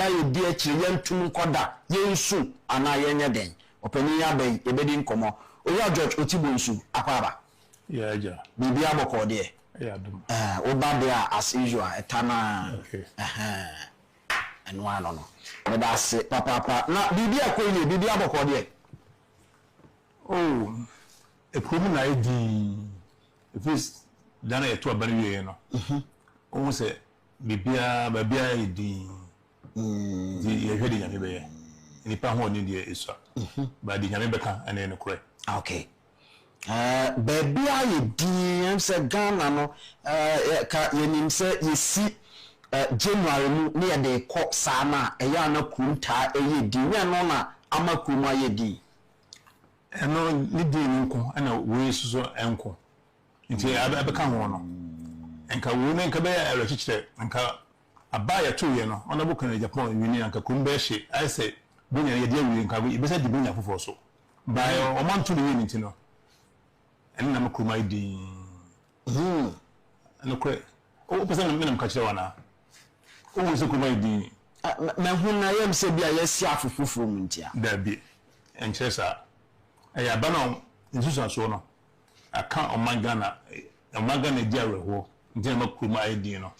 bia ye di akire yentum koda yensu ana yenye den opani ya be ebedi nkomo oya George Otibonsu akwaba ja bibi aboko de dum oba dia as usual etana eno ano no me da se papa na bibi akoye bibi aboko de ekrom na edi efis dana yeto abare wie no o se bibia babia edi di ye hwede nyame be ni pa ho ni de isa ba di nyame beka ene no kure okay babia edi am se Ghana no ka yenim se yesi January mu ne ye de ko sana eya na kunta eyedi we no na amakumu ayedi eno ni di nko ana we suso enko nti abeka ho no enka wo ne nka be ya chichire nka abaya to ye no ona boka na Agyapong wini nka kumbe hye ai se bunya ye dia wi nka be be se di bunya fofo so ba o man to ni nti no eno na makuma idi no kre o pesa na menam ka chire wana o se kuma idi na huna yem se bia yesi afofofo mu ntia da bi enche sa eya bana nsusu so no aka omagana dia reho ntia makuma idi no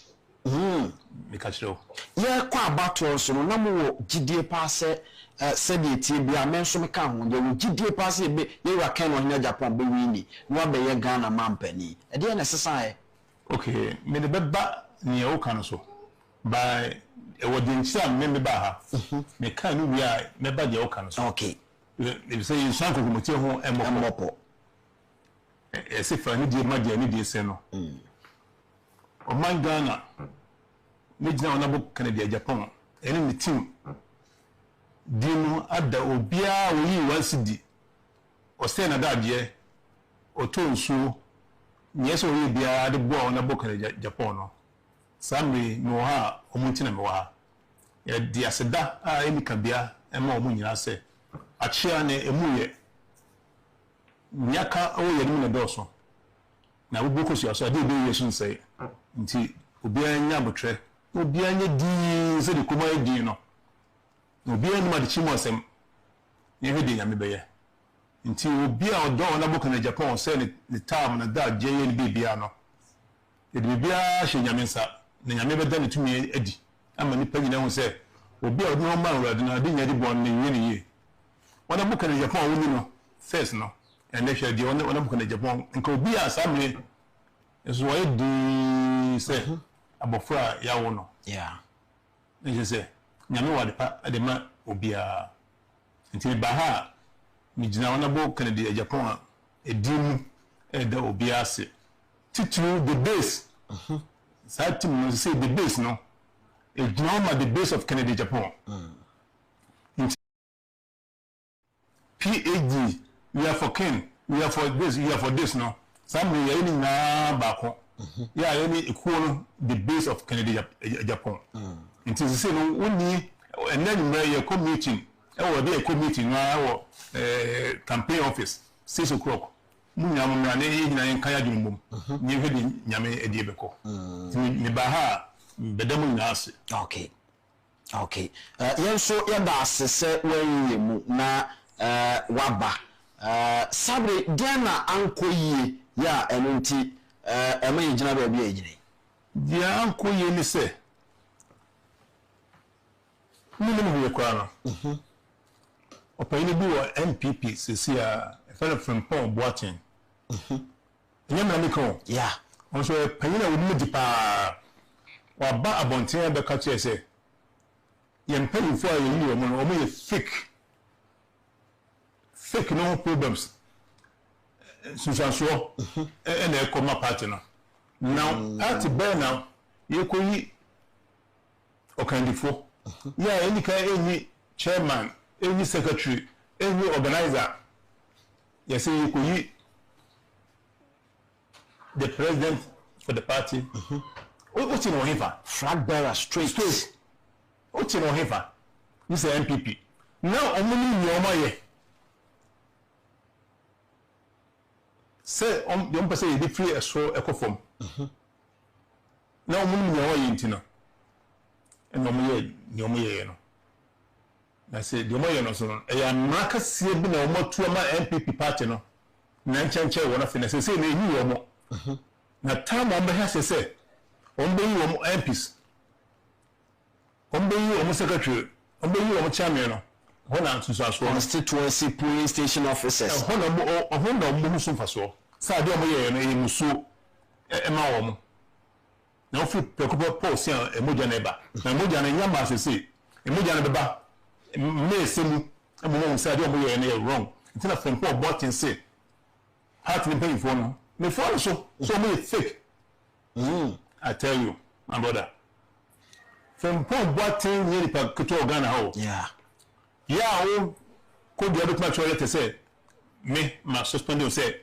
me ka chire o ye kwa abato so no na mo gidie pa se sɛde tie bia menso me ka ho ye wo gidie pa se be ye wa kan no hina Japan be wini no be ye Ghana mampani e de na sesa okay me de beba ne o kan so by e wodi ntia me ba ha me kan no wi a me ba de o kan so okay e say you sanko komotie ho emopo e se fa ni die ma de ni die se no o man Ghana me jina ona bo kan de Agyapong ene ni team dinu ada obia oyi wasidi o se na daade o to nsu nyeso oyi bia de bo ona bo kan Agyapong no samri no ha omunti na me wa ya di aseda a emi kabia ema omunyira se achia ne emuye nyaka o ye ni na doso na wo so aso ade be yesu nsai nti obia nya botre obia nya di se de kuma di no obia ni ma de chimo asem ye hwede nyame be ye nti obia odo na boka na Agyapong se ni tam na da je ye ni bibia no e bibia hye nyame nsa na nyame be da ne tumi adi ama ni panyina ho se obia odo no ma wura de na de nya di bon ne ye ni ye wana boka na Agyapong woni no first no and they share the wana boka na Agyapong nka obia asamre eso wa di se abofra ya wo no ne se nyame wa de pa de ma obia nti ba ha mi jina wana bo kan de Agyapong edimu da obia se titru the base that means say the base no e jina the base of Canada Agyapong PAG we are for king we are for this we are for this no some we are na bako yeah any equal the base of Canada Agyapong it is say no woni and then we committee e wo be committee na wo campaign office 6 o'clock munya mumra na e nyina kan ya dwumbom ni hwede nyame edi beko ni ba ha bedamu nyase okay yenso ya da asese wanyi mu na waba sabre dena ankoyie ya enunti ema yigina ba bia yigine dia ankoyie ni se minimum kwa no opayini bi wo NPP sisi a fela from Paul Boatin nyamra mikon onso panyina wodi dipa wa ba abonten be ka che se yempanyi fo ayi ni omo no omo ye fake no problems susanso na ekoma party no now at be now ye koyi okandifo yeah any kind any chairman any secretary any organizer yes ye koyi the president for the party what's in Ohifa flag bearer straight what's in Ohifa this is NPP now omuni nyoma ye say the person say the free so ekofom now omuni nyoma ye ntino and omo ye ni omo ye no na se de omo ye no so no e ya maka sie bi na omo to ma NPP party no na nchenche wo na fina se na eyi omo na time omo ha se omo yi omo MPs omo yi omo secretary omo yi omo chairman no hona nsusu aso constituency polling station officers hona omo so faso sa de omo ye no e musu e ma omo na ofi preocupa post ya emoja na eba na emoja na nyamba asese emoja na beba me semu emo say de omo ye na wrong ntina from poor botting say heart ni pay for no me for so me fake I tell you my brother from poor botting ni pa kuto Ghana ho yeah o ko dia do match let say me ma suspend say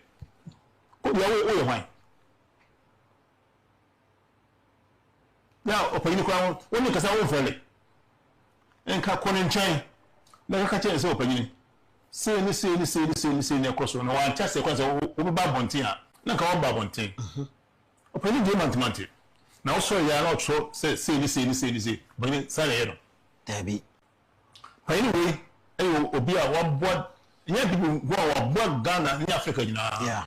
ko dia o ye hwan now opinion kwa woni kasa wo fele enka kono nchan na ka che se opinion se ni akroso no wan chase kwa se wo ba bontin a na ka wo ba bontin opinion dey mantimanti na wo so ya na otro se ni bani sare ye no dabi anyway ayo obi a wa bod nya bibi wa bod Ghana ni Africa nyina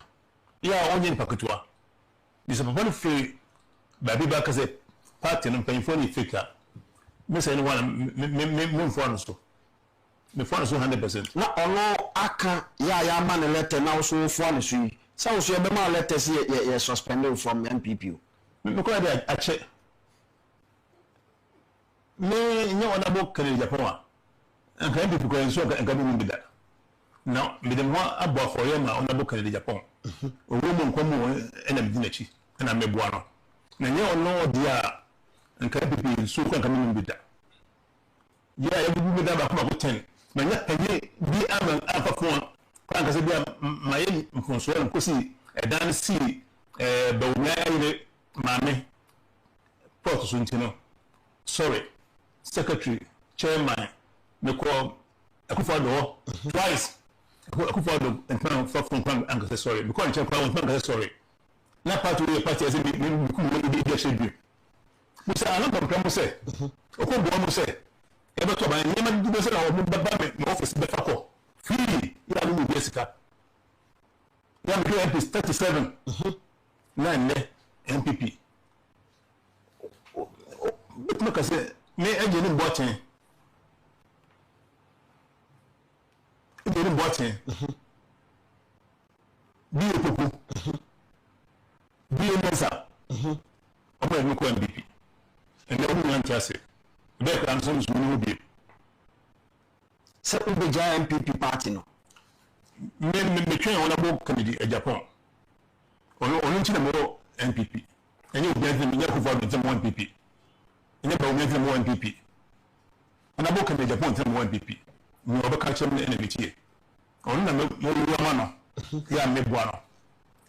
ya onye mpaketwa bisa papa free baby ba ka se party no mpanyifo ni fika me say no one me phone so me phone so 100% na ono aka ya ma ne letter na so phone so yi sa so be ma letter say ye suspended from MPP me ko dey a che me nya ona bo kan Agyapong a nka MPP ko so nka bi mi da na me dem ho abo for ye ma ona bo kan Agyapong owo mo nkomo ena me dinachi na me boa no na nya ono dia nka MPP so ko nka mi bi da ya bi da ba kuma ko 10 na nya panye bi aman afa fon kwa nka se bi ma ye mfonso en kosi edan si Bawumia ile mame port so ntino sorry secretary chairman me ko akufo do twice akufo do entman for from anka say sorry me ko nche kwa won nka sorry na party we party as me ku mo di shedu musa ana program say okwo mo say ebe to ba nyema di say na wo baba me office be fako free ya no bi esika ya me MP 37 na ne MPP bituma ka say me eje ni botin bi opopo bi mensa omo e ko MPP ene omo nyan tiase be ka nso nso no bi se ubeja MPP party no me twen wona bo kanidi Agyapong ono nti na mo MPP ene obi ante me nyako for the MPP ene ba omi ante mo MPP ana bo kanidi Agyapong ante mo MPP ni obeka chem na ene bitie ono na mo ruwa no ya me boa no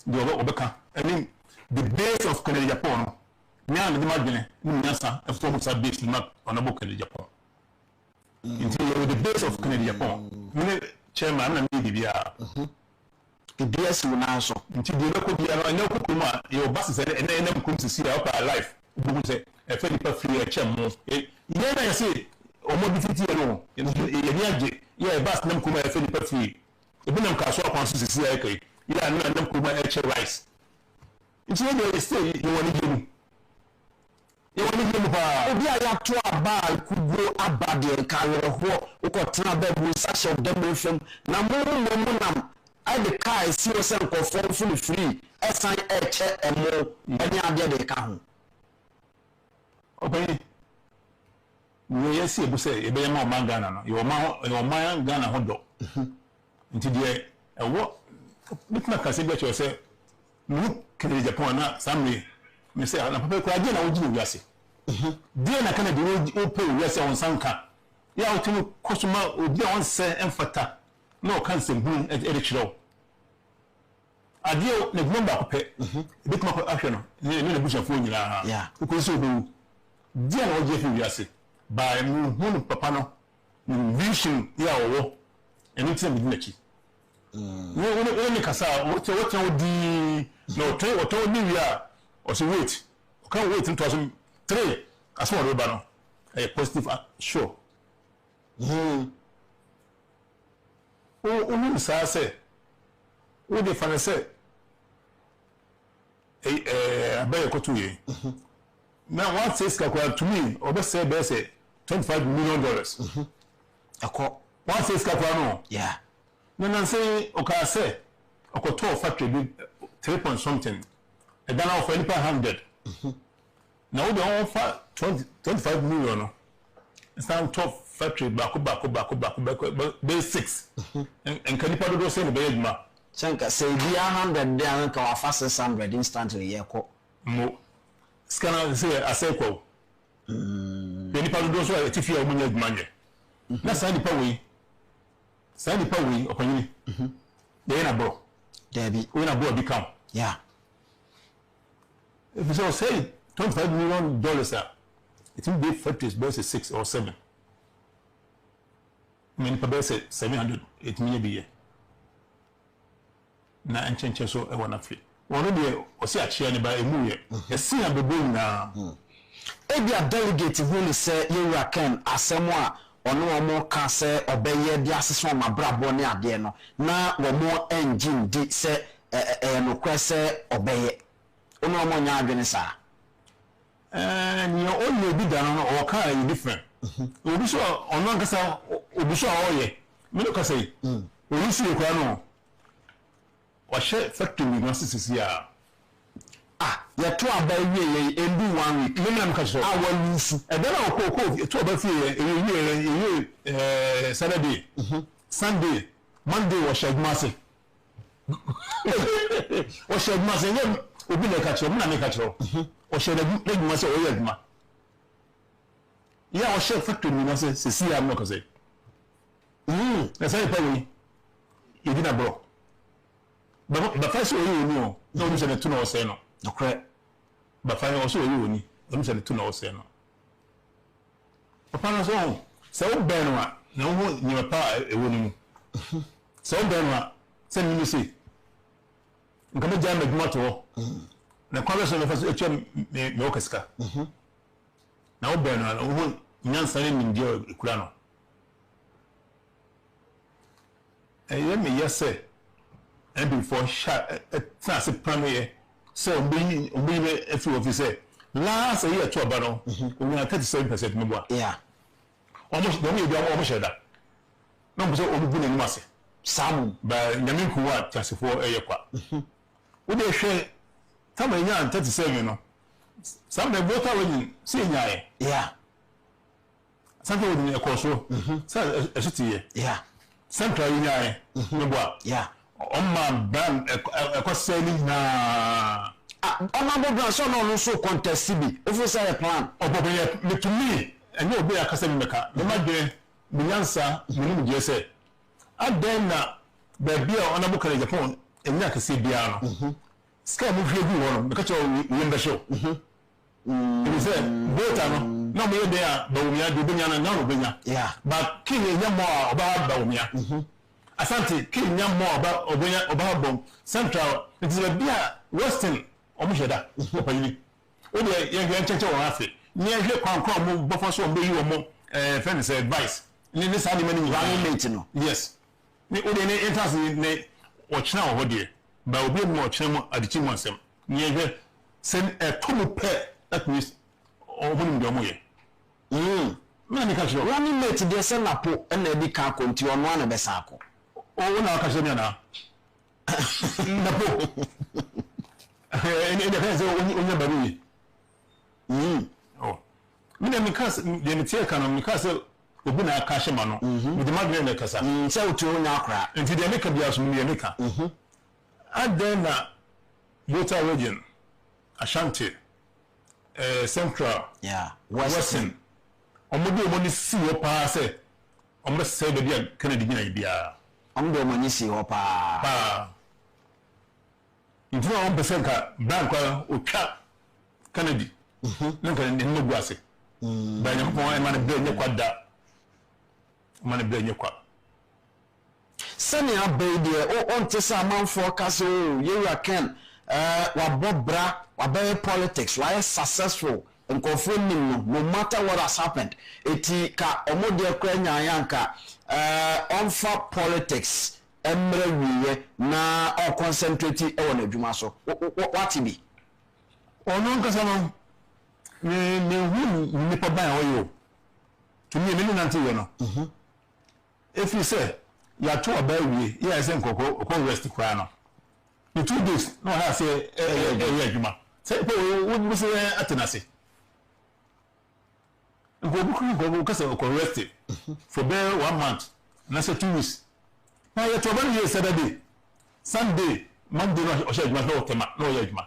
di obeka I mean the base of kanidi Agyapong no nya na de madwene ni nyasa e form sa base ma ono bo kanidi Agyapong into the base of kanidi Agyapong me chairman na me bibia BS na so nti de ko bia no ene ko kuma yo basi se ene mkum sisi ya pa life bugu se e fe nipa free e chem mo ye na ya se o mo bititi e no ye ni age ye bas nam kuma e fe nipa free e bi nam ka so akwan sisi ya kai ya na nam kuma e che rice nti ye dey stay ye woni gemu pa obi a ya to aba kugo aba de kawere ho ukotena ba bu sashe dem fam na mo nam I the car is serious and conform fully free. SIH and more any idea they can. Okay. We see you say, you be more man Ghana. Your man Ghana hodo. Until the what? Look na kasi bet you say. Look, can you Japan na family? Me say na papa kwa dia na oji no wiase. Dia na kana di o pe wiase on sanka. Ya o tinu kosuma obi a on say emfata. No cancer boom at Erichro. Adio ne number ko pe bit ma ko action ne bucha fo nyina ha yeah ko so do dia na oje fi wiase ba mu hunu papa no vision ya owo eni tin bi nachi ne kasa what di no try what ni wi a o so wait o kan wait into 3 aso ro ba no a positive sure o say say we dey find say abaya kotu ye now what says to me obe say be say $25 million akọ what says no yeah no say okay say okoto factory be 3 point something and then of any 100 now we don't offer 25 million no it's not top factory back be 6 and can you do say no be adwuma Chanka say be 100 there and ka 600 instantly yeko mo scanner say aseko the nipa do so etifi o munya adwuma nye na say nipa we opanyini dey na bro Debbie we na bro become yeah if you say $25 million it will be factories be 6 or 7 I mean per say 700 it may be na enchenche so e wana fi wono de o si achia ne ba emu ye e si abebo na ebia delegate who ni say yewura ken asemo a ono omo ka say obeye dia aseso ma brabo ne ade no na wo mo engine di say no kwese obeye ono omo nya adwene sa ni o le bi da no o ka e different obi so ono nkasa obi so o ye me no ka say obi so e kwa no wahye factory no sisi ya ya to abaye ye endu 1 week me na mka so awalusu e be na okoko to ba fi ye Saturday Sunday Monday wahye gmase wahye gmase ye obi na ka chiro me na me ka chiro wahye na gmase o ye gma ya wahye factory no sisi ya no ka say na say pa we ye di na bro ba fa so yi oni o no ni se ne tu na o se no okre ba fa o so yi oni o ni se ne tu na o se no papa na so se o be no a na ho ni pa e woni mu se o be no a se ni se nka me jam adwuma to na kwa be so na fa so e chem me o kasika na o be no a ho nyansa ni ndi e kura no ye me yese and before shot that's a premier so be if you officer last year to abano we are 37% member yeah almost don't you almost share that no so obu na nimase sam ba nyame kuwa tasefo eyekwa we dey share tam enya 37 no some the voter when see nyae yeah something with the course so esutiye yeah central nyae member yeah Oma ban ekoseli na Honorable Bryan so no so contest bi if say plan obobe me to me enye obi akasa mi meka me madwe me nyansa me nim je say aden na ba bia Honorable Agyapong enya akase bia no ska mu hwe bi wono me ka cho we mbe show it is voter no no me dey a Bawumia de benya na no benya yeah but king enya mo oba Bawumia asante kenya mo oba bom central it is a bia western omusheda opayini o de ye cheche wo afi ni ehwe kwankwa mo bofo so mbe yi wo mo friend say advice ni sa ni mani running mate no yes ni o de ni interest ni o china wo de ba obi mo china mo adichi mo asem ni ehwe sen tomu pe that means o hunu ndi omo ye mani ka chiro running mate de se napo na edi ka konti ono ana besa ako o na ka chiro na napo ene ka se onya bari oh mina mikasa de mitie ka no mikasa obi na aka hye ma no mi de madwe na kasa se otu onya akra enti de meka bia so mi meka adena Volta region Ashanti Central yeah Western omodi omoni si wo pa se ombe se be bia Kennedy gina bia omdo omoni si wo pa Intina on person ka bank otwa Kennedy nka ne nugu ase ba nya ko e ma ne be nye kwada ma ne be nye kwa sani abede o onte sa manfo kase o yewura ken wa bobra wa be politics wa successful nkofo nim no matter what has happened eti ka omode kra nyanyanka onfa politics emre wiye na o concentrate e won adwuma so what be ono nkasa no me hu nipa ban oyo to me me nanti we no if you say ya to aba wiye ya say nkoko rest kwa no the 2 days no ha say adwuma say po wo say atenase go kasa ko rest for bare 1 month na say 2 weeks na ya to ba ni Saturday Sunday Monday no o shejuma no tema no ya juma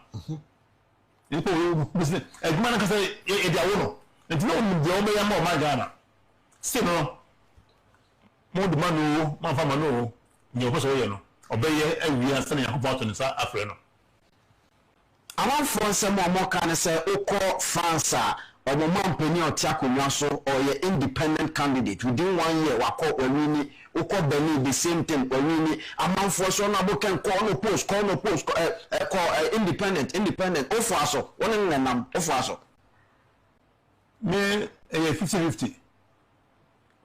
nipo business adwuma na kasa e dia wo no nti no de o be ya ma o ma Ghana still no mo de manu ma fa manu ni o ko so ye no o be ye awi asana ya ko to ni sa afre no àwọn fọ́nsẹ́ mọ́ ọmọ kan sẹ́ okọ́ France ọmọ mampeni ọ̀tí akọ̀nwá so ọ̀yẹ independent candidate within 1 year wakọ̀ ọ̀wíní okọ̀ Benin the same thing ọ̀wíní amanfọ́sọ́ náà bókẹ́ call no post independent ó fọ́ aṣọ wọ́n ní nànàm ó fọ́ aṣọ. ní ẹ̀yẹ 50-50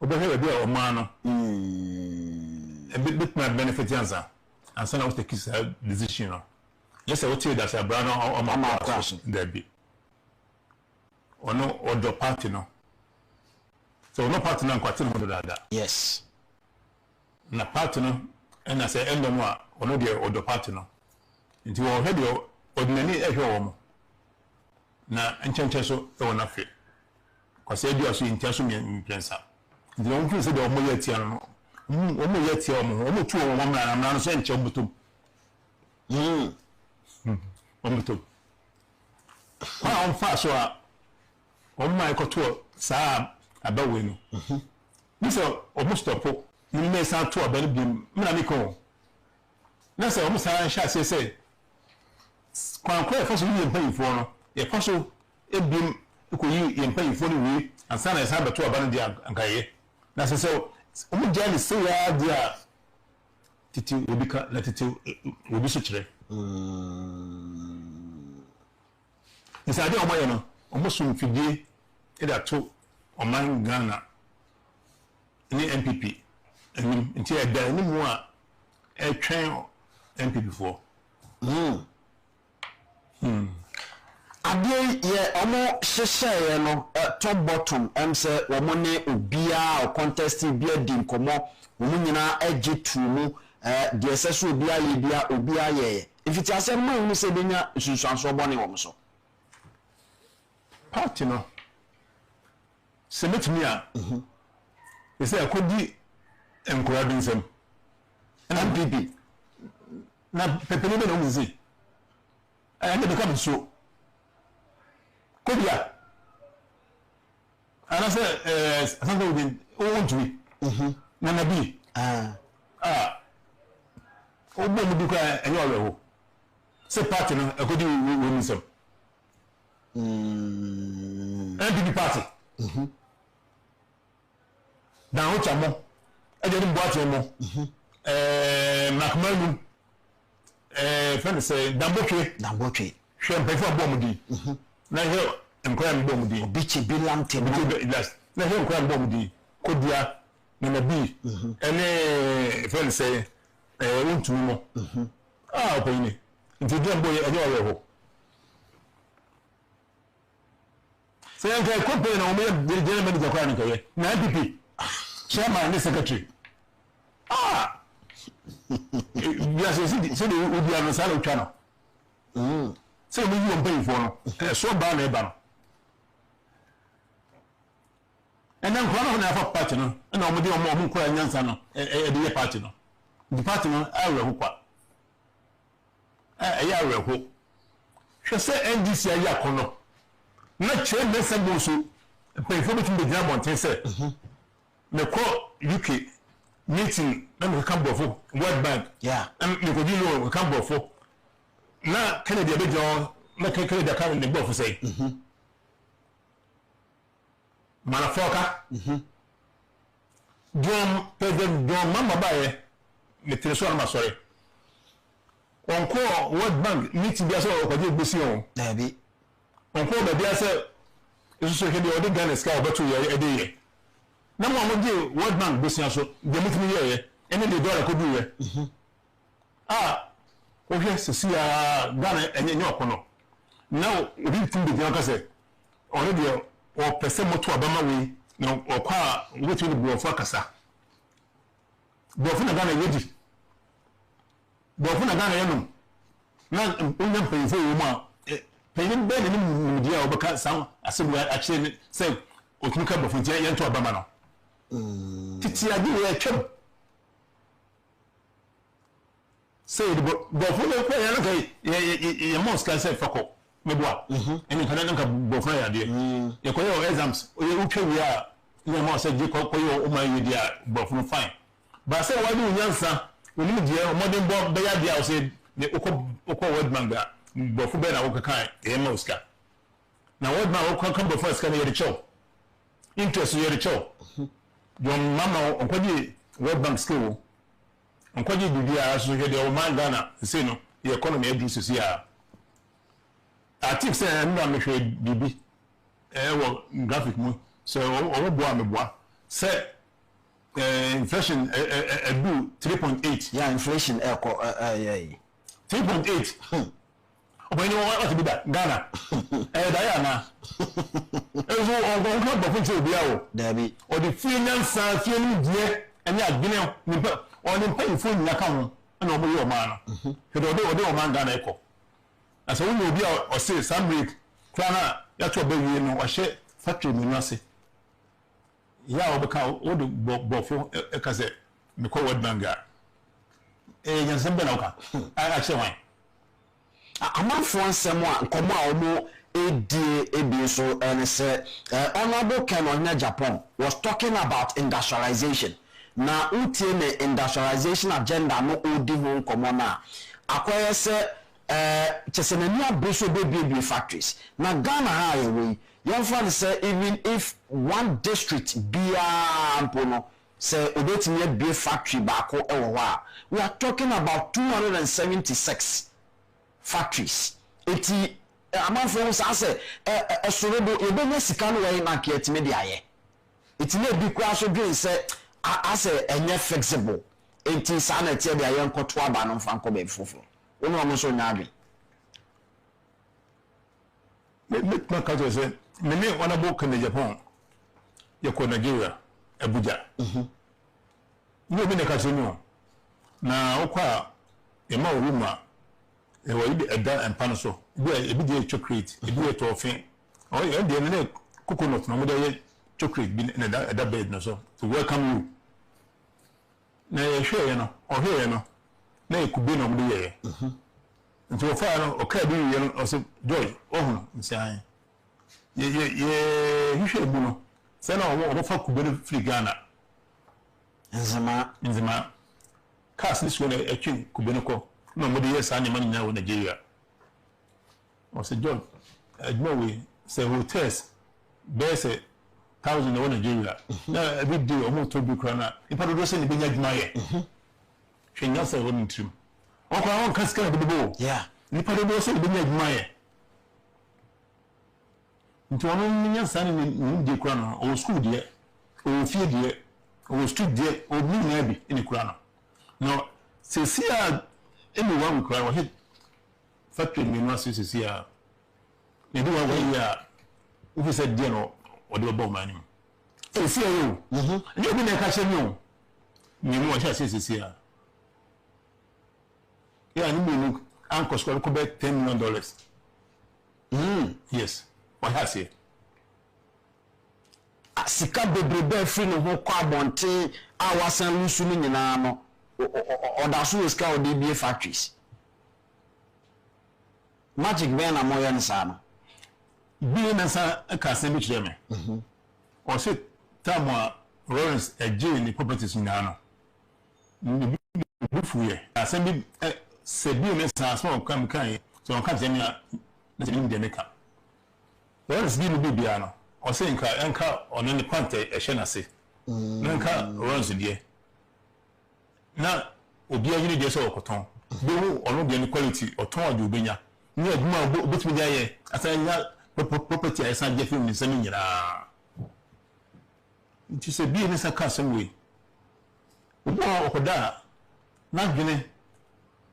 ọbẹ̀hẹ́ ẹ̀bí ọmọ àná ẹ̀bí bíkúmọ̀ benefit yansa ansa na wọ́n take this decision no. Yes, I will tell you that Bryan on my class there be. Or no, or the party no. So no party no quite that. Yes. Na party no, and I say end on one or no dear or the party no. Into already ordinary everyone. Na enchanted so or not fit. Because I do also intention in Prensa. The only thing said the Omoyetiano. Omoyetiano, Omo 2 or 1 man, I'm not saying Chobutum. Omuto kwa on fa so a on mai ko to sa abawe no biso omo stop ni me sa to abani bi mna mi ko na se omo sa sha se kwa e fa so ni mpanyifo no e fa so ebim ko yi mpanyifo ni wi ansa na sa beto abani dia ankaye na se omo jali se ya dia titi obika na titi obi so kire inside omo ye no omo so mfidie e da to oman Ghana ni NPP nti e da ni mu a e twen NPP for adie ye omo hyehyeye no top bottom say omo ne obia o contest bia di nkomo omo nyina age tu mu de seso obia ye bia obia ye if it asem man mu se benya sunsuanso bone wo so party no semetimi a ese akodi enkura bi nsem NPP na pepele be no muzi ande be kam so kodia ana se asanto within ontui na nabi ogbo mu dikwa enye oreho se party no akodi wo nsem NPP party dan o chamo e de mbo ati mo makmanu friend say dambotwe hwe mpefo abomudi na he nkora mbomudi bichi bilamte na he nkora mbomudi kodia na nabi ene friend say wontu mo opini nti dembo ye ajo reho say nke company na omo ye general manager kwa nkaye na NPP chairman and secretary yes so the odi an sala utwa no so me you pay for no so ba na e ba no and then kwa na fa party no na omo de omo nkora nyansa no e de party no the party no awe ho kwa ya awe ho hwe se NDC ya kono na che me se bo so pay for me to be Ghanaian say me ko UK meeting na me kan bofo World Bank me ko dilo we kan bofo na Kennedy abejo na Kennedy kan ne bofo say manafoka dom president dom mama bae me treso na masore onko World Bank meeting bia so ko je gbesi on dabi onko be bia se Eso so he de odi Ghana ska obeto ye ede ye. Na mo amode World Bank bosia so de mutimi ye ene de dollar ko duwe. O he sisi a Ghana enye okono. Now obi tin de aka say already o pese moto abama we na okwa wetu ni buofo akasa. Buofo na Ghana yeji. Buofo na Ghana yenu. Na onye mpanyefo wo mu a panyin be ne media obeka sam asebu akye say otunka buofo ntia yento abama no. Titi adi ye twem. Say the buofo no kwa ya no kai ye mosque say fako meboa. Eni kana nka buofo ya de. Ye koyo exams ye utwe wi a ye mo say je koyo o ma ye dia buofo fine. But say wadi unyansa oni die o modern bomb be ya dia o say ne okọ World Bank da buofo be na wo kan e ma oska. Na World Bank wo kan buofo ska na ye de chow. Interest ye de chow. Yon mama onkwaji World Bank skill onkwaji bibia so he de o man Ghana say no the economy e do so ya I think say na me hwe bibi wo graphic mu so o bo ameboa say inflation do 3.8 yeah inflation echo 3.8 Obani what be that Ghana Diana ezo on go bo fun obi awo dabi o the finance fienu die enya agbene nipa on pay phone nyaka ho na obo yo ma no he do o man Ghana eko asa wo obi o say Samrik klana ya to ba wie no o hye factory ni ase ya obeka o de bofo e ka se me ko World Bank ga nyanse be na oka a che wan amanfo nsem a nkomo a omo ebi so and say honorable Ken on Agyapong was talking about industrialization. Na utie ne industrialization agenda no odi ho nkomo na akoye se chesenani abriso be factories. Na Ghana ha yewe yonfa say even if one district bia ampono say obetimi be factory baako ewo wa we are talking about 276 factories. Eti amanfo say esorodo ebenya sika no we market etime de aye. Eti na bi kwa so dwen say ase enye flexible. Eti sa na tie de aye nkoto aba no mfa nko be fofo. Ono omo so nyaadwe. Me ka to say me ne honorable Ken Agyapong ye ko Nigeria Abuja. Ni obi ne ka so no na okwa e ma oruma e wo ide eda empano so ebi de chocolate ebi e toffee o e de ne coconut no mo de chocolate bi na eda bed no so to welcome you na ye hwe no o hwe no na e kubi no mo de ye nti o fa no o ka bi ye no o so joy o hu nsan ye hwe bu no se na o fa kubi no free Ghana nzima cars this one e twen kubi no ko no mo de yes ani man nya wo Nigeria o se John no we say hotels be say 1,000 no Nigeria na every day o mo to bi kra na ipa do se ni benya djuma ye hwenya se wo ntrim o kwa won kaska de bo yeah ipa do se ni benya djuma ye nti ono nya sane ni de kra na o school de o fie de o street de o ni na bi ni kra no se sia anyone cry wa hit factory me no asisi a e do wa ya if said dia no o de bo mani e si ayo ni obi na ka che mi ni mo sha asisi a ya ni mo anko score ko be $10 million yes what has here sika bebrebe free no ho kwa bonte a wasan lusu ni nyina no odaso sika odbia factories magic ben na moya ni sa no bi na sa ka se bi kire me o se tamwa Lawrence eje ni properties nyina no bi fuye ase bi se bi me sa so kam kan so on ka je na se bi de ka Lawrence bi bi bia no o se enka ono ni kwante ehye na se nka Lawrence die na obi ayini de so okoton bi hu ono de ni quality oton ade obenya ni aduma obetumi de aye asanya property I san Jeff in sending it is a being as a custom way. Oda, not Guinea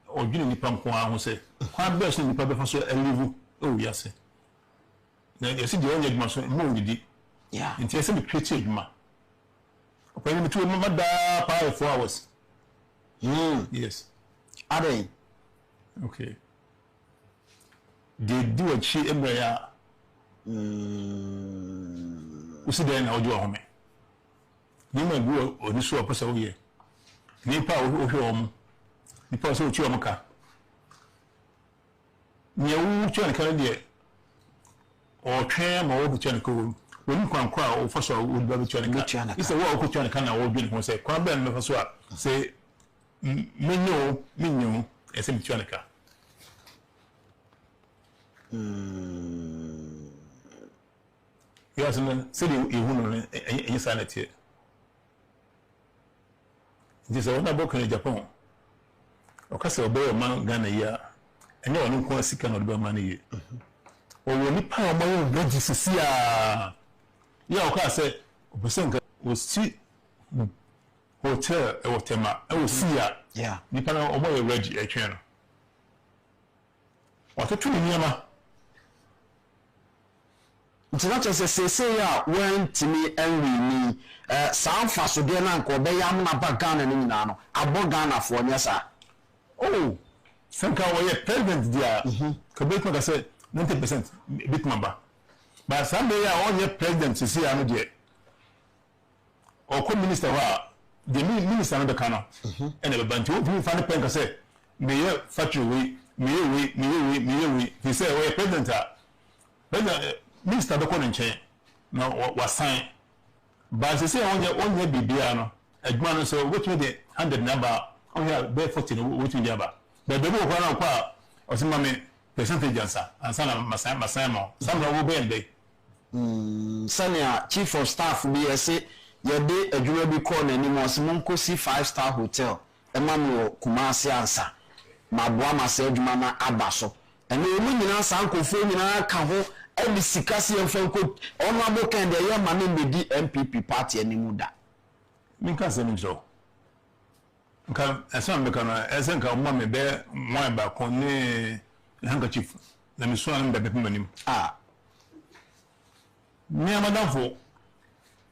or Guinea Pamqua, who say, quite best in the public for a live. Oh, yes. Now, you see the only muscle more with it. Yeah, and yes, I'm a critic, ma. When we told Mamma power 4 hours. Yes. Are they? Okay. They do a she embryo. We see then how do you home? You may go on the show person here. Nipa of home. The person with your mocha. Near who turn Canada or tram or the channel. When you can cry or first all would be China. It's a walk with China can all be one say, Quamben never swap. Say, Mignon, as in Chanica. Yes, and city you woman in sanity. This is one book in Agyapong. Occasion obey a man Ghana year, and no one can seek another money. Or when you power my own register, yeah, okay, I said, Obusenga was see hotel or tema. I will see ya. Yeah. Depending on my regi a channel. What a true yama. It's not just a say, when to me and me, South Fasogana, Kobayam, Napakan, and Nano, Abogana for Yasa. Oh, think I were president there. Quebec, I said 90% bit number. But someday I want your president to see another or co-minister the minister of the canal. And a bunch of you find a pen say, may you factory me. He said, well, president, minister the corner chain. No, was signed. But they say on your BBano, a man so which with the 100 number only have barefoot in which in the other. But the book one or some mammy percentage answer and son of Masamo, some will be in day. Senior chief of staff BSA your day a jewelry corner anymore Simonkosi 5-star hotel Emmanuel Kumasi answer Mabuama said mana abaso and the women in Sanko Femina Kaho and the Sikasi and Franco honorable can the young man in the NPP party anymore. Minka Seminjo. As I'm become as I come mammy bear my back on the handkerchief. Let me swallow the people. Me and Madame for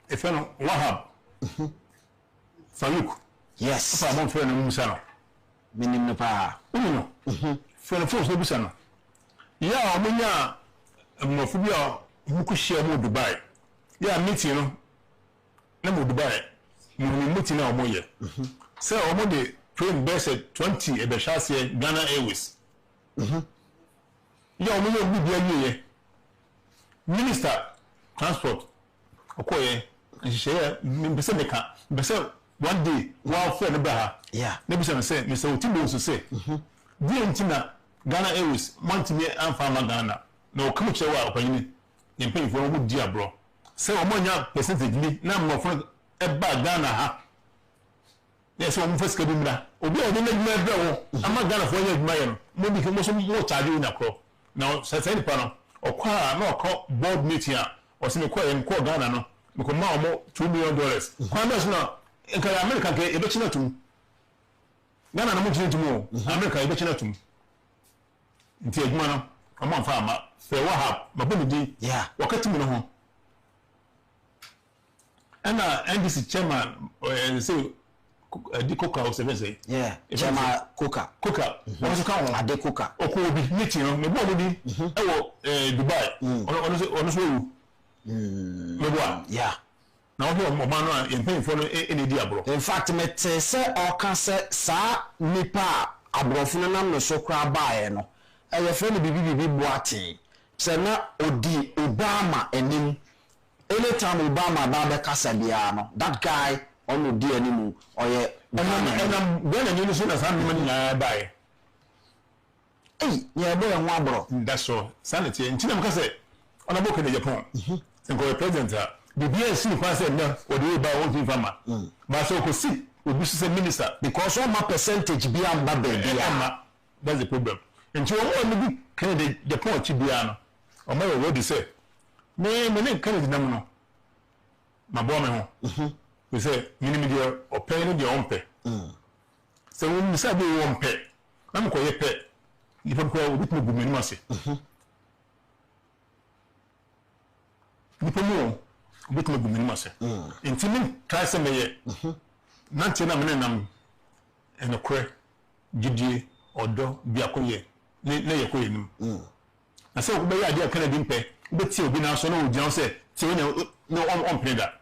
a fellow Wahab Farouk. Yes, I won't friend of Musano. Meaning the power. For the first Musano. Yeah, Munya Mofubia, who could share more Dubai. Yeah, meeting no more Dubai. You meeting now more. So, I'm the train best at 20 at the Chassis Ghana Airways. Yeah, we will be Minister. Transport. Okay, and she share Mr. One day, while friend Baha. Yeah. Maybe some say, Mr. Utibo to say, dear Tina, Ghana Airways, Monty and Farmer Ghana. No, come to your opinion. You pay for a good dear bro. So, among percentage me, number of a bad Ghana. Yes, one first Kaduna. Obi, I didn't make my I'm not Ghana for your man. Maybe you must more charge in a crow. Now, says any panel or choir, no call board meeting. Or some call Ghana no, because more $2 million. Why does not in America get a bachelor to Ghana? I'm not to more America, a bachelor to take money. I'm on farmer. Say what happened, but when yeah, what cut to me home. And NDC chairman, say, the cooker was a say, yeah, chairman cooker, what's the count? A de cooker, or could be meeting on the body, Dubai, honestly. Yeah. Now, man, in paying for any diablo. In fact, me say or can say, sa nipa aborɔfo no so kra bae no ɛyɛ fɛ no bibi boate sɛ na odi Obama anim anytime Obama ba be kasa bia no that guy on odi anim ɔyɛ ɛnam when any so na san man na bae yeah boy ho aboro that's all sanity ntinam ka sɛ ona boka na Japan nko president bibia si kwa sɛ na odi ba won tin fama ba so ko si obi so minister because all my percentage be am ba bia that's the problem nti wo no bi Canada Japan chi bia no o ma we say me ne kan di nam no ma bo me ho we say minimum dia o pe no dia on pe so we mi say be on pe na mo ko ye pe ni fa ko o bit mo gu me ni ase ni po mo o bit mo gu me ni ase intimi try say me ye nanti na me nam eno kre gidie odo bi akoye ne ye koye nim na se ko be ya dia kana dimpe be ti obi na so na ogian se ti we no on pineda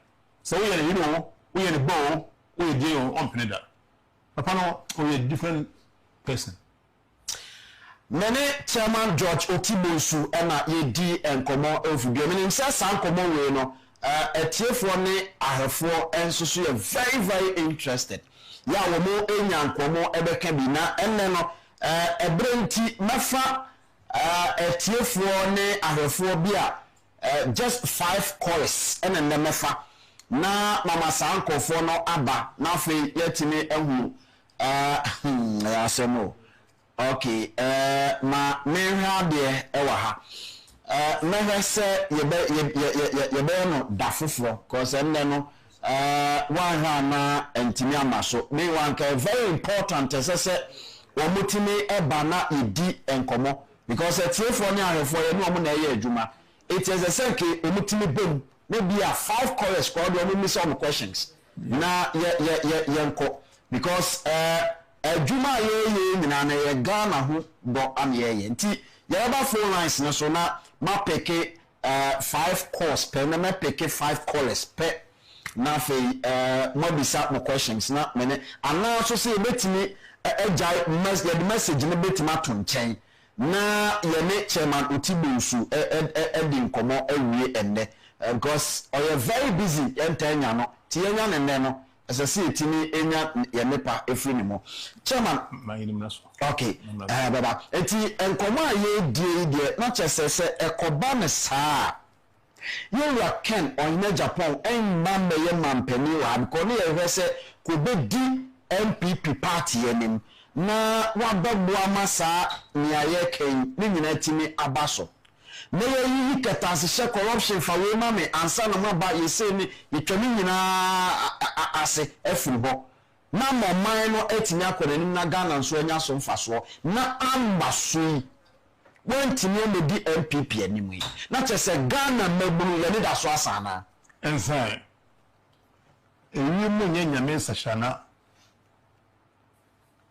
so we ye ne no we ye ne bo we ye die on pineda papa no we different person Nene Chairman George Otibosu ena ye di enkomo efubio menim se san komo we no etiefo ne ahefo enso ye very interested ya wo mo enya nkomo ebeka bi na enne no ebrenti mafa etiefo ne ahefo bi a just 5 chorus ene ne mefa na mama san kofo no aba na fe yetimi ehu ya semo okay ma menhwa de ewa ha mehwe se yebe no dafofo cause enne no one ha na entimi amaso me one ka very important se omutimi eba na edi enkomo because etiefo ne ahefo ye no mo na ye adwuma it is a senke omutimi bem maybe a 5 chorus called one miss some questions na ye enko because adwuma ye nyina na ye Ghana ho do am ye nti ye ba 4 lines na so na ma peke 5 course per na ma peke 5 chorus per na fe mo bisa mo questions na mene ana so say betimi ejai message ne betimi ato nchen na ye ne chairman Otibosu edi nkomo awie enne because oye very busy entanya no ti enya ne no as see tini enya ye nepa efri ni mo chairman okay baba enti enkomo aye die na chese ekoba ne saa you Ken on Agyapong en mambe ye mampani wa because ne ye hwese ko be di NPP party enim na wabagbo amasa ni aye ken ni nyina timi abaso na ye yi ketanse she corruption fa we ma me ansa no ma ba ye se ni yetwani nyina ase efiri ho na moman no etinya akonanim na Ghana nso anya so mfaso na ambaso wantimi o medi NPP animu na chese Ghana maburu ye ne da so asana ensan ewi mu nyame nsashana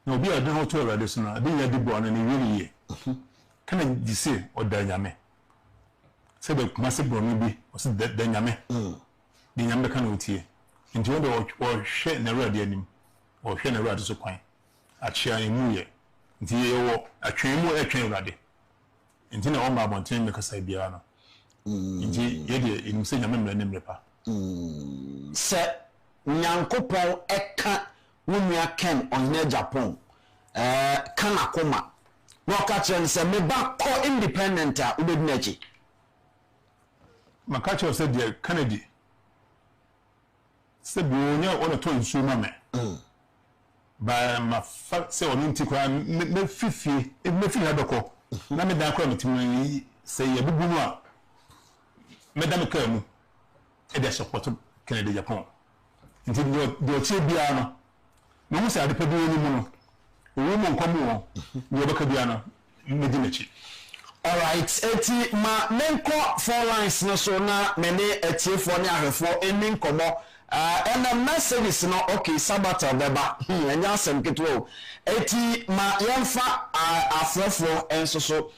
na obi ade ho to awade so na de ya di bo na ne wiri ye kana dise oda nyame se be kuma se bronu bi o se da nyame de nyame kana otie nti wonde o hwe na awade anim o hwe na awade so kwan achia emu ye nti ye wo atwen mu atwen awade nti na on ba bonten me kasa bia no nti ye de enim se nyame mra ne mrepa se nyankopon eka wunua Ken on Agyapong kana koma no ka chen se me ba ko independent a ubedinachi makacho se de Kennedy se buonya ona to nsu ma me ba ma fa se onu nti kwa me fifi me fi na doko na me dan kwa mitimi se ye bubu no a me da me ka mu e de support Kennedy Agyapong nti do chi bia no no mo se ade pa bi ni mu no wo mo nkomo wo be ka bia no me di nachi. All right, eti ma menko 4 lines no so na mene etiefo ne ahwefo eni nkomo ena message no okay sabata beba enya asem keto eti ma yemfa afrofo enso so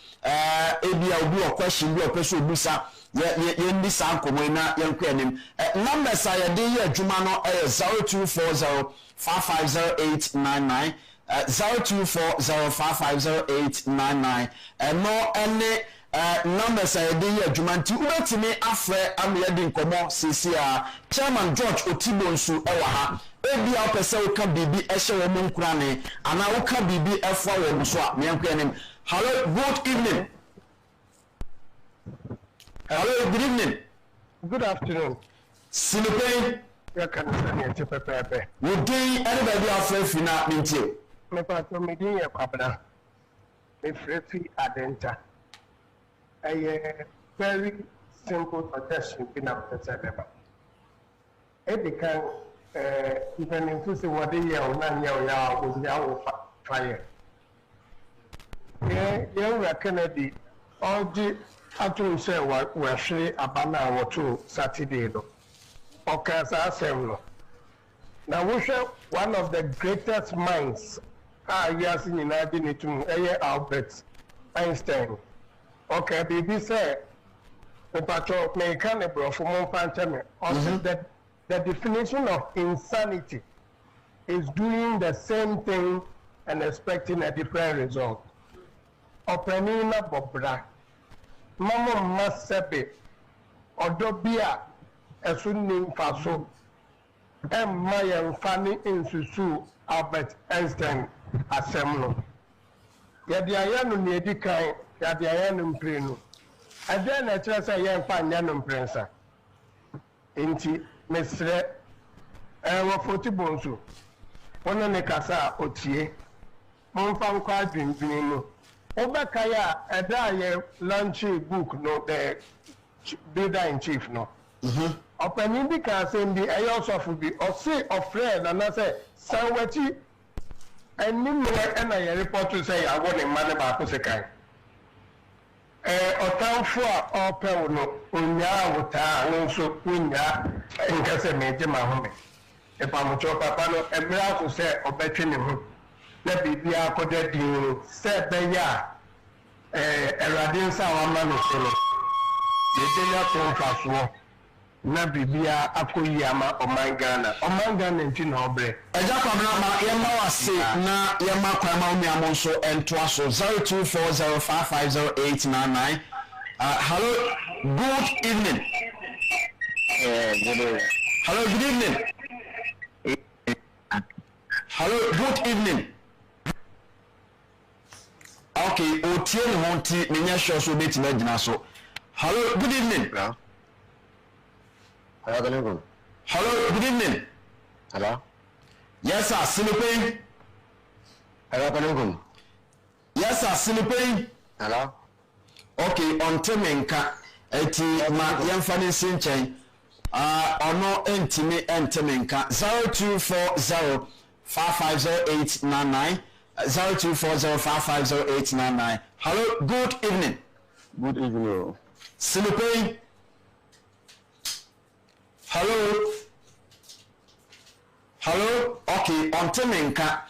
ebia obi o question bi o peso obusa ye ndi sa nkomo na yenko enim numbers a ye de ye adwuma no 0240 550899 0240550899 no any numbers I dey adwuma nti ubetimi afre amye di nkomo sisi a chairman George Otibosu ewa ha ebi a pese uka bibi ehye wo nkura ne ana uka bibi efwa wo so a me enem. Hello, good evening. Hello, good evening. Good afternoon. Sinipe Ya kana sani pepe. Would anybody afre fina mintie Me pato me din ya kwabna. Me frefi adenta. Aye very simple suggestion in our member. It became even inclusive what the year or 9 year was now fire. Yeah, Kennedy, all the actually say what we're actually about or 2 Saturday. Okay, so now we share one of the greatest minds. Yes, in United Albert Einstein. Okay, baby say, the patrol may can a bro for more pantame. Also, that the definition of insanity is doing the same thing and expecting a different result. Openina Bobra, Mama Masabe, Odobia, a swimming faso, and Maya Fanny in Susu Albert Einstein Assembly. Yadiayanu Nedikai, Yadiayanum Prenu. And then I just say, Yan Fanyanum Prensa. Inti, Mr. Ewa Fotibonsu. One Nekasa Otie, Monfam Quadrin Vino. Obakaya, a day lunchy book, no, the builder in chief, no. Opening the case in the areas of be or say of friend and I say, Sawati. And meanwhile, and I report to say I want a man about Pusekai. Or town for all Peruno, Unya, Wuta, also Unya, and Casamate Mahome. If I'm a chopper, and we have to say, or betting him. Let me be a coded in said the ya a radinsa or man of solo. The dinner from Faswa. Na bibia akoyama omangana ntin obre Agyapong ma yema wase na yema kwama omiamo nso entoa so 0240550899 hello good evening hello good evening hello good evening okay otie ne honti menya sure so betima gina so hello good evening Hello, good evening. Hello? Yes, sir, Silipin. Hello? Yes, sir, Silipin. Hello? Okay, on Temenka, eti ma yemfani sinchen. Ono entimi entemenka 0240550899 0240550899. Hello, good evening. Good evening. Silipin. Hello. Okay, on Temenka.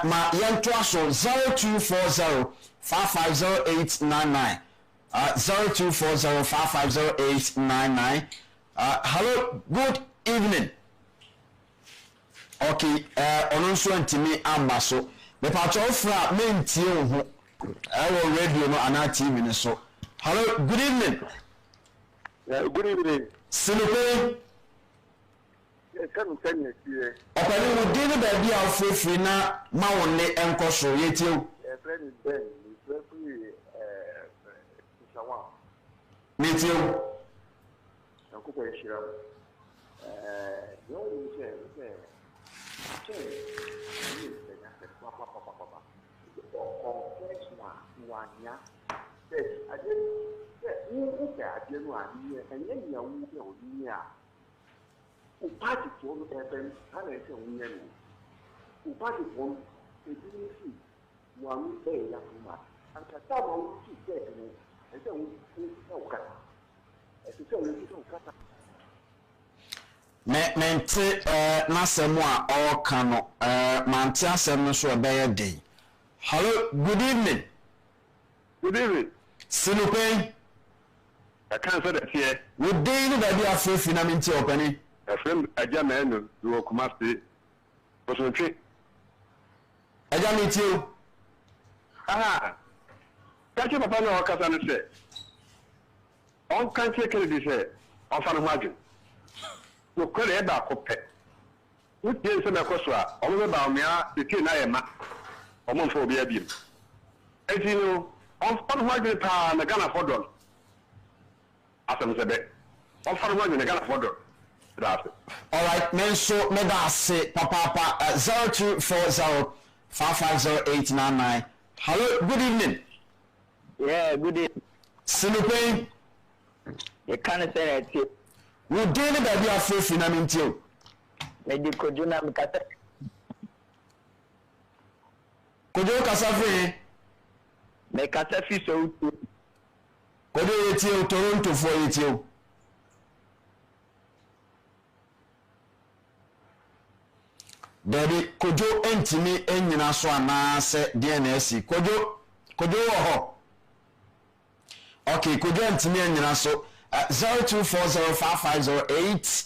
Ma yantoa so 0240550899. 0240550899. Hello, good evening. Okay, onunso antimi amba so. Me patcho fra mentie ho. Ewo radio no ana TV ne so. Hello, good evening. Good evening. Sinupe. Ọ̀pẹ̀lú wo dín ní bẹ̀ẹ̀bí àfẹ́fẹ́ náà máa wọ̀n ní ẹnkọ́ sọ yé tí ó. Ní tí ó. Party for the FM, and I say, party for the DDC, one day, Yakuma, and Catamo, she said, and then we don't cut. As you say, we don't cut. Mente n'asɛm a ɔka no mante asɛm no so ɛbɛyɛ den. Hello, good evening. Good evening. Sinupen. I can't say that here. Would they know that you are free finamente opening? A friend, Agyapong, you will come up to the trip. Meet you. Ah, catch you upon our cousin said. On country Kennedy said, on Fan Margin. You call it about Copet. What days in the Cosra, all the Bawumia, the King I am, or Monphobia beam. As you know, on Fan Margin, the Ghana Fodon. As I said, on Fan Margin, the Ghana Fodon. All right, men so me da say papa 0240550899. Hello, good evening. Yeah, good evening. Sinupen. You can't say it. We did it baby afresh in an intio. Maybe could you not cut it? Could you Casafre? Make us a fish so. Could you eat you Toronto for it you? Baby, could you empty me in your aswana say DNSC? Could you okay, could you empty me in your so 0240550899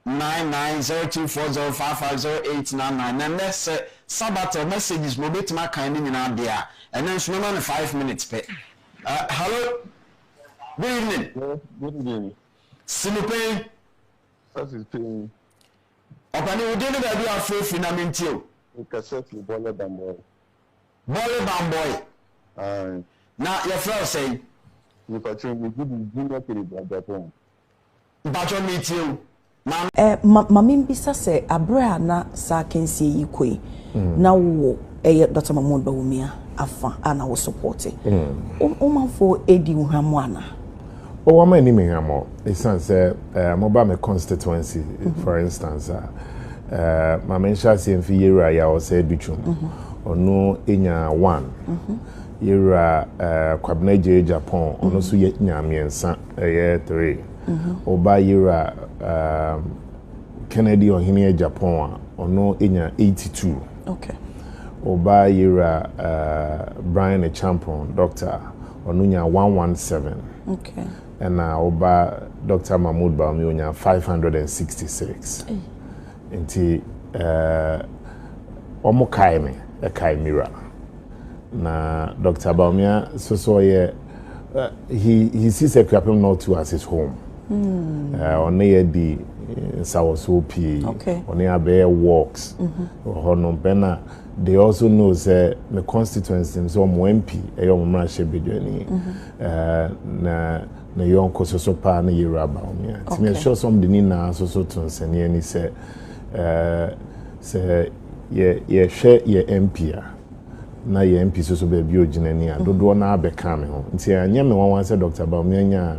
0240550899 and let's say Sabbath messages mobile my kind in there and then swim on 5 minutes pay. Hello, good evening. Good evening. Sinupe. That is paying. Opani udini baby afro finamentio. You can set the baller bamboy. Baller bamboy. Now your friend say. You can change the good junior period at Agyapong. Bacho meet you. Mamimbisa say abra na sa kensi yikwe. Na wo Dr. Mahmoud Bawumia afa ana wo support. Omanfo edi uhramwana. Oh, I'm any more. It's say mobile constituency, for instance. My mention saying for year I was said bichum. Or no inya 1. Yera kwabneje Agyapong ono so ye nyamiensa 3. Oba yera Kennedy ohini Agyapong ono inya 82. Okay. Oba yera Bryan Agyapong doctor ono nya 117. Okay. And oba Dr. Mahmoud Bawumia 566. Nti omo kai mira. Na Dr. Bawumia so he sees Agyapong not to as his home. On the Sawasopi, on the Abbey walks, Honompena. They also know that the constituency is MP, a young man should be doing na young Kososo pa na Yera Bawumia. To me, show somebody na so to send any say ye share ye MP. Na ye MP so be bi oginani a dodo na abeka me ho nti anya me wan say Dr. Bawumia nya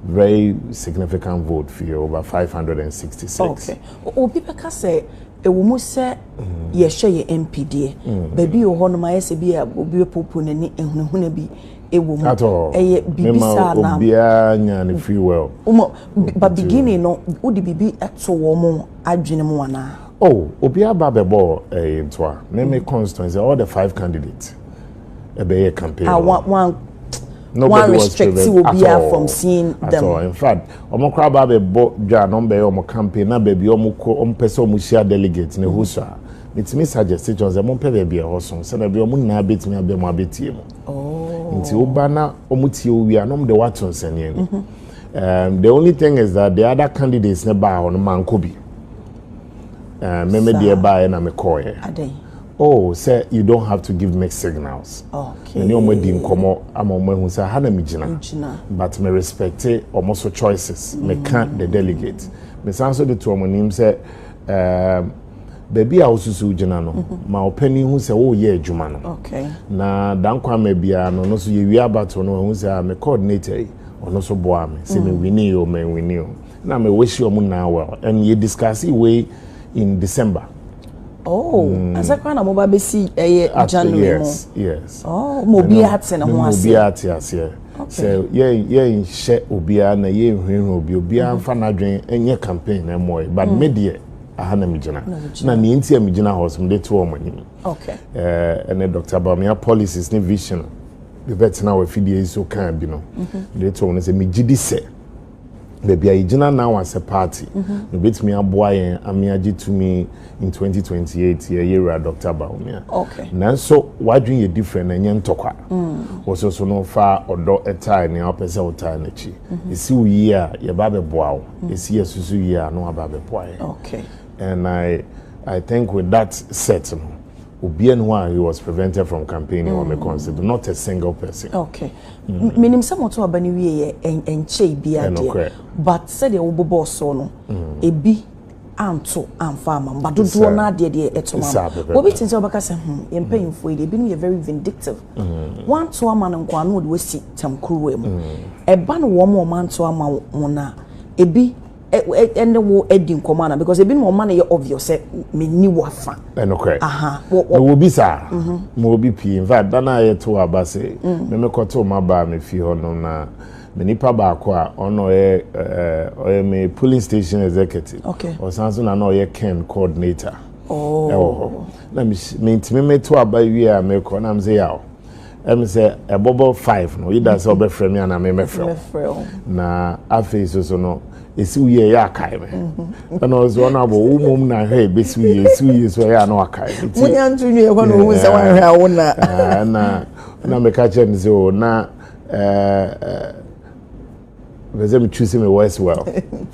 very significant vote for over 566. Okay. Obi beka say ewo mu say ye hwe ye MP de baby o ho no ma yese bi obi popo nani ehunehune bi ewo mu eye bibisa na obi anya ne free well but beginning no odi bibi eto wo mu adwene mu wana. Oh, Obia Babebo into name constituency, all the 5 candidates. A campaign. One restricts Obia from seeing them. All. In fact, Omokra Babebo number omo campaign, na baby omoko person mushia delegates ne husa. It's me suggestions, the monpe baby a horse, so that be omu na bit me abe mo abeti mo. Oh. Nti Obana omuti we are nom the Watsons and the only thing is that the other candidates ne ba on man kobi. Meme dear buy and I'm a coy. Oh, say you don't have to give mixed signals. Okay. And you're wedding come I'm on who say Hana Mijina. But me respect it almost choices. Me can't the delegate. Me answer the two name say baby I also so no. My opinion who say oh yeah Jumano. Okay. Na dan kwa me bia no so ye wi abato no who say me coordinator ono so boa me. Say me wini you me wini you. Na me wish you now well. And you discuss it way in December. Oh, as a kind of mobile basi January. Yes. Oh, mobiati na ho ase. Mobiati ase. So ye share obia na ye hwehwe obia mfa na dwen enye campaign na moy but media ahana mijina. Na ni ntia mijina house mde to omani. Okay. And Dr. Bawumia policies ni vision. Be better now we fidie so kan bi no. They to say me gidi se. Baby, I now as a party. The bit me a boy and me to me in 2028 year Dr. Bawumia. Okay. Now so why doing you different and yen tokwa? Was also no far or do a time in our person time. You see year your baby boy. You see a susu year no baby boy. Okay. And I think with that set Obianwa he was prevented from campaigning on the concept, not a single person. Okay. Minim some to abani we enche bia de. But said the obo boss no ebi anto amfa ama ba dodo na de eto mama obi tin say obaka say yempanyimfo e de bi no ye very vindictive one to ama no nkwa no de wasi tamkuru mu eba no wo mo manto ama mo na ebi ende wo edi nkoma na because ebi no man ye obvious say me ni wafa okay aha wo bi sa mo bi pi in fact dana ye to abase me koto ma ba me fi ho no na me nipa ba ko a ono ye me polling station executive okay o sanso na no ye ken coordinator na me ntime me to aba wi a me ko na me say yawo say a bubble 5 no either say obefrɛ me na me mefrɛ na afi so no esi uye ya akai me na ozo na bo umum na hwe besi uye so ya na akai munya ntunu e ko no hu se wan hwe awo na na me ka che nze o na me choose me voice well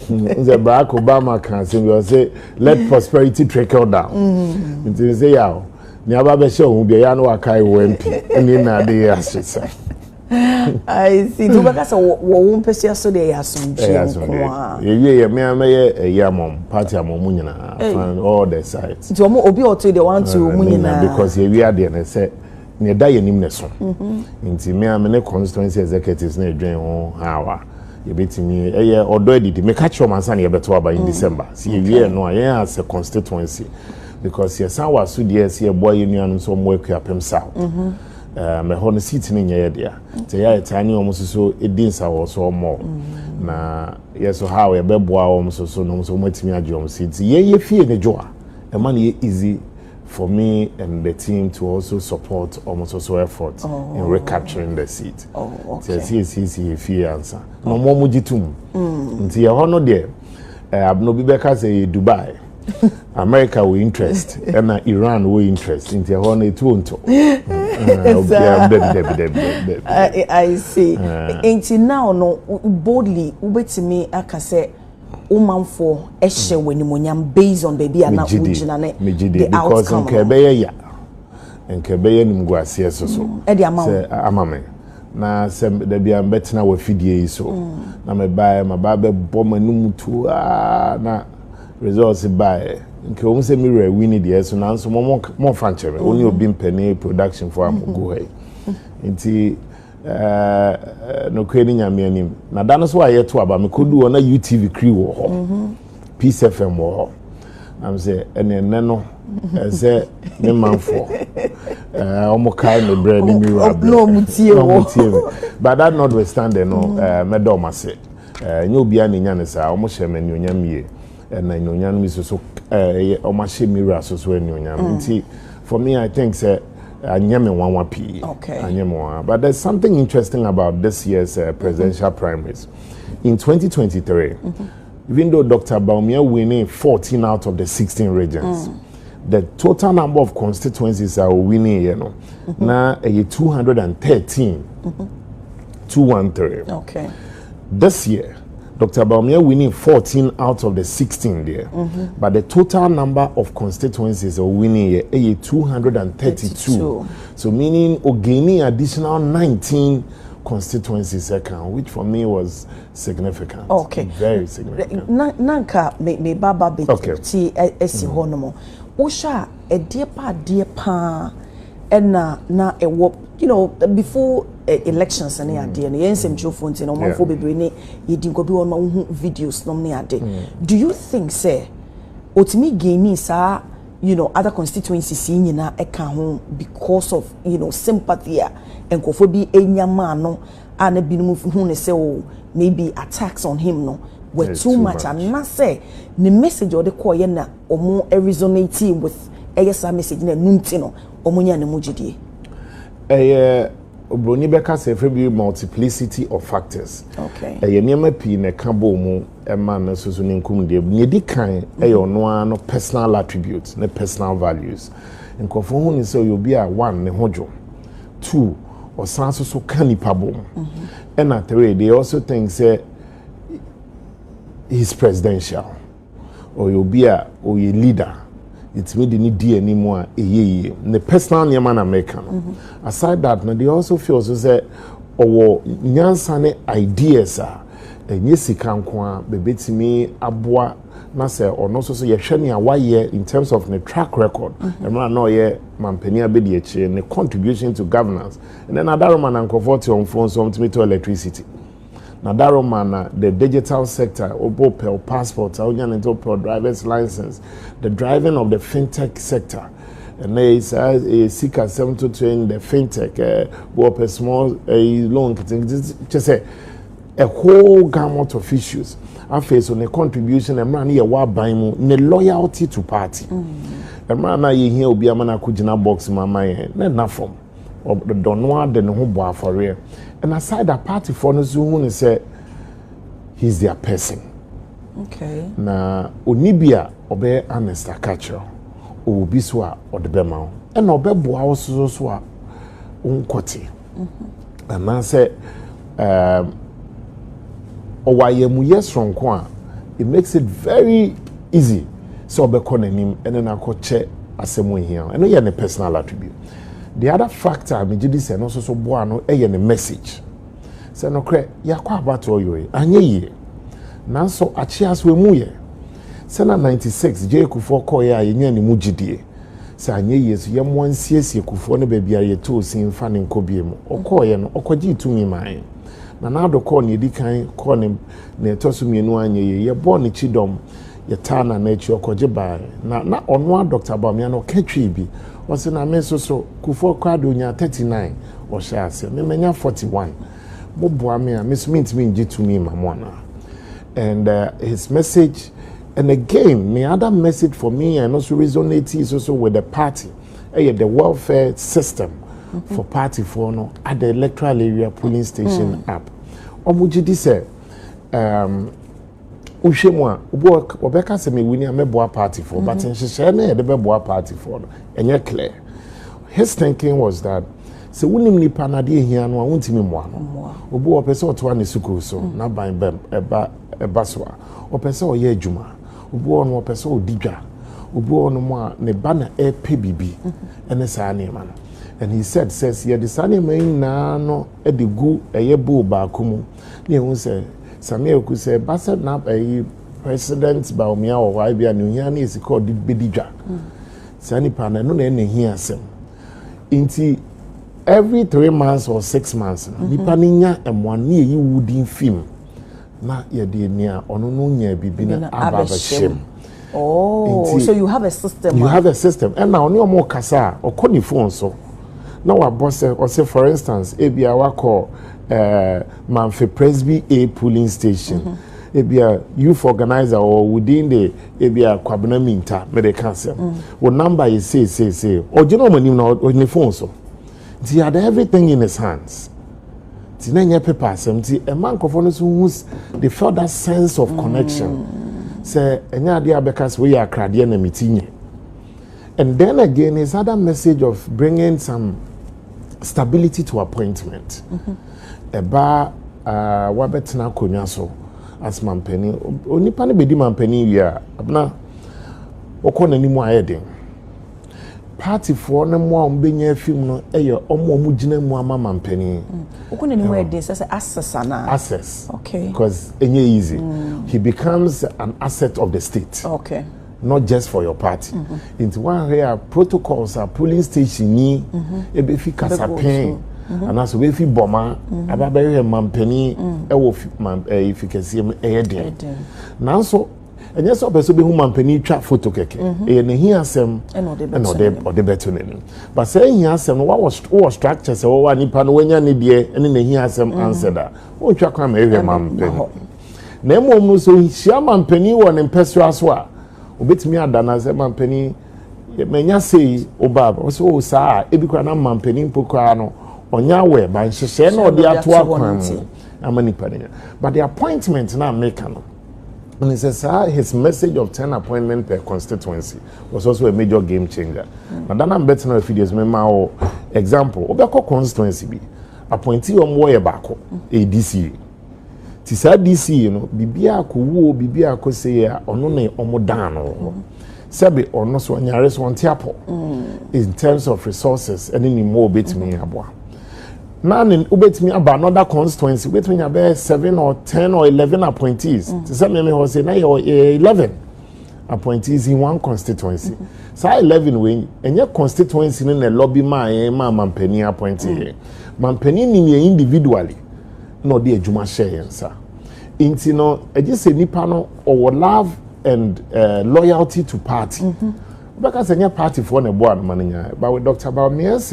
nze Barack Obama can say let prosperity trickle down nze say ya ni aba be she ohun bi ya na akai wo MP ni na de asesa I see. Do because wo mpesi aso de ya asomdwe nko ye me ye mom party amom nyina from all the sides do mo obi oto de want to mu nyina because ye wi ade na say ne da ye nim ne so nti me ne constituency executives na edwen ho hawa ye betimi ye odo edidi me ka chiro mansa na ye beto aba in December see ye wi no ye as a constituency because ye san waso de ye boy nuanu so mo akuapem sa me hono seat ni nyɛ dia te ya etani o mususo edin sa wo so mo na yeso how ye beboa o mususo no so matimi age o seat ye fie ne joa e man ye easy for me and the team to also support almost so effort in recapturing the seat okay see fie answer no mo mugitum nti ye hono de abno bi beka say Dubai America we interest and Iran we interest in the whole etuonto I see until now no boldly ubetimi aka say umanfo ehye wenimonyam based on baby ana ujina ne the because nkebeye ya nkebeye nimguase so e di amame na se da bia mbetena wa fidie yi so na me ba be bomanum tu na results by nke o se mi re win the so na so mo fanche me only obi mpene production for am go hey nti no kwani nyame anim na da no so aye to aba me kodu na UTV crew wo ho Peace FM wo ho am say ene no say me manfo omo kai me bre ni mi wa no mutie wo but that notwithstanding no me do ma se nya obi an nya ne sa omo hye me ni onyam ye na nyonyam mi so omashe mirror so nyonyam nti for me I think say anyame wanwa p anyame wanwa but there's something interesting about this year's presidential primaries in 2023 even though Dr. Bawumia winning 14 out of the 16 regions the total number of constituencies are winning na 213 213 okay this year Dr. Bawumia winning 14 out of the 16 there. But the total number of constituencies are winning here 232. So meaning gaining additional 19 constituencies account, which for me was significant. Okay. Very significant. Nanka me baba bit ti esi honomo. Osha a dear pa and na a walk, before elections and ade no yensem chofo no manfo bebre ne yedi nkobi won ma videos no ne ade do you think say otimi gaini sa other constituencies nyina eka ho because of sympathy and nkofo bi enyama no ana binum hu ne say maybe attacks on him no were too much and na say the message or the call ye na omo resonate with esa message na nunti no omo nya ne mugidie Broni beka say every multiplicity of factors. Okay. Niema pi ne kabo mu ema na susu ne nkum de. Ne di kan no personal attributes, ne personal values. Nkofo hu ni say obi a one ne hojo. Two, osan so kanipa bom. And three, they also think say he's presidential. Or obi a oye leader. It's made any D anymore. The personal Yaman American. Aside that, they also feel so say, or nyansane ideas enye sika nko a bebetimi aboa na se ono so ye hwe ne awaye in terms of the track record emra na ye mampani abedi echi ne contribution to governance and then adaroma na nkofoti on phone so to electricity na adaroma na the digital sector obo pel passport onya ne to pel driver's license the driving of the fintech sector and there is a sika 720 the fintech a small loan just say a whole gamut of issues. I face on a contribution, a man here, ne loyalty to party. A man I hear will be a man I could in a box in my mind, not from or the Donoa, the Nohoba for real. And aside that party for no soon, say he's their person. Okay. Na Onibia obe honest catcher, or Biswa or the Bemau, and obe Boaso Swa unkoti. And I say, it makes it very easy. So be him and then I could check asemu here. I know you're a personal attribute. The other factor I mean this and also so boano a message. Say no cre ya kwa about you anye ye. Nanso achias we mu ye. Say na 96 J Kufuor call ya ye ni mugidie. Say anye ye so ye mo ansiesie Kufuor ne bebia ye to sin fa ne nkobie mu. Okọ ye no okọji tumi man. Na na do call ni di kan call ni na etosu mienu anye ye born ni chidom ye tana na echi okoje ba na ono Dr. Bawumia no ketwi bi o se na me so Kufuor kwado nya 39 o sha ase me menya 41 boboa me a me nji me mamona and his message and again the other message for me and also resonate is also with the party the welfare system for party for no at the electoral area polling station app. Omujidi say Ushemwa obeka se me wini ameboa party for but nhye na ye de beboa party for no enye clear. His thinking was that se wunim nipa na de hia no wontimi moa no obo opese oto ane sukuru so na ban bem eba so a opese oye adwuma obo no opese odidwa obo no mo a ne ba na epe bibi ene sa na ma no. And he says, yeah, the sunny man no at the go a ye boo bakumu. They won't say, Samuel could say, Bassett nap a President Bawumia or Wibia Nuyani is called Bidija. Sunny Pana, no any here some. Inti every 3 months or 6 months, Nipaninya and 1 year you wouldn't film. Na ye dear near or no near bibina abashim. Oh, so you have a system. You have a system. And now no more casa or call phone so. Now our boss or say for instance, ebia wako Manfe Presby A polling station. Ebia youth organizer or within the ebia Kwabena Minta medical. What number is say or you know when you know on the phone so. He had everything in his hands. Tinanya paper something a man who's they felt that sense of connection. Say enya dia bekas we are krade na meeting. And then again, his other message of bringing some stability to appointment. Eba wabetna konwa so as mampani onipa ne bedi mampani wia abna okọ nanimu ayeden party for na mo ombenya film no eye omo gina mu ama mampani okọ nanimu ayeden say access ana access okay because enye easy he becomes an asset of the state okay not just for your party. Into one here protocols are polling station ni ebefi kasapen and also ebefi boma ababe mampani ewo efficacy eyeden. Now so enye so person be hu mampani twa photo keke e na hi asem or the better name. But say hi asem what was structure say what nipa no wanya ne de ene na hi asem answer da. O twa kwa ma ewe mampani. Na emo so hia mampani wo ne mpesua so a obetimi adana ze mampani menya sei obaba so o saa ebikwa na mampani mpokwa no onya we ba nhyehyɛ na odi ato akwan amani padenya but the appointment na make no and it says his message of 10 appointment per constituency was also a major game changer na dana better na videos me ma o example obekọ constituency bi appointee omwo ye bako ADC ti sa DC no bibia akọwo bibia akọse ya ono na omodan no sebe ono so nyare so ntiapo in terms of resources any ni more betimi aboa Now in ubetimi about another constituency, between about 7 or 10 or 11 appointees. To some me was say now you're 11 appointees in one constituency. So 11 when and your constituency in the lobby mampeni appointee. Mampeni ni individually. No the ejuma share sir. Inti no I just say nipa no or love and loyalty to party. Because any party for the board manager, but with Dr. Bawumia's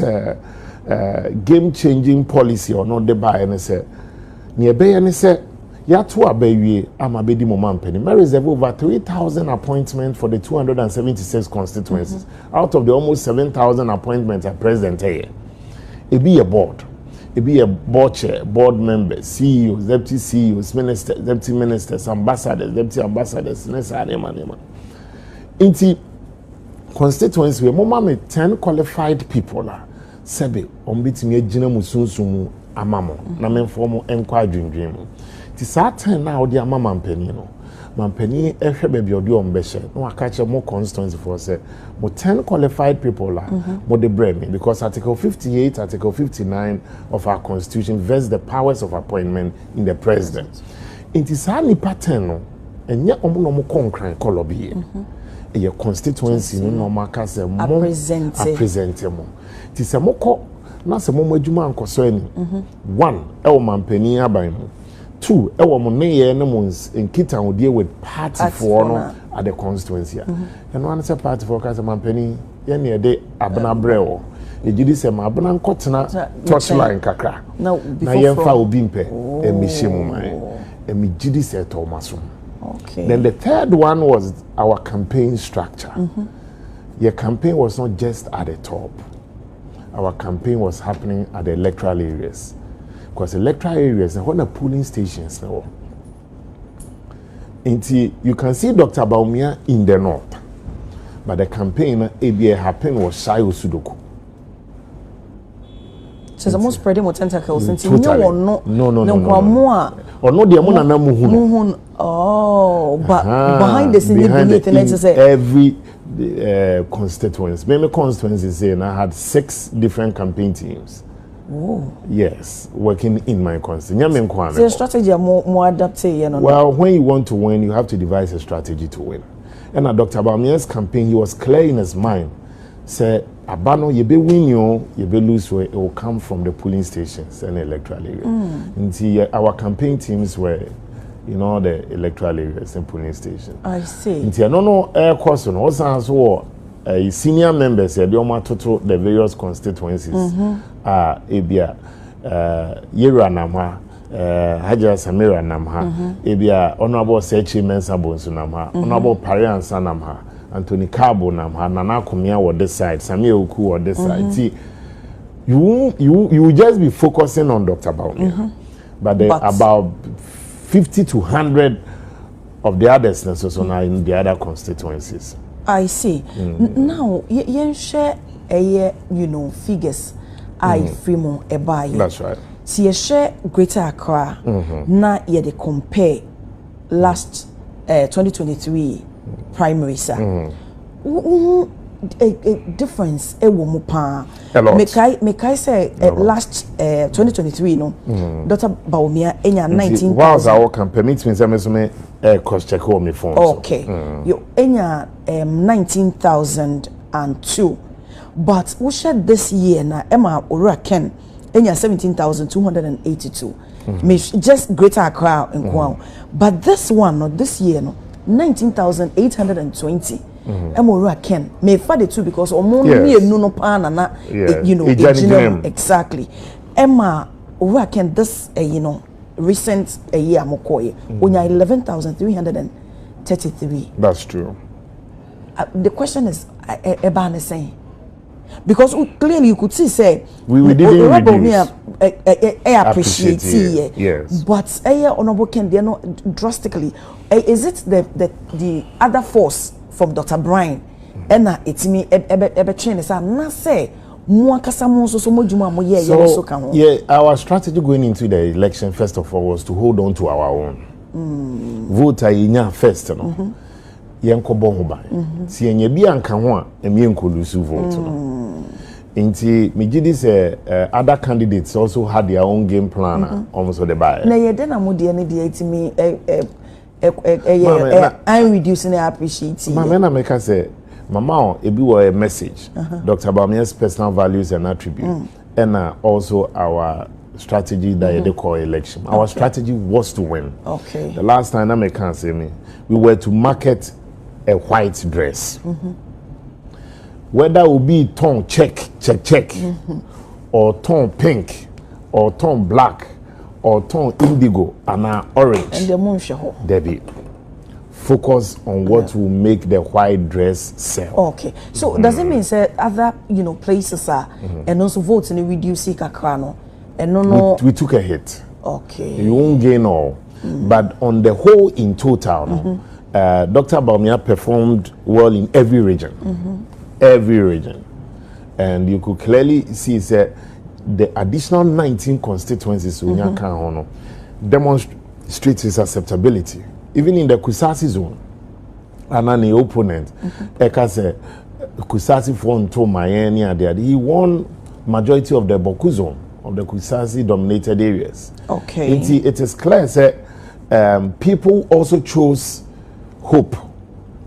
game-changing policy or not the buy and say, near bay and say, ya to a baby, I'm a baby moment penny. Mary reserve over 3,000 appointments for the 276 constituencies out of the almost 7,000 appointments at present here. It be a board. It be a board chair, board members, CEOs, deputy CEOs, ministers, deputy ministers, ambassadors, deputy ambassadors, Inti constituency we mama me 10 qualified people la sebe ombitimi agina musunsumu amamo na menfomo enko adwendwen mu ti sa 10 na odi amama mpani no mampani ehwe baabi odi ombehye no akache mo constituency for say mo 10 qualified people la mo de brand because article 58 article 59 of our constitution vests the powers of appointment in the president inti sa ni pattern no enye omo no mo konkran kolobi your constituency no normal case mo present mo ti se moko na se mo adwuma ankoso ani one e wo mampani aban mu two e wo mo ne ye ne mo nkita wo deal with party for no at the constituency and one say party for case mampani ye ne de abana brewo e gidi se ma abana nkotena touchline kakra na ye fa obi mpe e mi hye mu man e mi gidi se to maso. Okay. Then the third one was our campaign structure. Your campaign was not just at the top. Our campaign was happening at the electoral areas. Because electoral areas, when the polling stations now. You can see Dr. Bawumia in the north. But the campaign ABA happened was Shayo Sudoku. So the most spreading more tentacles since no. Or no the amount na muhunu. Oh, but behind the scenes beneath every constituency. Many constituencies say I had 6 different campaign teams. Oh. Yes, working in my constituency. So your strategy are more adapted, Well, when you want to win, you have to devise a strategy to win. And at Dr. Bawumia's campaign, he was clear in his mind. Said, Abano, you be win you be lose, it will come from the polling stations and electoral area. And our campaign teams were, the electoral areas and polling stations. I see. And no air course on also senior members, the various constituencies are Abia, Yera Namha, Haja Samira Namha, Abia, Honorable Sechi Mensabon Sunamha, Honorable Parian Sanamha. Anthony Cabo Namha, Nana Kumia or this side, Samir Uku or this side. See, you just be focusing on Dr. Bawumia. But about 50 to 100 of the others are in the other constituencies. I see. Now, you share figures. I free a buy. That's right. See, you share Greater Accra. Now, you compare last 2023. Primary, sir. A difference. A lot. Make I say last 2023, Dr. Bawumia, 19,000. Whilst our campaign means I cross check on my phone. Okay. You 19,002, but we shared this year na Emma Uraken 17,282. Just Greater Accra and Kwao. But this one, this year, 19,820. Emma Ken may father too because no pan and exactly. Emma Ken this recent a year Mokoye when you're 11,333. That's true. The question is Ebane saying because clearly you could see we didn't reduce. Appreciate it, yes. But Honorable Ken, they are not drastically. Is it the other force from Dr. Bryan? And it's me train is not say our strategy going into the election first of all was to hold on to our own. Vote first, yenko bon ho ban. Si enye bi anka ho a emi enko lose vote no. Inti Mijidi say other candidates also had their own game plan almost the buy. Na ye den amudi ene de etimi I reducing appreciate. Mama na make say mama ebi were a message. Dr. Bawumia's personal values and attributes and also our strategy that they call election. Our strategy was to win. Okay. The last time I can say me, we were to market a white dress. Whether it will be tone check, or tone pink, or tone black, or tone indigo, and orange. And the moon show. Debbie, focus on what will make the white dress sell. Okay. So does it mean say other places are and also votes in the reduce kakrano? And no. We took a hit. Okay. You won't gain all. But on the whole, in total, Dr. Bawumia performed well in every region. Every region. And you could clearly see that the additional 19 constituencies demonstrate his acceptability. Even in the Kusasi zone, and an opponent, Kusasi for Mayeni, he won majority of the Boku zone, of the Kusasi dominated areas. Okay. It is clear that people also chose hope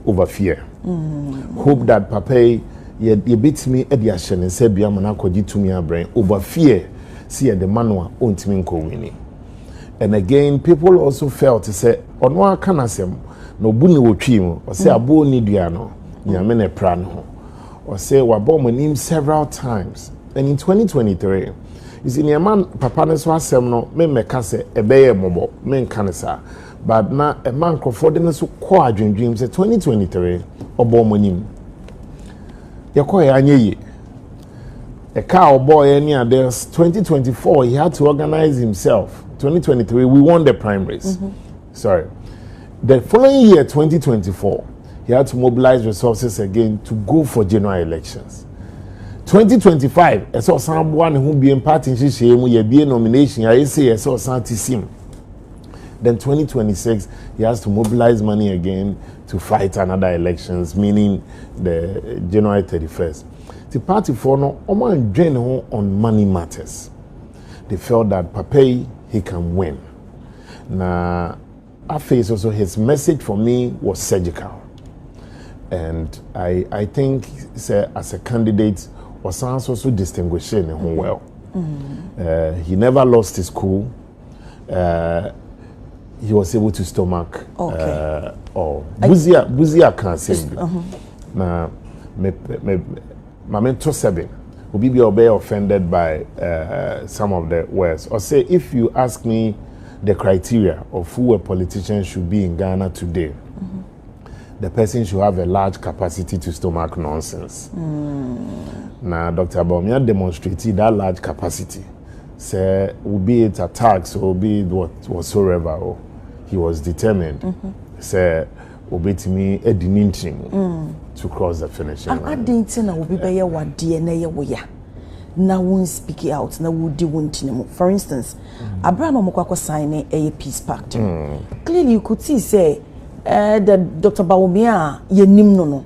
over fear. Hope that Papa ye beat me at the action and said Biamana koji to me a brain over fear. See the manua untiminko winning. And again, people also felt to say, on one canasem, no bunny will trim, or say a bony diano, Yamene prano, or say Wabom him several times. And in 2023, you see, a man, Papanes was semno, me mekase, a bay mobile, men canasa. But now a man confident so quadrant dreams at 2023 or bomonim. Yakoya anye. A cow boy any there's 2024 he had to organize himself. 2023 we won the primaries. Sorry. The following year 2024 he had to mobilize resources again to go for general elections. 2025 I saw someone who be in party ye be a nomination I say I saw Santisim. Then 2026, he has to mobilize money again to fight another elections, meaning the January 31st. The party for no on money matters. They felt that Pape, he can win. Now, I face also his message for me was surgical. And I think as a candidate, was also distinguishing well. He never lost his cool. He was able to stomach all. Buzia can't say. Now, my mentor Sebin will be offended by some of the words. Or say, if you ask me the criteria of who a politician should be in Ghana today, the person should have a large capacity to stomach nonsense. Now, Dr. Bawumia demonstrated that large capacity. Say, be it attacks or be it whatsoever, he was determined. Say, obey me a diminishing to cross the finishing line. I didn't say I will be by what DNA we now won't speak out, now would do one. For instance, Abraham Omokwako signing a peace pact. Clearly, you could see, say, that Dr. Bawumia, ye nimno,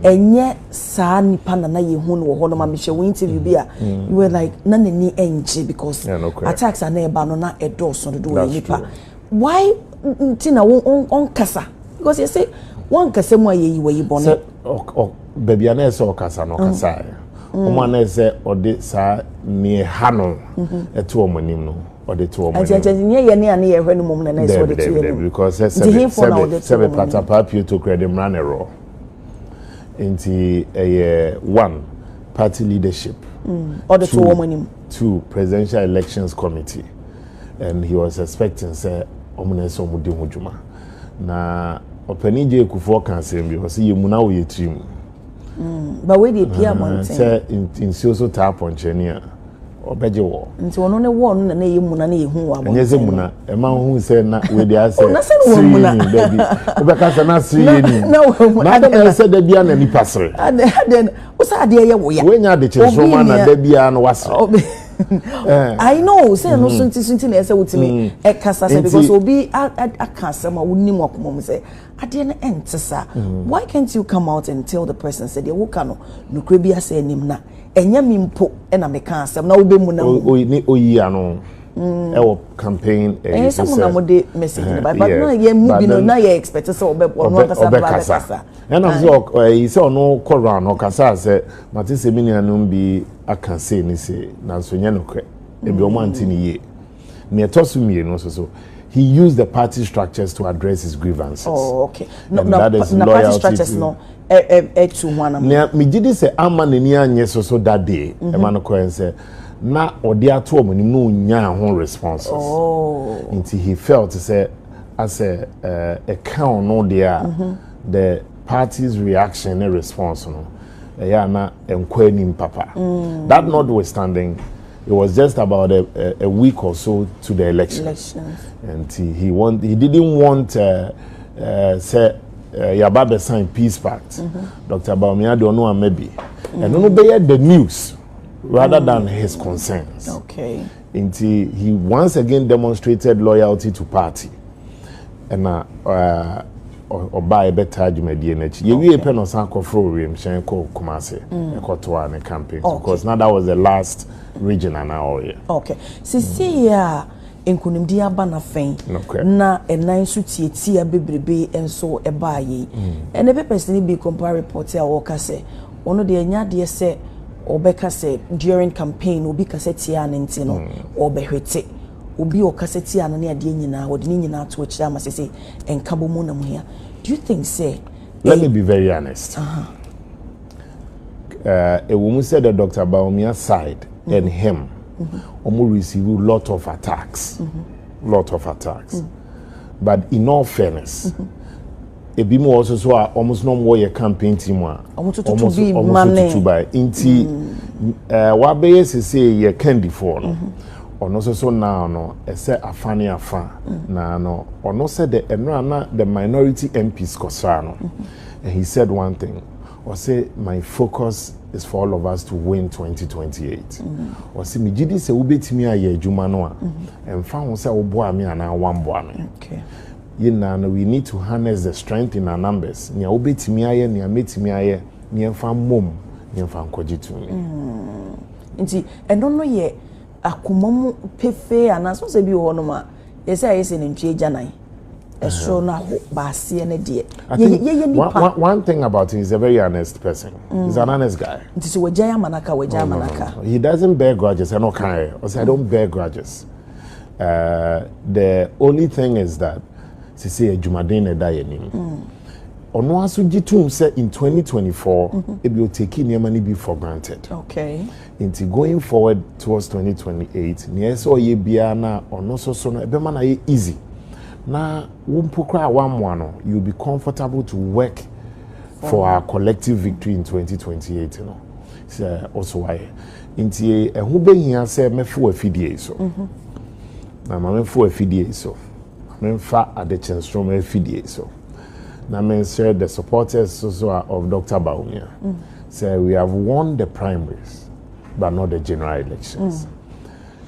and yet, sa nipa na ye hunu or hono mamisha we interview beer. You were like, none ni NG because attacks are never no a door so to do a nipa. Why Tina on Kasa? Because you say, one Kasa more ye were you born. Baby, I saw Kasa no Kasa. One say, or this near Hano, a two woman. Or the two because seven patapap you to credit run a raw into a one party leadership or the two women two presidential elections committee, and he was expecting say omuneso mudimujuma na openije kufo kan say because you muna we team but we dey peer one thing say in so tap on chenia obeje wo nti wono ne wo no na yemu na yehu wa bo nyeze muna e ma hu se na we dey ase na se no muna baby obeka se na se yeni na da se da bia na ni pasere then o sa de ye wo ya we nya de cheso ma na da bia no wasere I know say no sunti na ese wutimi e kasa se because obi akasa ma woni mo akomom say ade na entesa why can't you come out and tell the person say de wo ka no nokre bia say nim na enya mimpo na meka asem na obe mu na ni oyi ano ewo campaign so say na mo de message but no ye mu bi no na ye expect say obe no kasa and am say he say no corral no kasa say mate se mi nuanum bi aka say ni say na so nya no kre e bi o man ti ni ye me etosu mi no so he used the party structures to address his grievances. Oh, okay. No, party structures no. To one. Me did say ama ni anye so that day. E man ko say na odi ato omo ni no nya ho responses. Oh. Until he felt to say as a count no there the party's reaction and response no. Yeah na enkwanim papa. That notwithstanding, it was just about a week or so to the elections. And he didn't want say Yababe sign peace pact. Dr. Bawumia don't know maybe. And no be the news rather than his concerns. Okay. Until he once again demonstrated loyalty to party. And oba ebe tajuma di energy. Ye we pen on sanko fro rem shen ko Kumasi. Ekotoa ne campaign. Because now that was the last region and now here. Okay. See ya enkunimdi aba na fen na enan so tietia bebrebe enso eba yi. And the person be compare report ya wo ka say ono de nya de say obeka say during campaign obi ka say tia ne nti no obehwete obi o ka say tia no ne ade nyina wo de nyina to kira ma say enkabo mu na mu ya. Do you think say let me be very honest. A woman said that Dr. Bawumia's side and him almost receive a lot of attacks. But in all fairness, a bit more also so almost no more your campaign team almost to buy inti what be say you can before or no so now no say afani afa na no or no said the minority MPs kosano and he said one thing or say my focus is for all of us to win 2028. Or say me jidi se ubetimi aye adwuma no a emfa ho say oboa me ana wamboa me. Okay. We need to harness the strength in our numbers. Nia ubetimi aye nia metimi aye nia emfa mom nia emfa nkojitu me. Nti eno no ye akomam pefe ana so se bi wo no ma ye say aye se ntwe janan. One thing about him, he's a very honest person. He's an honest guy. He doesn't bear grudges. I don't bear grudges. The only thing is that Jumadine Dayanim. In 2024, it will take in for granted. Okay. Into going forward towards 2028, easy. Now, you'll be comfortable to work for our collective victory in 2028. You know, so also why. Inti who be here say me for a FDA so. Na me for a FDA so. Me fa at the chance from a FDA so. Na me share the supporters also of Dr. Bawumia. Say we have won the primaries, but not the general elections.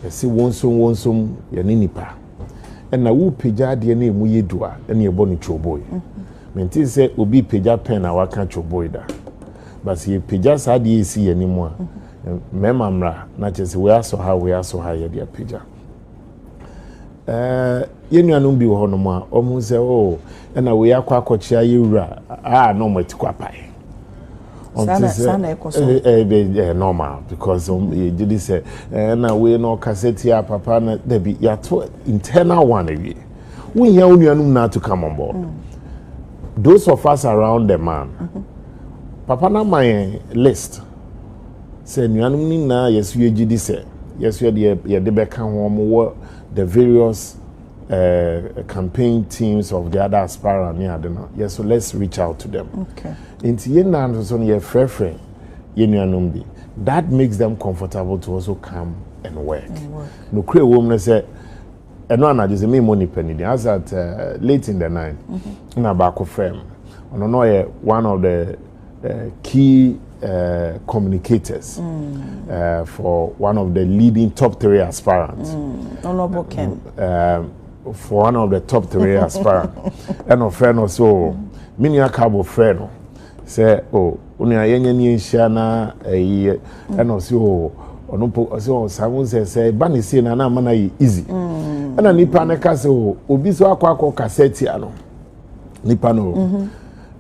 You see, one some yaninipa. And na wo peja de na emu yedua na ebo ni choboy menti se obi peja pen na waka choboy da but ye peja sa de esi animu a mema mra na chese we aso ha ye de peja yenuanum bi ho no mu a omu se o na we akwa akochia yewura no matikwa pai normal because you did say na we no cassette ya papa na there be ya to internal one away we hear unuanum na to come on board those of us around the man papa na my list say unuanum ni na yes we gidi say yes we de beka ho mo the various campaign teams of the other aspirants near them. Yes, so let's reach out to them. Okay. That makes them comfortable to also come and work. No create woman say, and no, I just me money penny. I was at late in the night in a back of firm. One of the key communicators for one of the leading top 3 aspirants. Honorable Ken. For one of the top 3 aspirants. And a friend also, many a cabo friend say, oh, Oni ayenye ni nhia na eh and also ono so Samu say ba ne say na ma na easy na nipa ne ka say obi so akwa cassette ano nipa no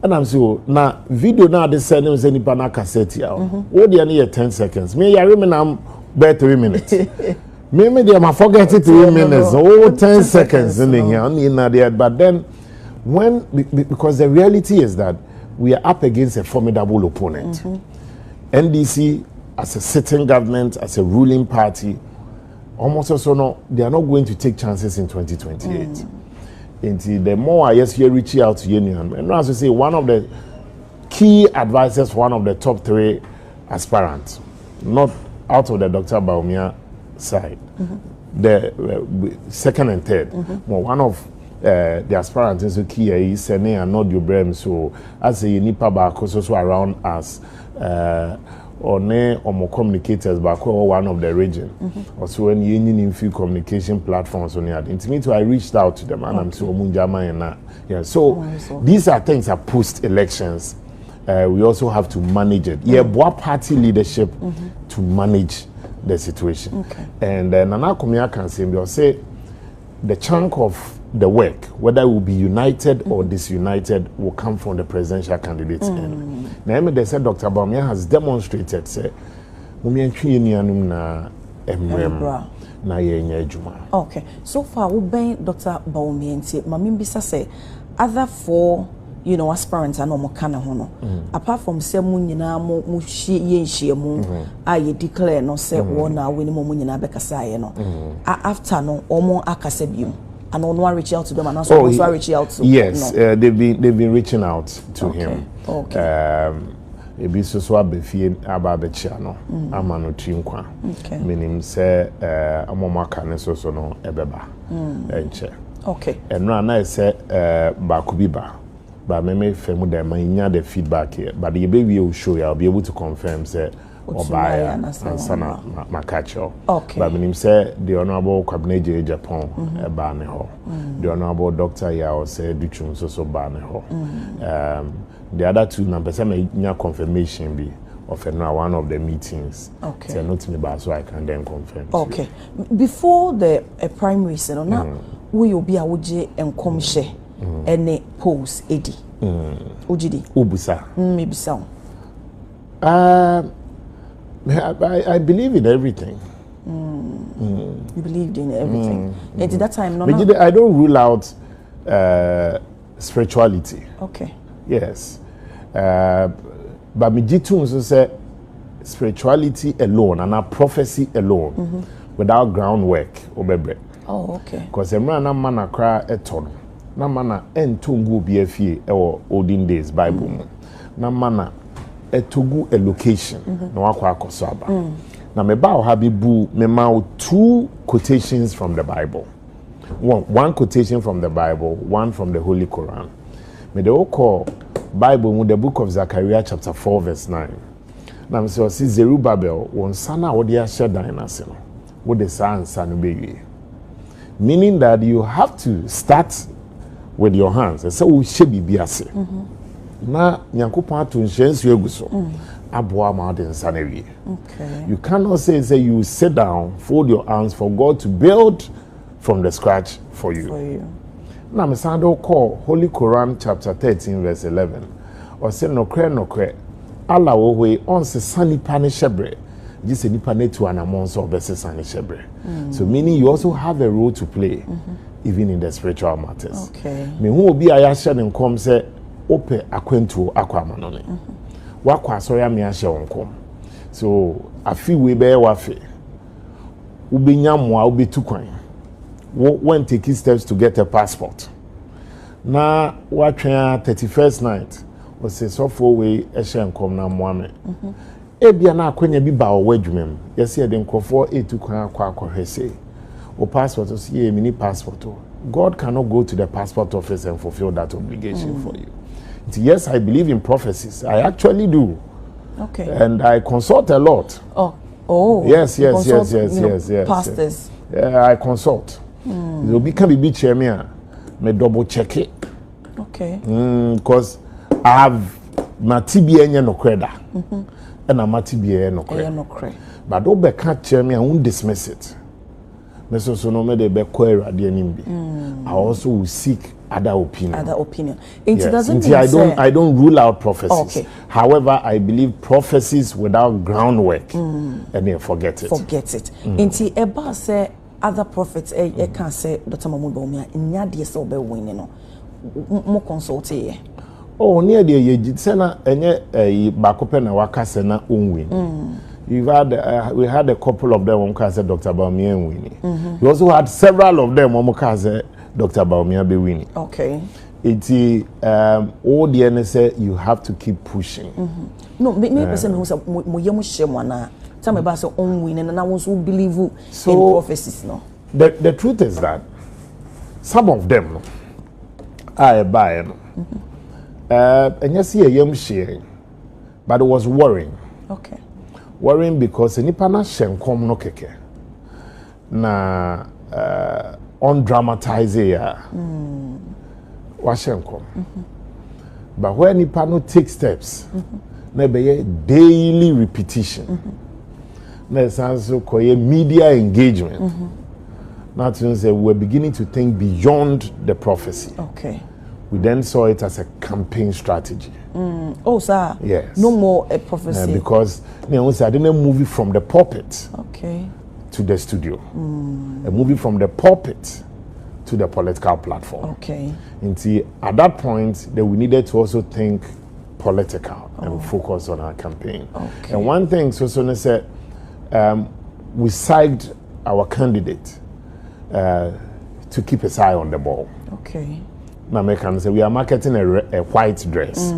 and I'm so na video na de say nipa na cassette ya wo de na 10 seconds me yare me na be 3 minutes me dey ma forget it 3 minutes 10 seconds in here on na there but then when because the reality is that we are up against a formidable opponent. NDC as a sitting government, as a ruling party, almost also no, they are not going to take chances in 2028. Until the more I hear reaching out to union, and as I say, one of the key advisors, one of the top 3 aspirants, not out of the Dr. Bawumia side, the second and third, well, one of the aspirants is key is Sene and not your brem so as a nipa back also around us or ne or more communicators back or one of the region also when you in few communication platforms on it to me I reached out to them and I'm so munjama and yeah so these are things that post elections we also have to manage it what party leadership to manage the situation and Nana Kumia can say the chunk of the work, whether it will be united or disunited, will come from the presidential candidates. Now, they said Dr. Bawumia has demonstrated, say, okay, so far, we been Dr. Bawumia and say, Mamimbisa say, other 4, aspirants are no more kind of apart from say, Munina, I declare no say, one now, winning Munina Becasai, after no, or more Akasebium. And on one reach out to them and also reach out to yes they've been reaching out to him ebi so abefie ababecha no amano trinkwa meaning say amomaka ne so no ebeba enche and na say bakubiba but me femu dem nya the feedback here but the baby will show you I'll be able to confirm say Obaya and Sana Makacho. But meaning say the Honorable Cabinet Agyapong Baneho. The Honorable Dr. Yao said Duchum so Baneho. The other 2 numbers I confirmation be of one of the meetings. So not me but so I can then confirm. Before the primary so now we will be awuje enkomhye any polls edi. Ojidi. Ubusa. Maybe so. I believe in everything. You believed in everything. At that time, no. I don't rule out spirituality. Yes. But me jitu say spirituality alone and a prophecy alone without groundwork obebre. Because emra na mana kra eton. Na mana entungu biefie e olden days Bible mu. Na mana etogu a location na wakwa akoso aba na me ba ha bibu me ma 2 quotations from the Bible, one quotation from the Bible, one from the Holy Quran. Me de call Bible mu the book of Zechariah chapter 4 verse 9 na me say Zerubbabel won sana wo de ahye dan na se no wo de sa ansa no bewie, meaning that you have to start with your hands and say wo hye bibi ase na nyankopon ato nhyensu eguso aboa ma de nsa na wie. You cannot say you sit down, fold your arms for God to build from the scratch for you. Now me sound call Holy Quran chapter 13 verse 11 or say nokre Allah wo we on se sani pane shebre just nipa netu anamon so obese sani shebre. So meaning you also have a role to play even in the spiritual matters. Me hu obi ayahye ne nkom say ope akwentu akwama no ne wakwa asori ame ahye wonkom so afi we be wafe ubenya moa ubetu kwan when taking steps to get a passport na watwa 31st night o say so for we ehye nkom na moame ebia na akwanya bi ba owadwumem yesi e de nkofo etu kwan akwa o passport o say mini passport God cannot go to the passport office and fulfill that obligation for you. Yes, I believe in prophecies. I actually do. And I consult a lot. Yes. Pastors. Yeah, I consult. So become a bit chairman. Me double check it. Because I have matibia enye no kreda na matibia no kreda but do be catch me and dismiss it me so no me de be query ade anim bi I also will seek other opinion it yes. doesn't mean I don't rule out prophecies. Okay. However, I believe prophecies without groundwork and then forget it nti eba say other prophets can say Dr. Mahmoud Bawumia nya de so be win no mo consult ye oh near the ye say na enye bakope na waka se na onwin we had a couple of them who said Dr. Bawumia winning. We also had several of them who said Dr. Bawumia be winning. Okay. It's all the NSA you have to keep pushing. No, me person who say mo yemu shemwana. Tell me about your own winning and I want to believe in prophecies no. The truth is that some of them I buy no. And you see a yem sharing, but it was worrying. Okay. Worrying because nipa na shenkom no keke na on dramatize ya wa shenkom but when nipa no take steps na be daily repetition na sanso koye media engagement that means we're beginning to think beyond the prophecy. Okay. We then saw it as a campaign strategy. Oh, sir. Yes. No more a prophecy. Because I didn't move it from the pulpit to the studio. A movie from the pulpit to the political platform. Okay. And see, at that point, that we needed to also think political and focus on our campaign. Okay. And one thing, so said, we psyched our candidate to keep his eye on the ball. Okay. Americans say we are marketing a white dress.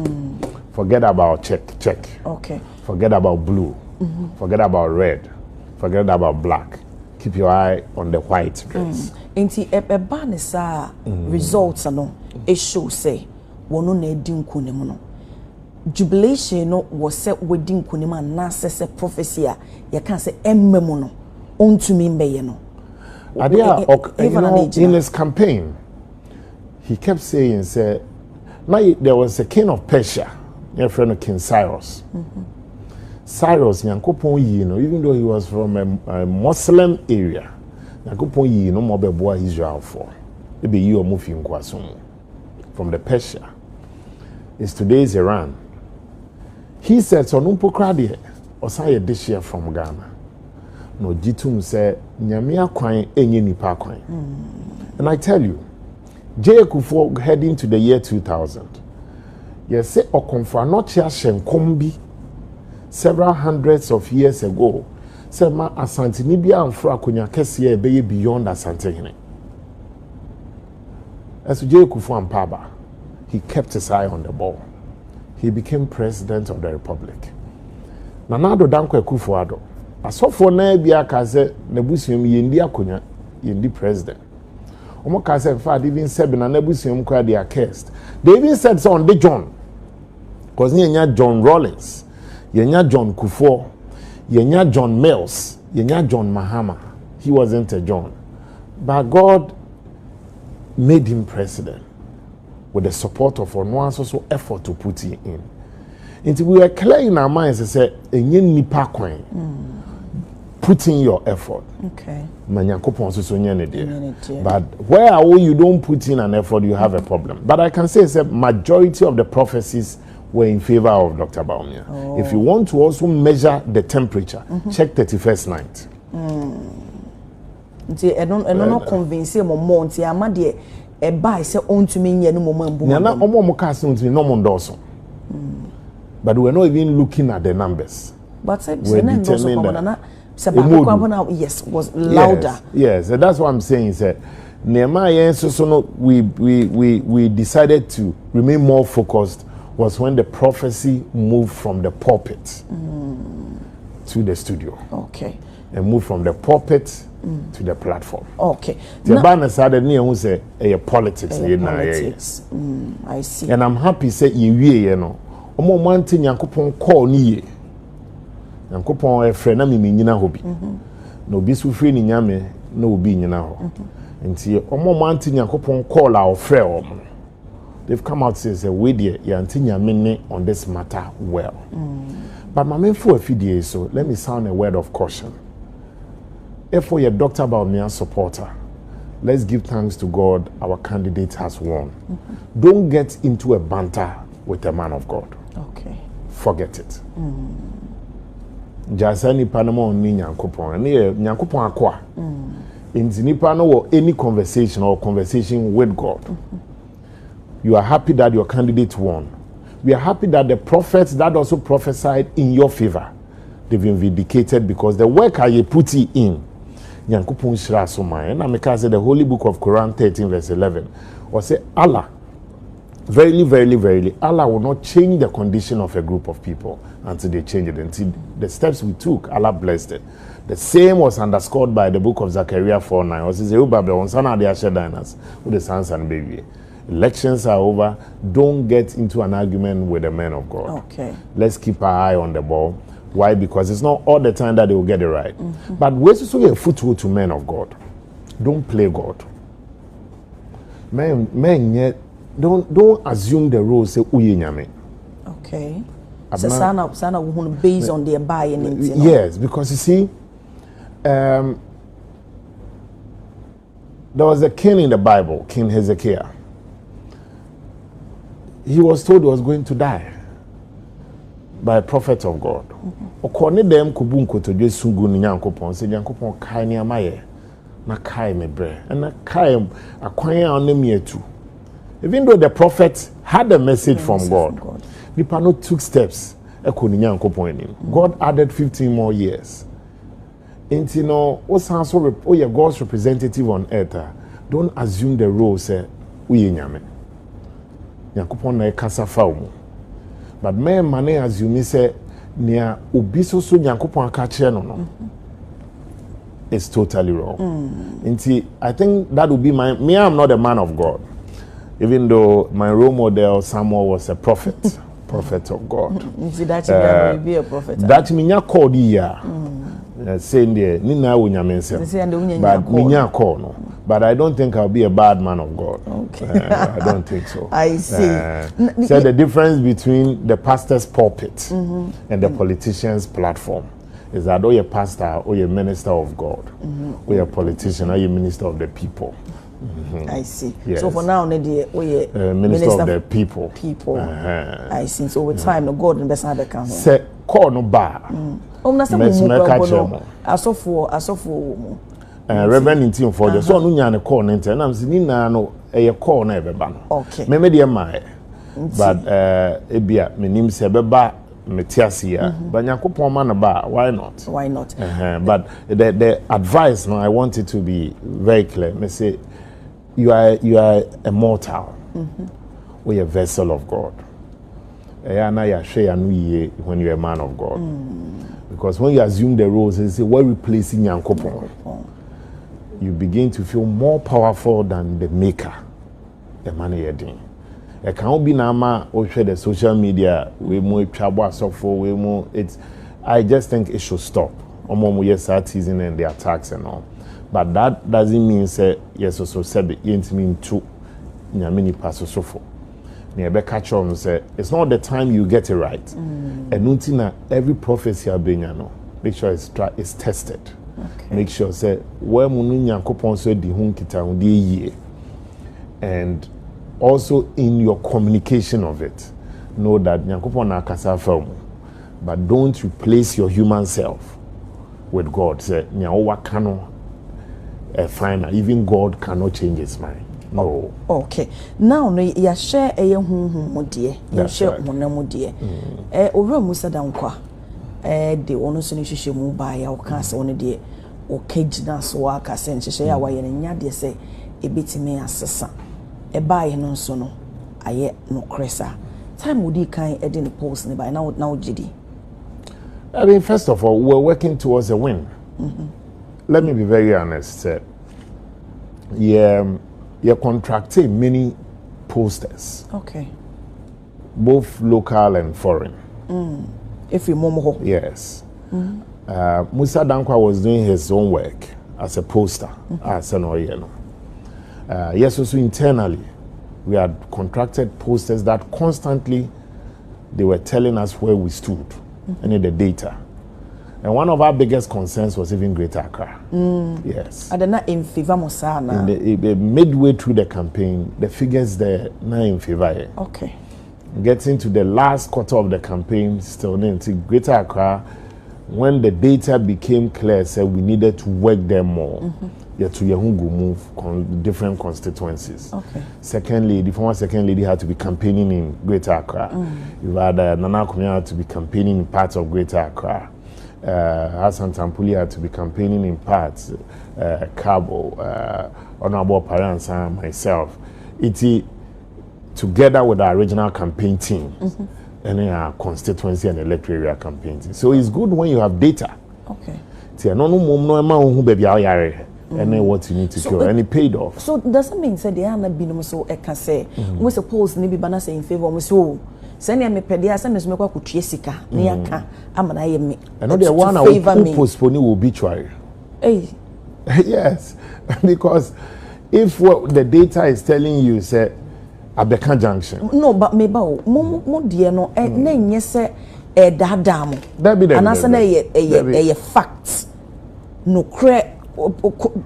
Forget about check. Okay. Forget about blue. Forget about red. Forget about black. Keep your eye on the white dress. Enti eba ne sa results no e show say wono na edi nkonim no. Jubilation no was set wedding nkonim na se prophecy a ye kan say emmemu no ontumi mbeye no. In his campaign he kept saying, there was a king of Persia, your friend King Cyrus. Cyrus, even though he was from a Muslim area, no more be Israel for. Maybe you are moving from the Persia. It's today's Iran. He said, so no pokrade or say a dish here from Ghana. No, Jitum said, Nyamia kwine, enye nipa kwine. And I tell you, Agyapong heading to the year 2000. Yes, say Okonfa not Shenkombi several hundreds of years ago. Say ma Asante Nibia and Fra Kunya Kesiye be beyond Asante Hine. As Agyapong and Paba, he kept his eye on the ball. He became president of the republic. Nanado Dankwa Kufuado. Asofo na bia kaze nebusium yendi akonya yendi president. Omo said, in fact, even said, they are cursed. They even said so on the John. Because you John Rawlings, you John Kufuor, you John Mills, you John Mahama. He wasn't a John. But God made him president with the support of Onoa's also effort to put him in. Until we were clear in our minds to say, put in your effort. Okay. But where you don't put in an effort, you have a problem. But I can say a majority of the prophecies were in favor of Dr. Bawumia. If you want to also measure the temperature, check 31st night. I don't convince him more. A buy say on to me no moment. But we're not even looking at the numbers. But we're determined that yes, was louder. Yes, and that's what I'm saying. We decided to remain more focused was when the prophecy moved from the pulpit to the studio. Okay. And moved from the pulpit to the platform. Okay. The banner said that politics. Politics. I see. And I'm happy say you know. Omo manti Nyankopon call ni. Nyankopon e frɛ na me nyina ho bi. Na obi so frɛ ni nyame na obi nyina ho. Nti omo manti Nyankopon call a ofrɛ omo. they've come out and say we dear yantinya mini on this matter well. But my main for a few days, so let me sound a word of caution. If for your Dr. Bawumia supporter, let's give thanks to God our candidate has won. Don't get into a banter with a man of God. Okay. Forget it. Jasa nipa na mo ni nyankopon. Ne nyankopon akwa. Inti nipa no wo any conversation or conversation with God. You are happy that your candidate won. We are happy that the prophets that also prophesied in your favor, they've been vindicated because the work I put in, Nyankopon shira so man. And I make say the Holy Book of Quran 13 verse 11, or say Allah, verily, verily, verily, Allah will not change the condition of a group of people until they change it. Until the steps we took, Allah blessed it. The same was underscored by the book of Zechariah 4:9. Or says, with the sons and baby. Elections are over. Don't get into an argument with the men of God. Okay. Let's keep our eye on the ball. Why? Because it's not all the time that they will get it right. But where's also a foothold to men of God? Don't play God. Men yet don't assume the role say uye nyame. Okay. So sana based on their buying. Yes, because you see, there was a king in the Bible, King Hezekiah. He was told he was going to die by a prophet of God. Okone dem kubunko to je sungu ni nyankopon se nyankopon kai ni amaye na kai me bre na kai akwan ya onem yetu. Even though the prophet had a message from God, people no took steps. God added 15 more years. And you know, you're God's representative on earth. Don't assume the role, say, we nyame. Yakupon na kasa faumu. But man assume say, near ubiso so yakupon akache no. It's totally wrong. I think that would be me. I'm not a man of God. Even though my role model Samuel was a prophet, prophet of God. That be a prophet. That means you called here, saying there, Nina Unyamense. But Minya call no. But I don't think I'll be a bad man of God. Okay. I don't think so. I see. So the difference between the pastor's pulpit and the politician's platform is that you're a pastor or you're a minister of God, or you're a politician or you're a minister of the people. I see. Yes. So for now, we are minister of the people. I see. So with time, the God and best other can. Say call no bar. Reverend in team for the so no nya ne call nte na msi ni na no e call na e beba no. Okay. Me de mai. But ebia menim se beba metiasia. But Yakupon man ba, why not? Why not? But the advice no I want it to be very clear. Me say you are a mortal. We are a vessel of God. When you're a man of God. Because when you assume the roles, they say, we're replacing Yankopon. You begin to feel more powerful than the maker, the man you're doing. It can't be nama or share the social media, we more trouble for we more. I just think it should stop. We start teasing and the attacks and all. But that doesn't mean say yes also said it mean too nyamini paso sofo. Say it's not the time you get it right. And every prophecy no, make sure it's tested. Okay. Make sure say where and also in your communication of it, know that but don't replace your human self with God. Say final. Even God cannot change his mind. No. Okay. Now no ya share dear. Ya share dear. Owura Musa dankwa. De ono so ne hwehwe mu ba ya o ka se ono de o kagina so aka se nhwehwe ya wa ye nya de se ebetimi asesa. Ba ye no so no aye no kresa. Time wodi kan e de ne post ne ba na gidi. I mean, first of all, we're working towards a win. Let me be very honest. You're contracting many posters. Okay. Both local and foreign. If you momo. Yes. Musa Dankwa was doing his own work as a poster. As an yes, also internally, we had contracted posters that constantly they were telling us where we stood and the data. And one of our biggest concerns was even Greater Accra. Yes. And not in favor Mosana. Midway through the campaign, the figures there not in favor. Okay. Getting to the last quarter of the campaign, still in Greater Accra, when the data became clear, said we needed to work them more. Yeah, to Yahungu move different constituencies. Okay. Secondly, the former second lady had to be campaigning in Greater Accra. You had Nana Kumia had to be campaigning in parts of Greater Accra. Hassan Tampuli had to be campaigning in parts. Cabo, Honorable Paransa, myself. Together with our regional campaign team and our constituency and electoral area campaign team. So it's good when you have data. Okay. And then what you need to do, and it paid off. So doesn't mean that they are not being so I can say we suppose maybe bana say in favor of so send me pedia send me kwa kutriesika niaka amana ye me. And the one who postpone obituary. Hey. Yes, because if what the data is telling you say Abeka Junction. No, but maybe mo dear no na nye say dadam. And as a facts no cre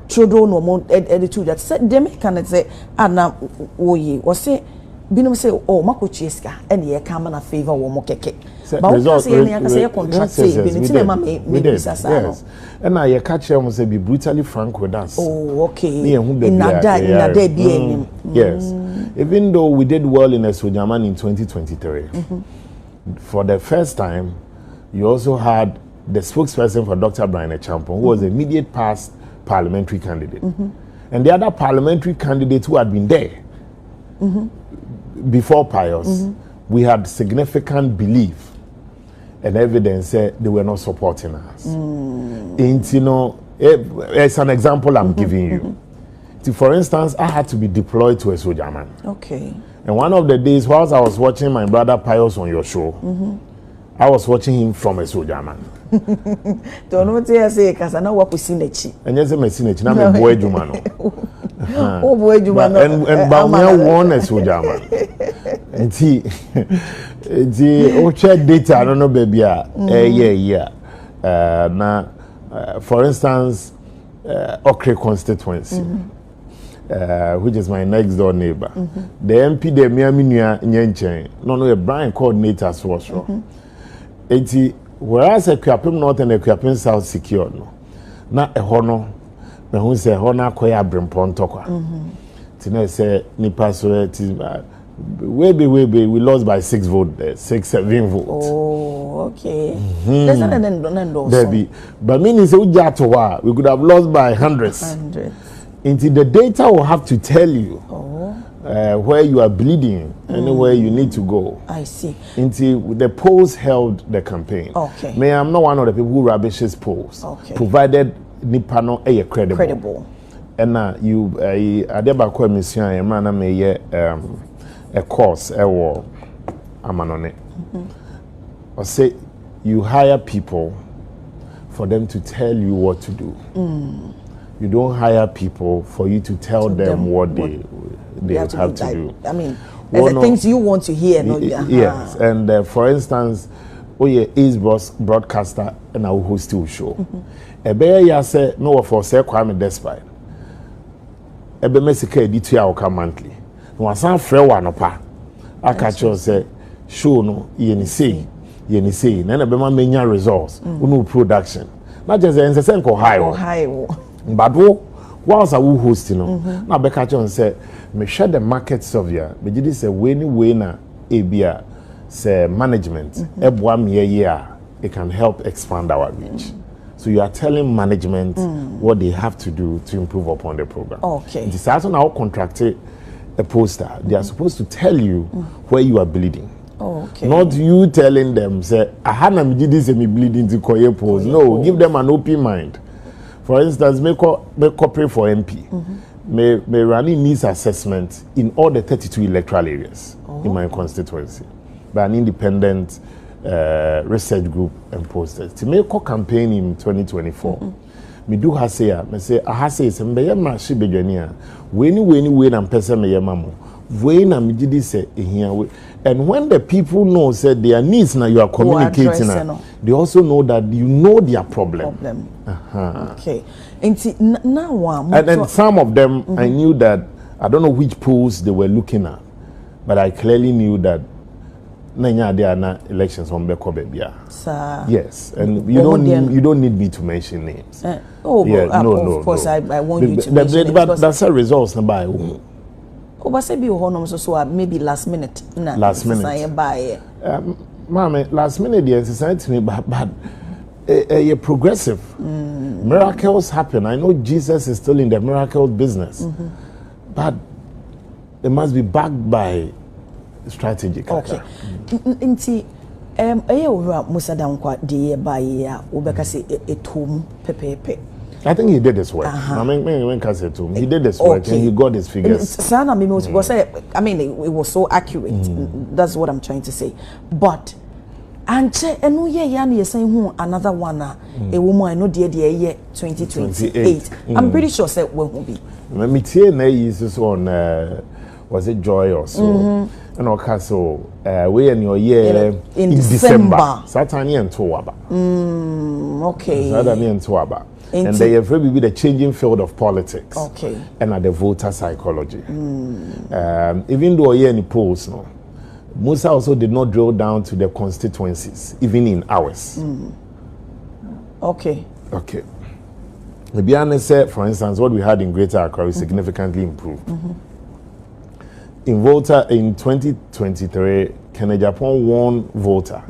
children no more attitude that said them can say ana woyi or say binom say oh makochieska and ye come na favor wo mo keke but we say any say contract say binom ma me yes and na ye catch them say be brutally frank with us. Oh okay in that be yes even though we did well in Esojaman in 2023 for the first time you also had the spokesperson for Dr. Bryan Agyapong, who was the immediate past parliamentary candidate. And the other parliamentary candidates who had been there before Pius, we had significant belief and evidence that they were not supporting us. And, you know, it's an example I'm giving you. So for instance, I had to be deployed to Esojaman. Okay. And one of the days, whilst I was watching my brother Pius on your show, I was watching him from Esojaman. Don't know what you say, because I know what we see nechi. And yes, I'm a sinechi. I'm a boy Jumano. Oh boy Jumano. And Bawumia won Esojaman. And he check data. I don't know, baby. Yeah. Now, for instance, Okre constituency, which is my next door neighbor. The MP, the Miaminia Nyenchen, no, Bryan coordinators was wrong. Whereas Agyapong North and Agyapong South secure no. Na ehono me hu say ehono akoya brempon tokwa. Tina say nipa so we we lost by 6 votes, 7 votes. Oh, okay. There's an but meaning say we could have lost by hundreds. Into the data will have to tell you where you are bleeding, anywhere you need to go. I see. Into the polls held the campaign. Okay. May I'm not one of the people who rubbishes polls. Okay. Provided Nipano a credible. Credible. And you adeba mission a man may a course war amanone. Or say you hire people for them to tell you what to do. You don't hire people for you to tell them what they have to do. I mean, there's the things you want to hear. Yes, and for instance, is broadcaster and our host show. Ebe ya say no for say Kwame Despite. Ebe mesika editu ya oka monthly. No asan frɛ wa no pa. Aka cho say show no ye ni say. Na na be ma menya results. Unu production. Not just say nko high. But whilst I will host, now Becca John said, me share the market Sovia, but it is a way na ABA say management, it can help expand our reach. So you are telling management what they have to do to improve upon the program. Okay. It is also now contracted a poster. They are supposed to tell you where you are bleeding. Okay. Not you telling them, say, I had me bleeding to Koye post. No, give them an open mind. For instance, may cooperate for MP. May running needs assessment in all the 32 electoral areas in my constituency by an independent research group and posters. To make a campaign in 2024, me do say I say I say some be ma she be jania. When and person me yamamo. when I'm say here, and when the people know said their needs now you are communicating, they also know that you know their problem. Okay, and now and some of them I knew that I don't know which polls they were looking at, but I clearly knew that there are not elections on Bekobebia. Yes, and you don't need me to mention names. Of course, I want you to mention names. But that's a result by but say be so maybe last minute. Last minute. Mama, last minute the society but a progressive. Miracles happen. I know Jesus is still in the miracle business. But it must be backed by strategy. Okay. Inti Musa Dankwa de by Ubekasi etum pepepe. I think he did this work. I mean, he did this work and he got his figures. Sana was I mean, it was so accurate. That's what I'm trying to say. But and you're saying another one, a woman I know dear 2028. I'm pretty sure said won't be. Let me tell you, is on was it Joy or so? And okay, so we in your year in December. Saturday and Toaba. Okay. Saturday and Toaba. And they have really be the changing field of politics. Okay. And at the voter psychology. Even though here in polls, no, Musa also did not drill down to the constituencies, even in ours. Okay. Okay. The Biane said, for instance, what we had in Greater Accra is significantly improved. In voter in 2023, Agyapong won voter,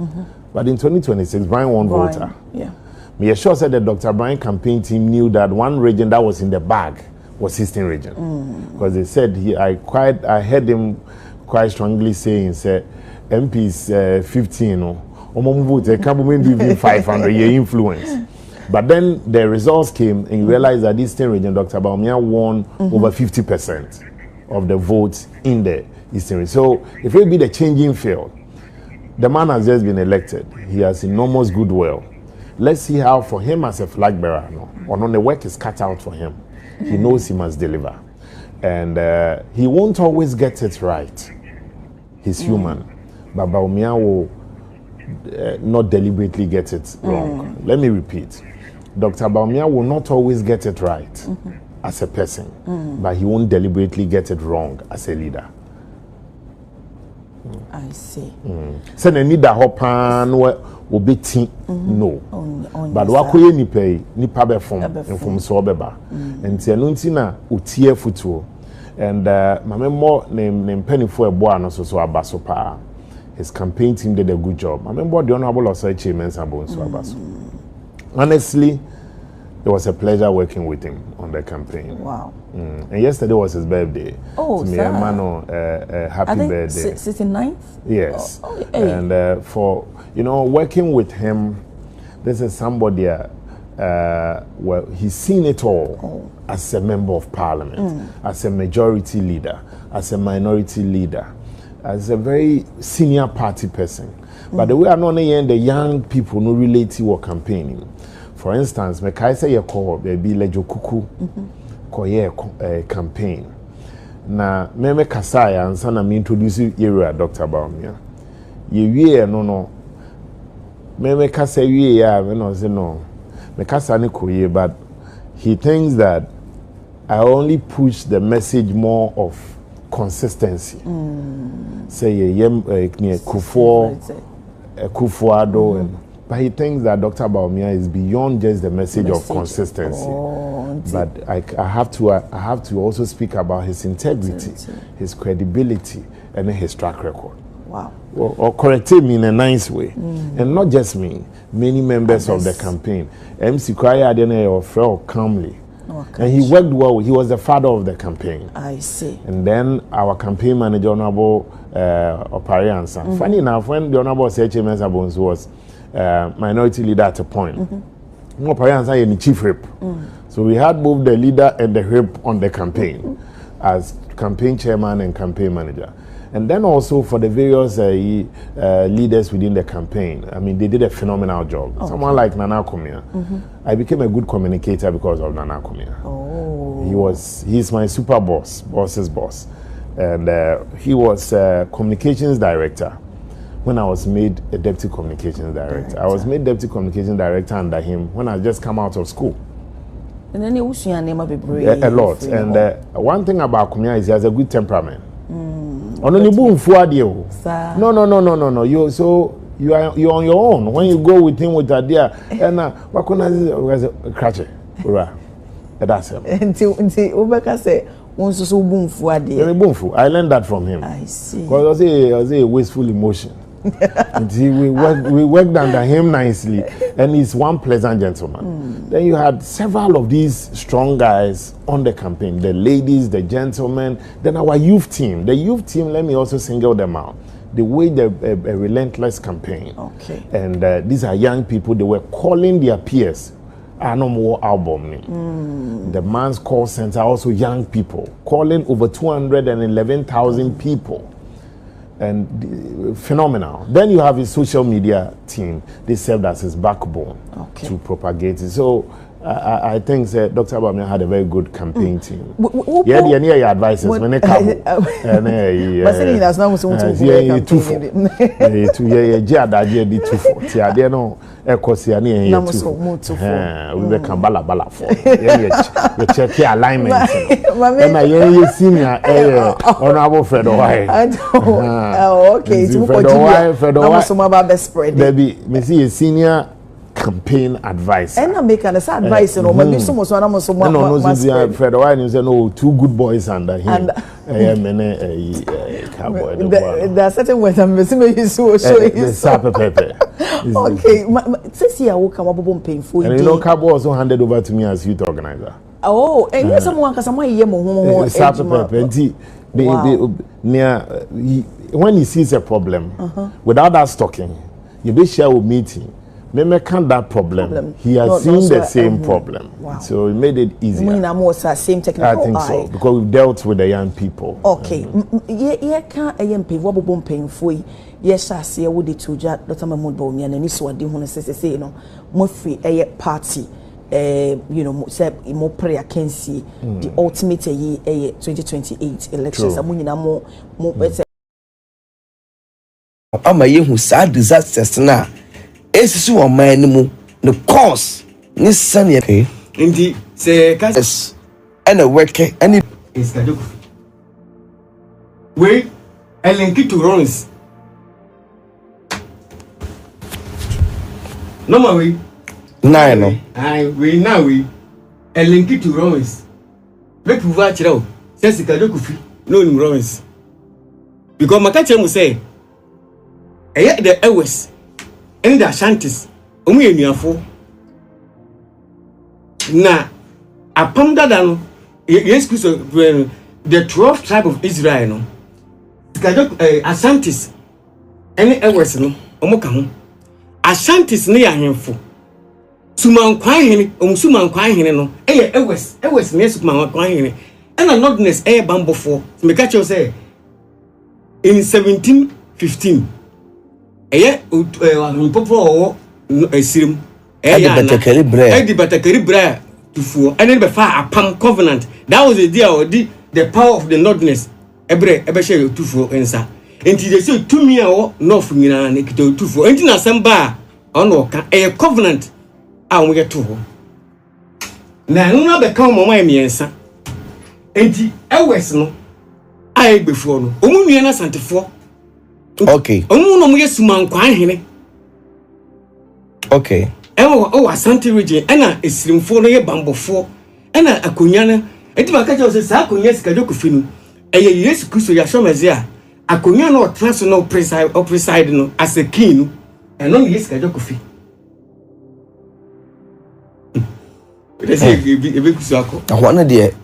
but in 2026, Bryan won voter. Yeah. Me sure said that Dr. Bryan campaign team knew that one region that was in the bag was Eastern region, because they said I heard him quite strongly saying, said MPs 15, vote they can't even 500 year influence. But then the results came and you realize that Eastern region, Dr. Bawumia won over 50% of the votes in the Eastern region. So if it be the changing field, the man has just been elected. He has enormous goodwill. Let's see how for him as a flag bearer, the work is cut out for him. He knows he must deliver. And he won't always get it right. He's human. But Bawumia will not deliberately get it wrong. Let me repeat. Dr. Bawumia will not always get it right as a person, but he won't deliberately get it wrong as a leader. I see. So the need that hopan will be no. But what could you pay? Nipa be from so beba. And tianuntina utie futu. And my member name Penny for a boy no so abasopa. His campaign team did a good job. I remember the Honorable Osai Chairman Sabon so abaso. Honestly, it was a pleasure working with him on the campaign. Wow. And yesterday was his birthday. Oh, so happy birthday. 69th? Yes. Hey. And for, working with him, this is somebody, well, he's seen it all as a member of parliament, as a majority leader, as a minority leader, as a very senior party person. But the way I know the young people no relate to campaigning. For instance, me kai say call baby lejo kuku koye campaign. Na me kasa ya ansa na me introduce area Dr. Bawumia. Ye wie no me kasa wie ya me no say no. Me kasa ni koye, but he thinks that I only push the message more of consistency. Say yem Kufuado and but he thinks that Dr. Bawumia is beyond just the message of consistency. But I have to also speak about his integrity, his credibility, and his track record. Wow. Or correct me in a nice way. And not just me, many members of the campaign. MC Kwaya Adene felt calmly. And he worked well. He was the father of the campaign. I see. And then our campaign manager, Honorable Opariansa. Funny enough, when the Honorable H.M.S. Abons was minority leader at a point, Opariansa is the chief whip. So we had both the leader and the whip on the campaign as campaign chairman and campaign manager. And then also for the various leaders within the campaign, I mean, they did a phenomenal job. Okay. Someone like Nana Kumia, I became a good communicator because of Nana Kumia. Oh. He's my super boss, boss's boss. and he was communications director when I was made a deputy communications director. I was made deputy communications director under him when I just come out of school. And then he was a lot. And one thing about Kumia is he has a good temperament. No. You are on your own when you go with him with that dear. And Wakuna is a crutch. That's him. Until Ubeka said, I learned that from him. I see. Because it was a wasteful emotion. we worked under him nicely, and he's one pleasant gentleman. Then you had several of these strong guys on the campaign, the ladies, the gentlemen, then our youth team. The youth team, let me also single them out. They waged a relentless campaign. Okay. And these are young people, they were calling their peers. No more album. The man's call center, also young people, calling over 211,000 people. And phenomenal. Then you have his social media team. They served as his backbone to propagate it. So I think that Dr. Bawumia had a very good campaign team. Yeah, your advices when they come. We can bala for. You check your alignment. And I senior honorable Fred Owai. Okay, baby, me see a senior campaign advisor. And I make an advice, and maybe so much one almost Fred Owai, you say no, two good boys under him. There are certain ways I'm missing so okay, since here I will come up with painful. And you know, Cabo also handed over to me as youth organizer. Oh, and yes, someone can someone hear more. When he sees a problem, without that stalking, you be share with meeting. Maybe can't that problem. He has seen the same problem. Wow. So it made it easier. Same technical. I think so, because we've dealt with the young people. Okay. Yeah, can't a young people won't pay for yes, I see a woody to Jack, Dr. Mahmoud Bawumia, and this one didn't want to say, you know, more free a party, you know, say more prayer can see the ultimate 2028 elections. I'm more better. I'm a young who sad disasters now. Esi wa man mu the cause ni sane okay ndi se kas and a worker and is kadoku we elenki to runs no we nine we now we elenki to runs make you va chira o se kadoku fi no ni runs because makache mu say the hours and the Ashantis, only in your four. Now, upon that, yes, the 12th tribe of Israel, Ashantis, any hours, no, Omokamu, Ashantis near him for Suman Quine, Suman Quine, no, hours, near Suman Quine, and a notness air bamboo for Mekacho say in 1715. Popo esirim Batakari Bra to four and then before a palm covenant. That was the day the power of the nordness ebre share to four answer. Until they say 2 year or no from you and to four. Until some bar on a covenant I will get to her. Now no become my answer. Until I was no I before no Omuniana Santa 4. Okay. Okay. Asante region. Ena esrim fo no ye bambo fo. Ena akonyana. Enti makacha se sa akonya sikadoko finu. Eye Yesu Kristo ya shomeze a akonya no transnational preside no as a king no. Eno no Yesu sikadoko fi. Ebe kusu ako. Ahwana de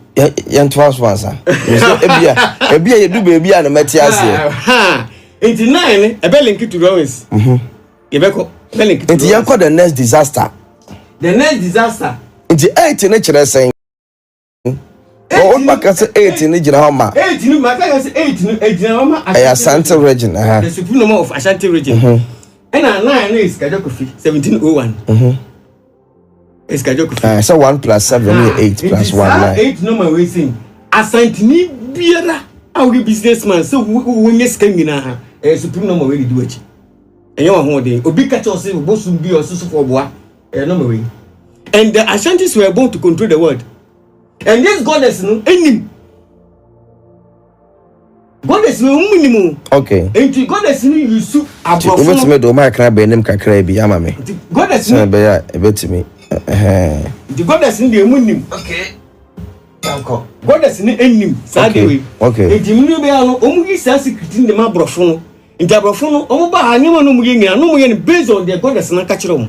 yan transfer. Ebia ye du baby a na meti ase. Ha. 89 a belling to Rowens. Yebeko belling. It's yanko the next disaster. The next disaster. It's 8 in nature saying. Oh, back as 8 in Ijahama. 8 in Macas 8 in Ijahama. Ashanti region. The supreme number of Ashanti region. And a 9 is Kajokofi 1701. It's Kajokofi. So 1 + 7 8 + 1 9. 8 number we sing. Asantini Biera. how we businessman so when you scan na supreme number we do it and you want dey obi catch us we both be or so for boa number we and the Ashantis were born to control the world and this goddess no enim goddess no minimum okay and goddess no use abrofo no betime do ma kra be nim kakra bi ama me goddess no be ya betime the goddess no dey munim okay goddess ni enim sadwe okay ediminu be anu omu yi sa secret ni ma brofo no nta brofo no omu ba anima no mu ye nyina no mu ye based on the goddess na ka kire mu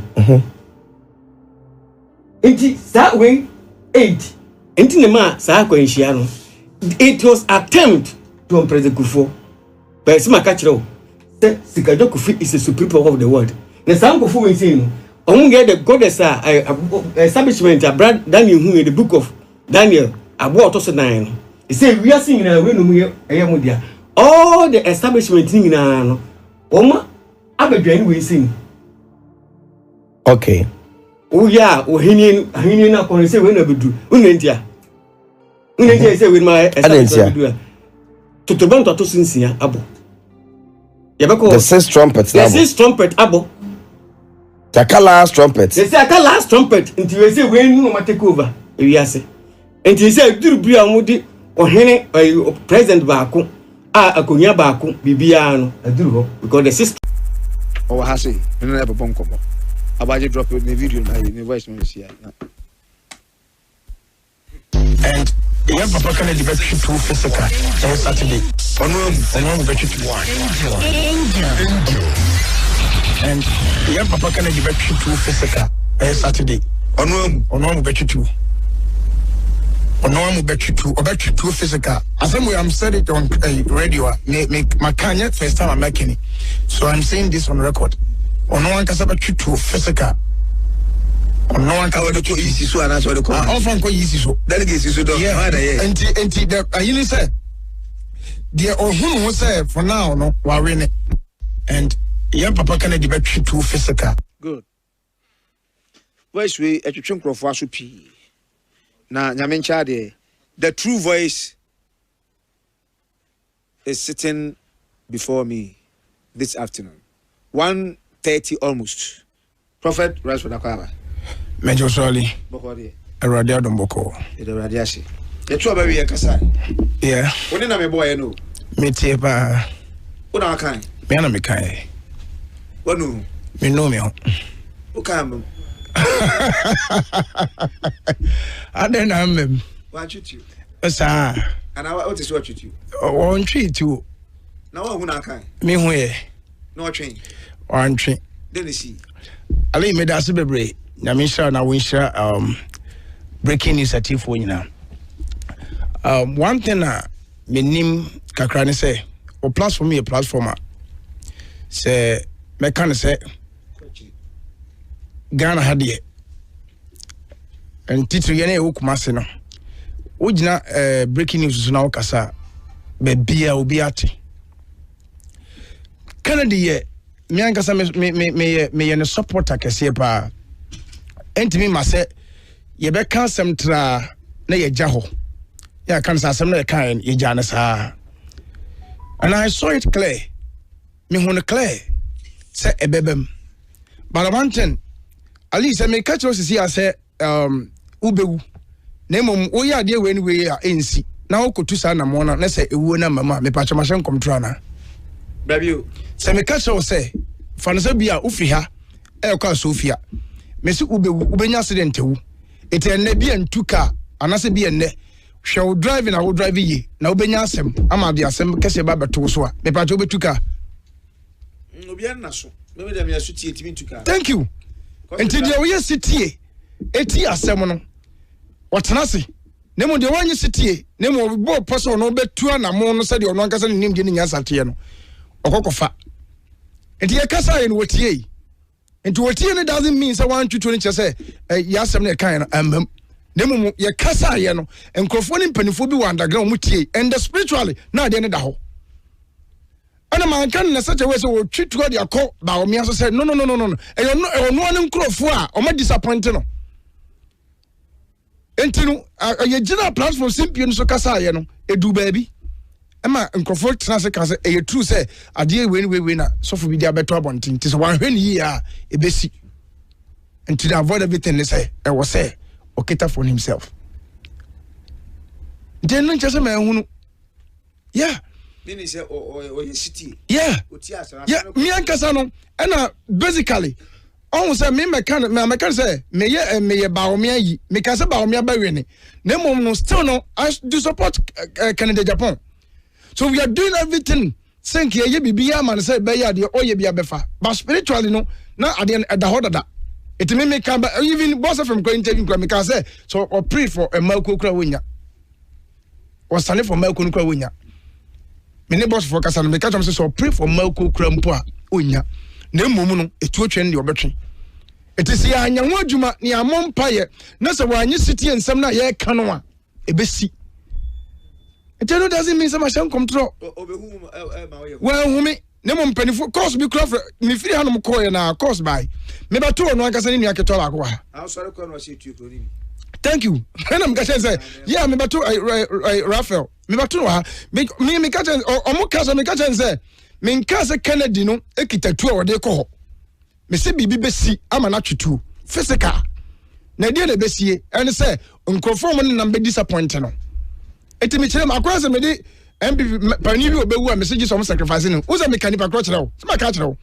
enti sa we 8 enti ne ma sa akwanhia no it was attempt to impress Kufo but sima ka kire o the Sikajo Kufi is the supreme power of the world na sa Kufo we say no omu get the goddess establishment Brad Daniel who in the book of Daniel abo to so nan e say we are seeing na we no mu mu dia all the establishment ni na no oma abadwan we sing okay o ya o hini na ko say we na bedu unentia say we ma establishment bedu to ban to sinsia abo yebeko the six trumpets abo the last trumpet they say last trumpet until we say we no ma take over we ase and he said durubia mudi ohene president baako akonya baako bibia no aduru ho because the system o ha say no na bobon komo abaje drop the video na the voice message here and yeah papa can debate to physical on Saturday on bet to and yeah papa can debate to physical on Saturday on bet to Onoamu bet you too physical. As I'm said it on radio, make my kanya first time I'm making it. So I'm saying this on record. Onoan kasa bet you too physical. Onoan kasa bet you easy so and that's what they call. Often call easy so. Delegates so do. Yeah. And the you say the ohun who say for now no warine and young papa can debate you too physical. Good. Voice we etwetwe nkrofo aso pii. Na nyamencha de the true voice is sitting before me this afternoon 1:30 almost. Prophet Rashford Akwaba Major Soli Bokodi Eradia Domboko Eradia Shi the true baby kasa yeah woni na me boy no me tie ba una kan me na me kan wonu me no me ho o kan I don't know. What you? Sir. And what is what you? One treat you. Now, who na kai? Me who no train. One train. Then you see. Ali made us be brave. MindShare na MindShare breaking news at for you now. One thing me nim kakrani say o platform me a platformer. Say me can say Ghana had ye and titre yene wo kumase no wo gina breaking news so na wo kasa be bia obi ate Canada ye me ankasa me ye no supporter kese pa entimi ma se ye be kan sem tra na ye gya ho ya kan sa sem na ye kan ye gya na sa and I saw it clear me hu no clear se ebebem but one thing Ali say me catch us see say ubewu na mom wo ya de we anyway a ensi na wo kotu sa na mo na say ewu na mama me pacho mahye nkomtro na baby say me catch us say fanasa bia ufi ha e kwa Sofia me se ubewu ubenya accident ewu etenne bia ntuka anase bia nne hwe wo driving na wo drive yi na ubenya asem ama de asem kese ba beto so a me pacho betuka obi an na so me dem ya so tie timi ntuka thank you enti de we sitie eti asem no watenase nemo de wanyi sitie nemo bo person no betu anamo no se de ono ankasa nim de nya sate no okokofa enti ye kasa ye no wotie enti wotie no doesn't mean say one tutu ni chese ya asem na kan no ambam nemo ye kasa ye no enkrofo ni mpanifo bi wa underground mutie and the spiritually na de ne da ho ana man kan na such a way so wo twitu de akọ Bawumia so say no e no an nkrofo a o ma disappoint no enti no ye gina platform simpie no so kasa ye no edu baabi Emma nkrofo tena ka say e true say ade we na so for bi dia beto abontin ti so wan hwe ni ya e besi and to avoid everything they say I was say oketa for himself then no just me hunu yeah meaning say o city yeah me ankasa no na basically on say me can say me Bawumia yi me can say Bawumia ba we ni na mom no still no I do support Canada Japan. So we are doing everything saying ye bibia man say be ya de oye bia befa but spiritually no na at the hoda da it me can even boss from going interview me can say so or pray for a malko kra wonya or stand for malko kra wonya me ne boss for kasa me can say so pray for malko kra mpo a wonya na mmom no etu otwen de obetwe it is ya anya ho adwuma ne amon paye na se wanyi city ensem na ye ka no a ebesi it doesn't mean so much control well humi ne mo mpanifo course bi kra me free hanom call na course by me ba to no ankasa ni aketo la ko ha I'm sorry ko no se tu ko ni thank you when I'm gonna say yeah me ba to Raphael me ba to ha me ka say omo ka so me ka say me nka say Kennedy no ekitatu a wode ko ho me se bibi besi ama na twetu physical na de besie ene say nkrofo mo na be disappoint no eti me kire makwa se me di MPP pani bi obewu a message some sacrifice no uza me kanipa kro kire wo se maka kire wo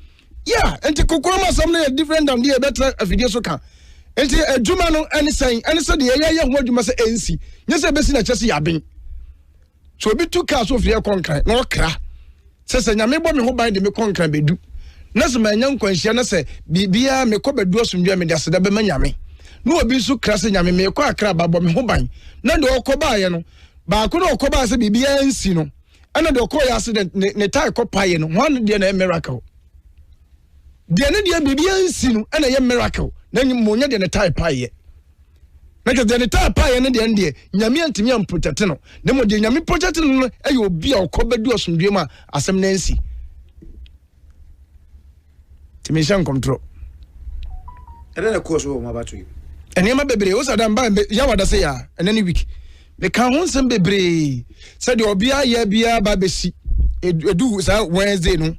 yeah enti kokoro ma some na different than the better video so kan enti adwuma no ene say de ye ho adwuma se ensi nye se besi na chese ya ben so obi tu car so fie konkran na okra se nyame bo me ho ban de me konkran bedu na so manya nkwanhia na se bibia me ko bedu osumdua me de aseda be manyame no obi su kra se nyame me ko akra babo me ho ban na de okoba ye no ba ko no okoba se bibia ensi no ana de okoya accident ne tie ko paye no one de na miracle de ne de bibia ensi no ana ye miracle na nyonya de ne tie paye na ke de ne tie paye ne de nyame antimi am protect no de mo de nyame protect no aye obi a okoba du osumdue ma asem na ensi timishan control and then of course we ma ba to you enema bebre o sadam ba ya wada say ya enani week me kan ho nsem bebre said obia ya bia ba besi edu sa Wednesday no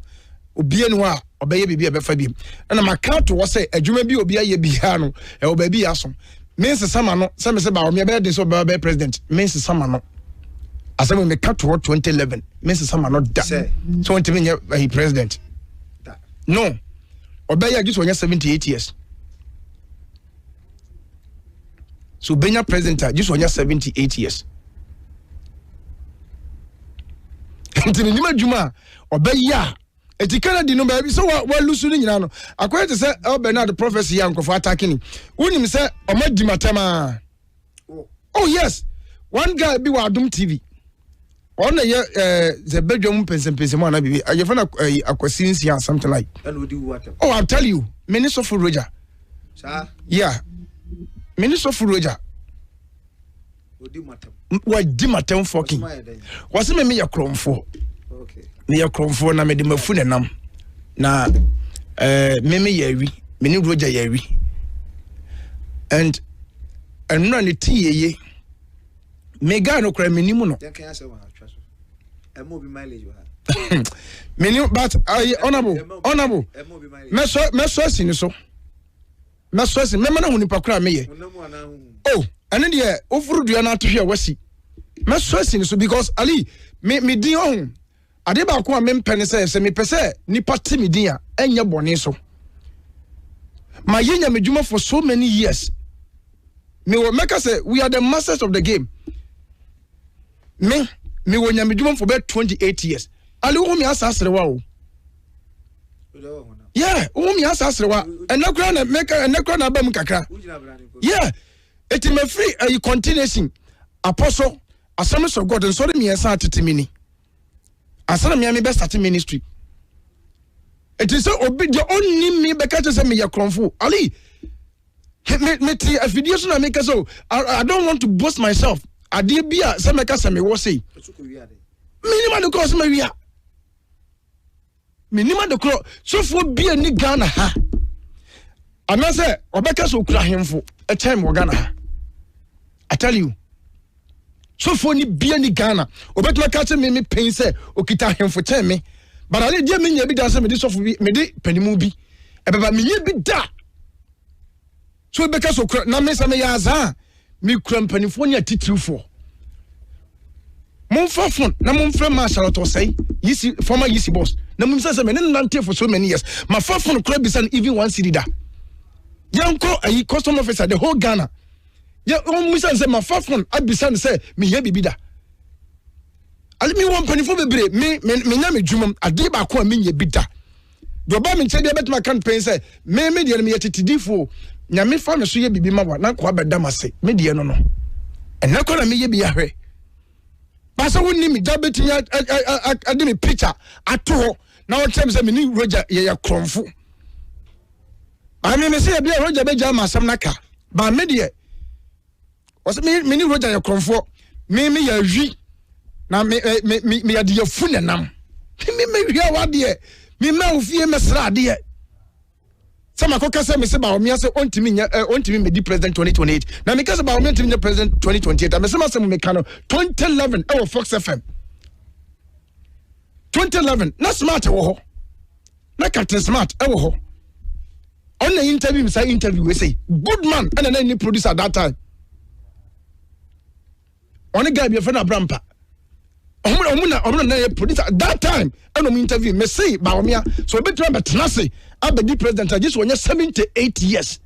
obia no a obeye bibia be fa bi na maka to wo say adwuma bi obia ya bia no e oba bi aso means sama no say me say Bawumia be dey so be president means sama no asem me ka to 2011 means sama no da so want me he president no obaya just when 78 years so Benya president just when 78 years ntini nima juma obaya etikana di no ba so wa lusu ni nyina no akwai te say El Bernard prophecy ya nkofo attacking unim say omadi matama oh yes one guy be wa Adum TV on the bedroom pensem na bibi ayefana akwasinsi and something like oh I'll tell you Minister for Roger sir yeah Minister for Roger odi matem fucking was me ya kromfo okay me ya kromfo na me de mafu nenam na me yawi me ni Roger yawi and no ne tiyeye me ga no kra me ni mu no mileage many but honorable meso sini so meso sini me na huni pakura meye oh ene de ofurudua na to hwe wasi meso sini so because ali me din ohun ade ba ko a me mpene se me pese ni party me din a enye bone so ma yenya medwuma for so many years me will make us say we are the masters of the game me wonya medwuma for about 28 years ali wo mi asasre wa o yeah wo mi asasre wa enakura na meka enakura na bam kakra yeah it me free a continuation apostle assemblies of God and sorry me esa tetemini asana me best start ministry it is so obi the only me be catch say me ya kronfo ali me ti a video so na make so I don't want to boast myself ade bia se meka se me wo say minimum the cross me wia minimum the cross so for bia ni Ghana ha ana say obeka so kura hemfo a time wo Ghana ha I tell you So for ni bia ni Ghana obetuma ka che me pain say okita hemfo chen me but ale dia me nya bi da say me di so bi me di panimu bi ebeba me nya bi da so beka so na me say me ya za me kura panifo nya titirifo mon fa phone na mon frère Marshall to say yisi former yisi boss na mon say me nante for so many years my fa phone kura bi san even one cedi da yanko ayi custom officer the whole Ghana ya on mi say my fa phone abisan say me ya bibi da ali mi won panifo bebre me nya me dwumam ade ba ko me nya bi da do ba me chede bet my campaign say me de me yetidifo nya me fa me so ye bibi ma wa na ko abeda mase me de no no ena ko na me ye bi ya hwe basa wonni mi da betimi ade me picture ato na o tem say me ni Roger ye ya kromfo ba me say bia Roger be jama asam naka ba me de was me ni Roger ya kromfo me ya hwi na me ya de ya fu nenam me hwi awa de me ma ofie mesra de sama ko kasa me se Bawumia se ontimi me di president 2028 na me kasa Bawumia ontimi me president 2028 me se ma se me kano 2011 e wo Fox FM 2011 na smart wo ho na Captain Smart e wo ho on the interview we say good man and then any producer at that time on the guy be friend Abrampa omuna na producer at that time and on interview me say Bawumia so be try but na say abedi president just when 78 years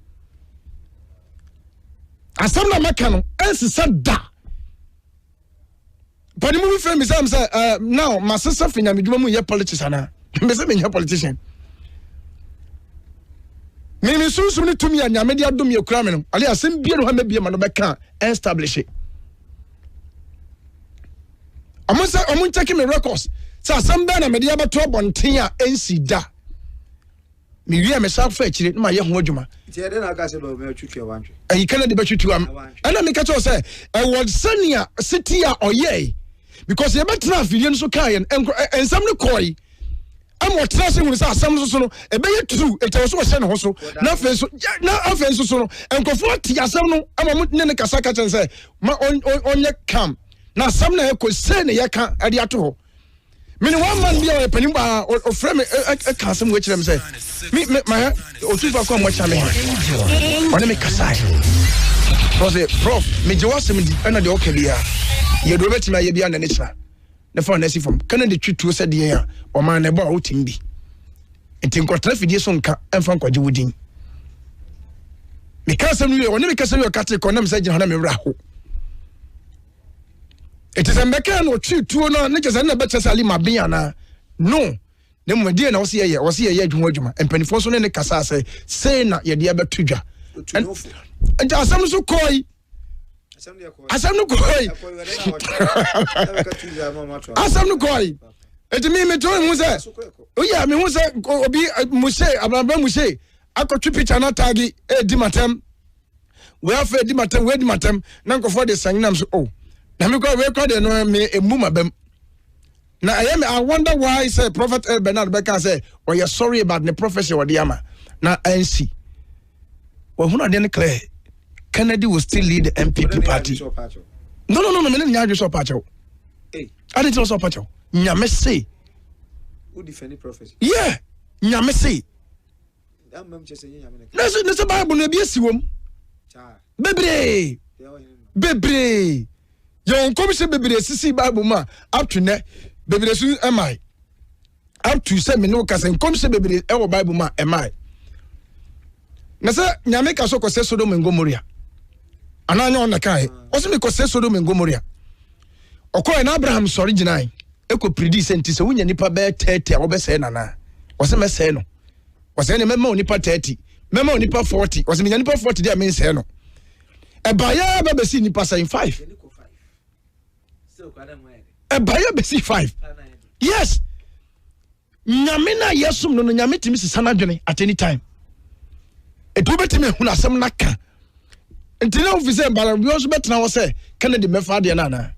asam na maka no ense da but the movie film is say now my sister finya me dwuma mu ye politics ana me say me ye politician me sunsun ni tumi anya me dia dom ye kura me no ali asem bia no ha me bia ma no be kan establish it I'm taking me records so some band na me dia beto bonten a ensi da me wi me sha fa akire na ma ye ho adwuma ti e de na aka se lo me twetwe wanhwe ayi kana de betwetwe am ana me ka cho say I was senior city a oye because ye betra afidie so kai ensam ne koi am what trust we say asam so no e be true e te so hye ne ho so na afen so no enkofo ti asam no am ne kasa ka chen say ma onye kam na asam na e ko se ne ye ka ade ato ho me one man bia o panim ba o frame e ka asam we kire me say me my o tu fa ko mo cha me on me kasa because prof me je wasem di na de o ka bia ye do betima ye bia na ne kira the phone nesi from Canada twitwo said ye a o man na ba o timbi enti nkotra fidie so nka emfa nkwaje wudin me ka sam we oni me ka sam we ka te konam se gina na me wra ho it is mbeka no twitwo no ne jesa na becha sali mabia na no ne mo die na wo se ye adwuma empanifo so ne kasa say na ye de abetudwa enti asam so koi asam no koi asam no koi eti me to hu se oya me hu se obi mushe abramba mushe akotwe picture na tagi di matem we afa di matem na nkofo de sanginam so oh na me ko we ko de no me emu mabam na I wonder why say Prophet Bernard Beka say oh you sorry about the prophecy of the ama na ANC we hu na de ne clear Kennedy will still lead the MPP party. No, me nya adwo so pacho. I didn't so pacho. Nyame say. Who defend the prophecy? Yeah. Nyame say. That mem chese nyame. Nese Bible na bi asiwom. Cha. Bebre. Yon come say bebre sisi Bible ma up to ne bebre su am I. Up to say me no ka say come say bebre e wo Bible ma am I. Nese nyame ka so ko say Sodom and Gomorrah. Ananya on the kai. Also because Sodom and Gomorrah. Oko na Abraham sorry jinai. Eko predict enti se wunya nipa be 30 a wo be say nana. Wose me say no. Wose ne mema onipa 30. Mema onipa 40. Wose me nipa 40 dia me say no. E baya be si nipa say 5. E baya be si 5. Yes. Nyame na yesum no nyame timi sisana dwene at any time. E do betime hu asem naka. Until now, we say, but we also better now say, Kennedy me father nana.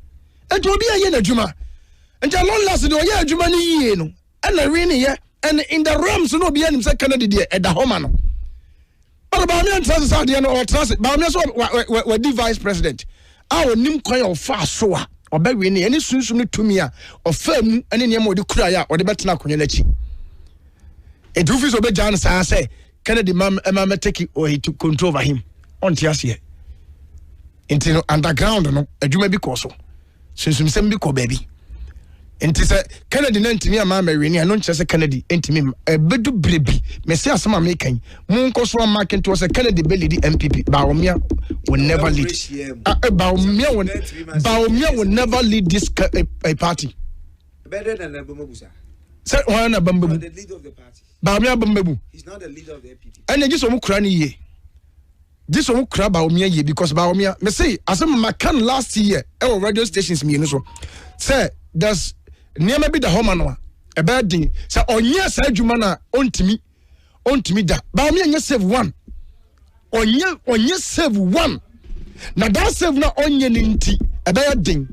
And to be a yen adjuma. And your long last do a year Jumani, no. And I really, yeah, and in the realms, no be any Kennedy dear at the home. But about me and Transit or Transit, but I'm also the vice president. a onim kwan of fa so a obawe ne ene sunsum ne tumi a ofam ene ne mo de kura ya o de betena konye nachi edu fi so be jan sa say Kennedy mam take or he took control over him on tiasie into underground no adwuma bi ko so sunsum sem bi ko baby enti say Kennedy na ntimi ama marini no nche say Kennedy ntimi bedu brebi me say asama me kan mun ko so market to say Kennedy be lead MPP Bawumia will never lead Bawumia will never lead this a party better than Bambusa. Say one Bambu The leader of the party. Bawumia Bambu. He's not the leader of the MPP. And just omu kra ni ye. Just omu kra Bawumia ye because Bawumia me say asem makan last year e radio stations me no so. Say there's near be the home no a bad thing. Say onye sa adwuma na ontimi da. Bawumia nye save one. Onye save one. Na that save na onye ni nti e bad thing.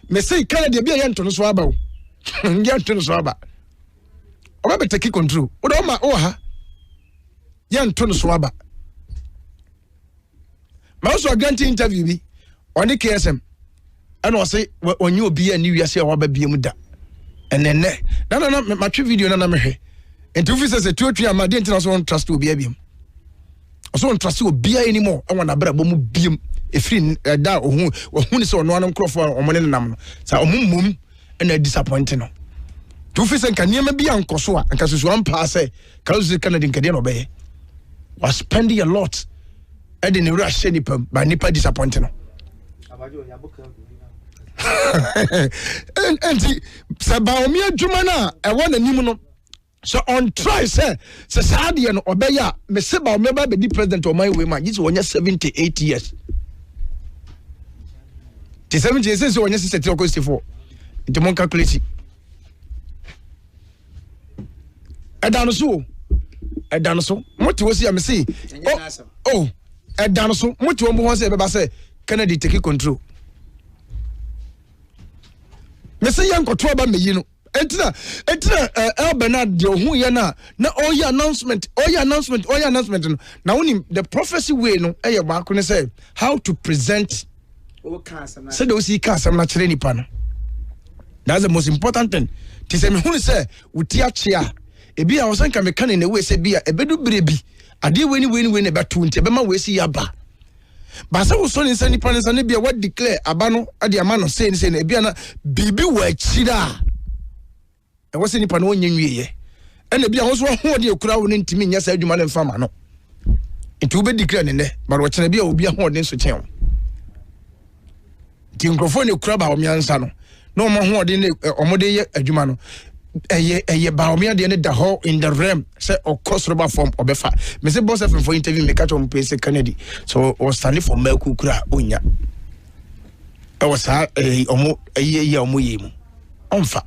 Me say Canada be yan to no so aba o. Yan to no so aba. Oba take control. Oda ma o ha. Yan to no so aba. Ma so grant interview bi on the KSM. And I say when you be a new year say oba bi mu da. And then na my video na me hwe. Enti ofi say 2-3 amade enti na so on trust obi abiem. So on trust obi anymore. I want na bra bomu biem. Efiri da ohun ni say ono anom crofo omone nam no. Sa omum na disappointing no. Tu fi sen kanema bi ankoso a anka susu ampa say Kauzi Canada nkade no be was spending a lot and in rush nipam by nipa disappointing no. And say Bawumia dwuma na e won anim no so on try say saade no obeya me se Bawumia ba be di president of my way man this wonya 78 years. The 70 years is wonya 64 into mon calculate Edano so moti wo si am say oh edano so moti wo mo say be ba say Kennedy take control me say yan control ba me yi no entina El Bernard de hu ye na all your announcement no na woni the prophecy way no e ye ba ko ne say how to present say do see ka sam na kire nipa no that's the most important thing ti say me hu say wuti achia ebi a wosan ka meka ne we se bia ebedu brebi ade weni ne beto nti be ma we si yaba ba se wo so ni sani pan sani bia what declare aba no ade ama no say na ebia na bibi wa chira e wo se ni pan wonye nwiye ena bia wo so ho de ekura wo ntimi nya sa adwuma le mfama no nti wo be declare ne ba wo kene bia obi ho de so chen ti nkrofo ne ekura ba wo miansa no no mo ho de ne omode ye adwuma no eye Bawumia de ne da ho in the realm say o cost rubber form obefa me say boss for interview me catch on pay Kennedy so was standing for Melku kura onya e was omo eye omo yemu onfa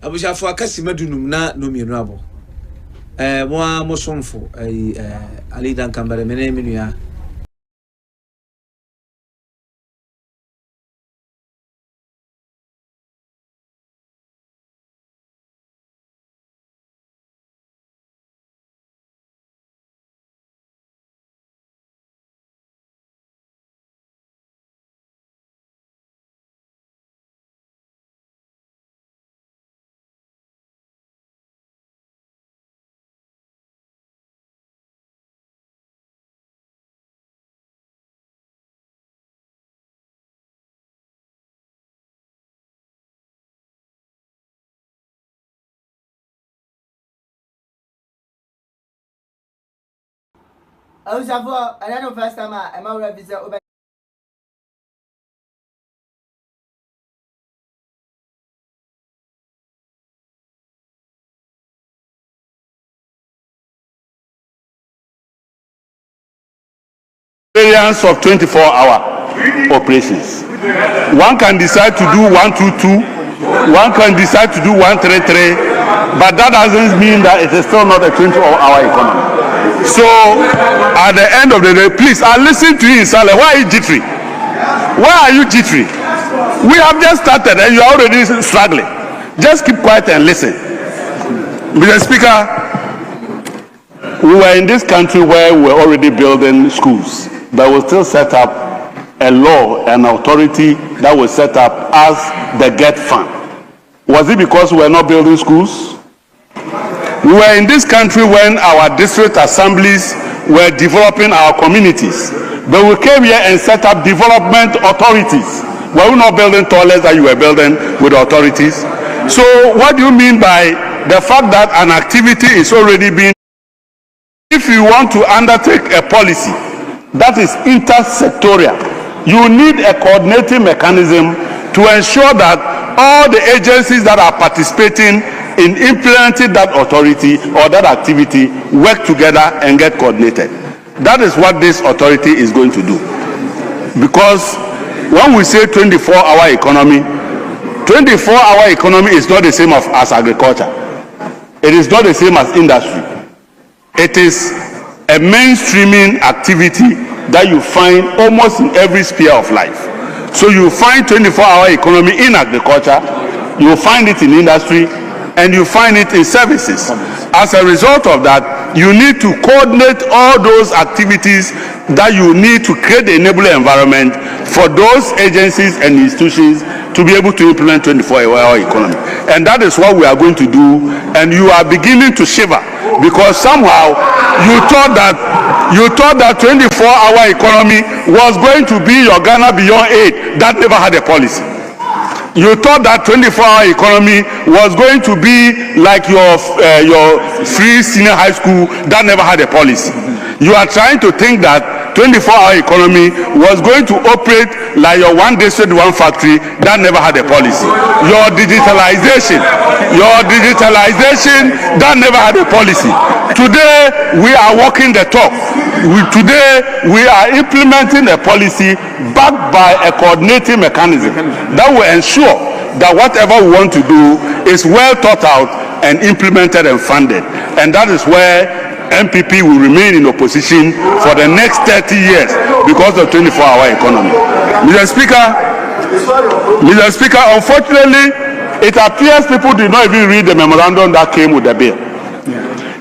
abusha fo akasi madunum na no mienu abo mo somfo ali dan kambare me na menua I was the first time I'm a visit over. Variance of 24-hour operations. One can decide to do 122, one can decide to do 133, but that doesn't mean that it is still not a 24-hour economy. So, at the end of the day, please, I listen to you in silence. Why are you jittery? Why are you jittery? We have just started and you are already struggling. Just keep quiet and listen. Mr. Speaker, we were in this country where we were already building schools. but we'll still set up a law, an authority that will set up as the GET Fund. Was it because we were not building schools? We were in this country when our district assemblies were developing our communities. But we came here and set up development authorities. Were we not building toilets that you were building with authorities? So what do you mean by the fact that an activity is already being... If you want to undertake a policy that is intersectorial, you need a coordinating mechanism to ensure that all the agencies that are participating in implementing that authority or that activity work together and get coordinated. That is what this authority is going to do. Because when we say 24-hour economy, 24-hour economy is not the same as agriculture. It is not the same as industry. It is a mainstreaming activity that you find almost in every sphere of life. So you find 24-hour economy in agriculture, you find it in industry, and you find it in services. As a result of that, you need to coordinate all those activities that you need to create the enabling environment for those agencies and institutions to be able to implement 24-hour economy. And that is what we are going to do. And you are beginning to shiver because somehow you thought that 24-hour economy was going to be your Ghana Beyond Aid that never had a policy. You thought that 24-hour economy was going to be like your free senior high school that never had a policy. You are trying to think that 24-hour economy was going to operate like your one district, one factory that never had a policy. Your digitalization that never had a policy. Today, we are walking the talk. Today, we are implementing a policy backed by a coordinating mechanism that will ensure that whatever we want to do is well thought out and implemented and funded. And that is where NPP will remain in opposition for the next 30 years because of 24-hour economy. Mr. Speaker, unfortunately, it appears people did not even read the memorandum that came with the bill.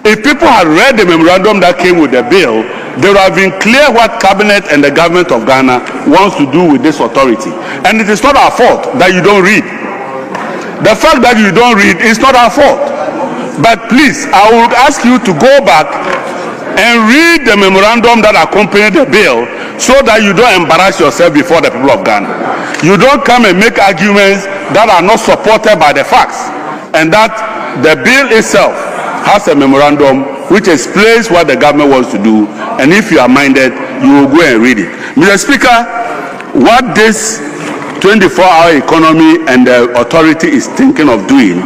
If people had read the memorandum that came with the bill, they would have been clear what Cabinet and the government of Ghana wants to do with this authority. And it is not our fault that you don't read. The fact that you don't read is not our fault. But please, I would ask you to go back and read the memorandum that accompanied the bill so that you don't embarrass yourself before the people of Ghana. You don't come and make arguments that are not supported by the facts. And that the bill itself has a memorandum which explains what the government wants to do. And if you are minded, you will go and read it. Mr. Speaker, what this 24-hour economy and the authority is thinking of doing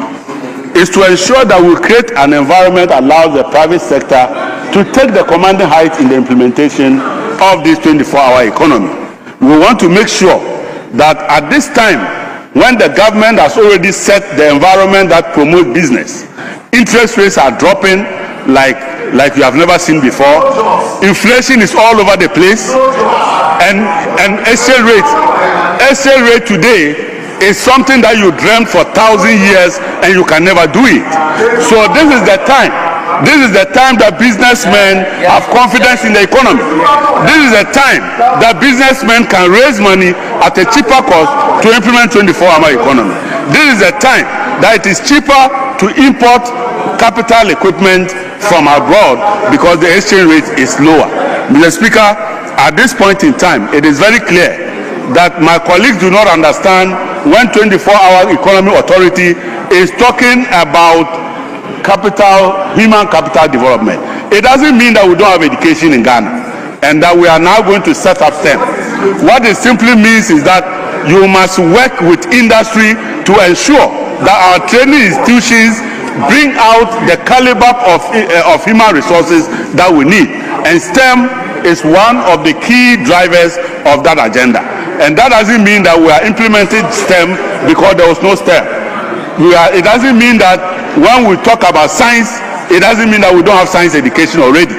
is to ensure that we create an environment that allows the private sector to take the commanding height in the implementation of this 24-hour economy. We want to make sure that at this time, when the government has already set the environment that promotes business, interest rates are dropping like you have never seen before. Inflation is all over the place, and exchange rate today is something that you dreamt for 1,000 years and you can never do it. So this is the time. This is the time that businessmen have confidence in the economy. This is the time that businessmen can raise money at a cheaper cost to implement 24-hour economy. This is the time that it is cheaper to import capital equipment from abroad because the exchange rate is lower. Mr. Speaker, at this point in time, it is very clear that my colleagues do not understand when 24-hour economy authority is talking about human capital development. It doesn't mean that we don't have education in Ghana and that we are now going to set up STEM. What it simply means is that you must work with industry to ensure that our training institutions bring out the caliber of human resources that we need. And STEM is one of the key drivers of that agenda. And that doesn't mean that we are implementing STEM because there was no STEM. It doesn't mean that when we talk about science, it doesn't mean that we don't have science education already.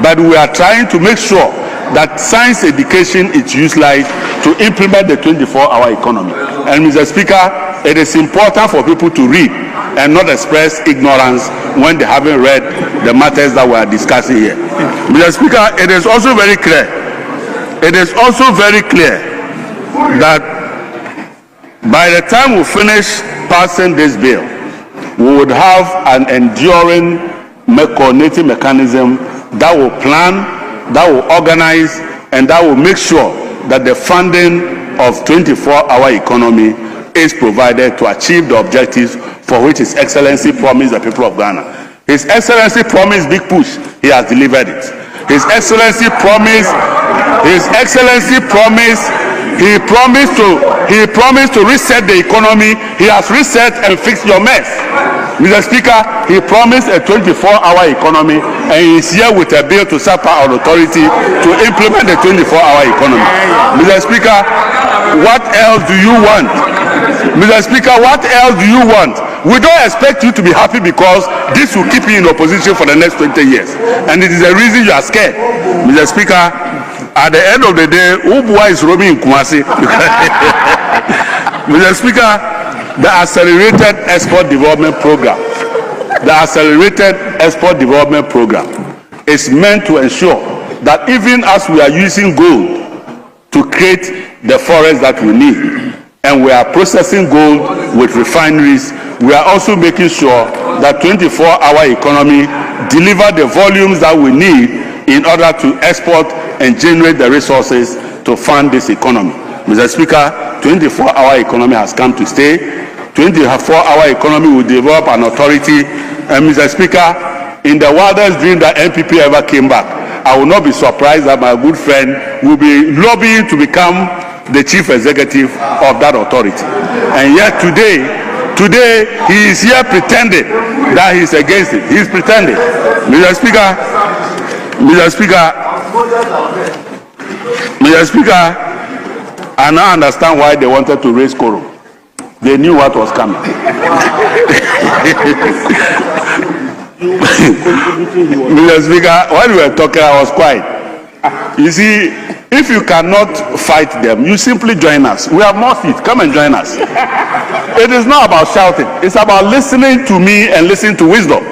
But we are trying to make sure that science education is utilized to implement the 24-hour economy. And Mr. Speaker, it is important for people to read and not express ignorance when they haven't read the matters that we are discussing here. Mr. Speaker, it is also very clear it is also very clear that by the time we finish passing this bill, we would have an enduring coordinating mechanism that will plan, that will organize, and that will make sure that the funding of 24-hour economy is provided to achieve the objectives for which His Excellency promised the people of Ghana. His Excellency promised big push. He has delivered it. He promised to reset the economy. He has reset and fixed your mess. Mr. Speaker, he promised a 24-hour economy, and he is here with a bill to set our authority to implement the 24-hour economy. Mr. Speaker, what else do you want? Mr. Speaker, what else do you want? We don't expect you to be happy because this will keep you in opposition for the next 20 years. And it is the reason you are scared. Mr. Speaker, at the end of the day, Ubua is roaming in Kumasi. Mr. Speaker, the Accelerated Export Development Program is meant to ensure that even as we are using gold to create the forest that we need, and we are processing gold with refineries, we are also making sure that 24-hour economy deliver the volumes that we need in order to export and generate the resources to fund this economy. Mr. Speaker, 24-hour economy has come to stay. 24-hour economy will develop an authority. And Mr. Speaker, in the wildest dream that NPP ever came back, I will not be surprised that my good friend will be lobbying to become the chief executive of that authority. And yet today he is here pretending that he is against it. He is pretending. Mr. Speaker, I now understand why they wanted to raise quorum. They knew what was coming. Mr. Speaker, when we were talking, I was quiet. You see, if you cannot fight them, you simply join us. We have more seats. Come and join us. It is not about shouting. It's about listening to me and listening to wisdom.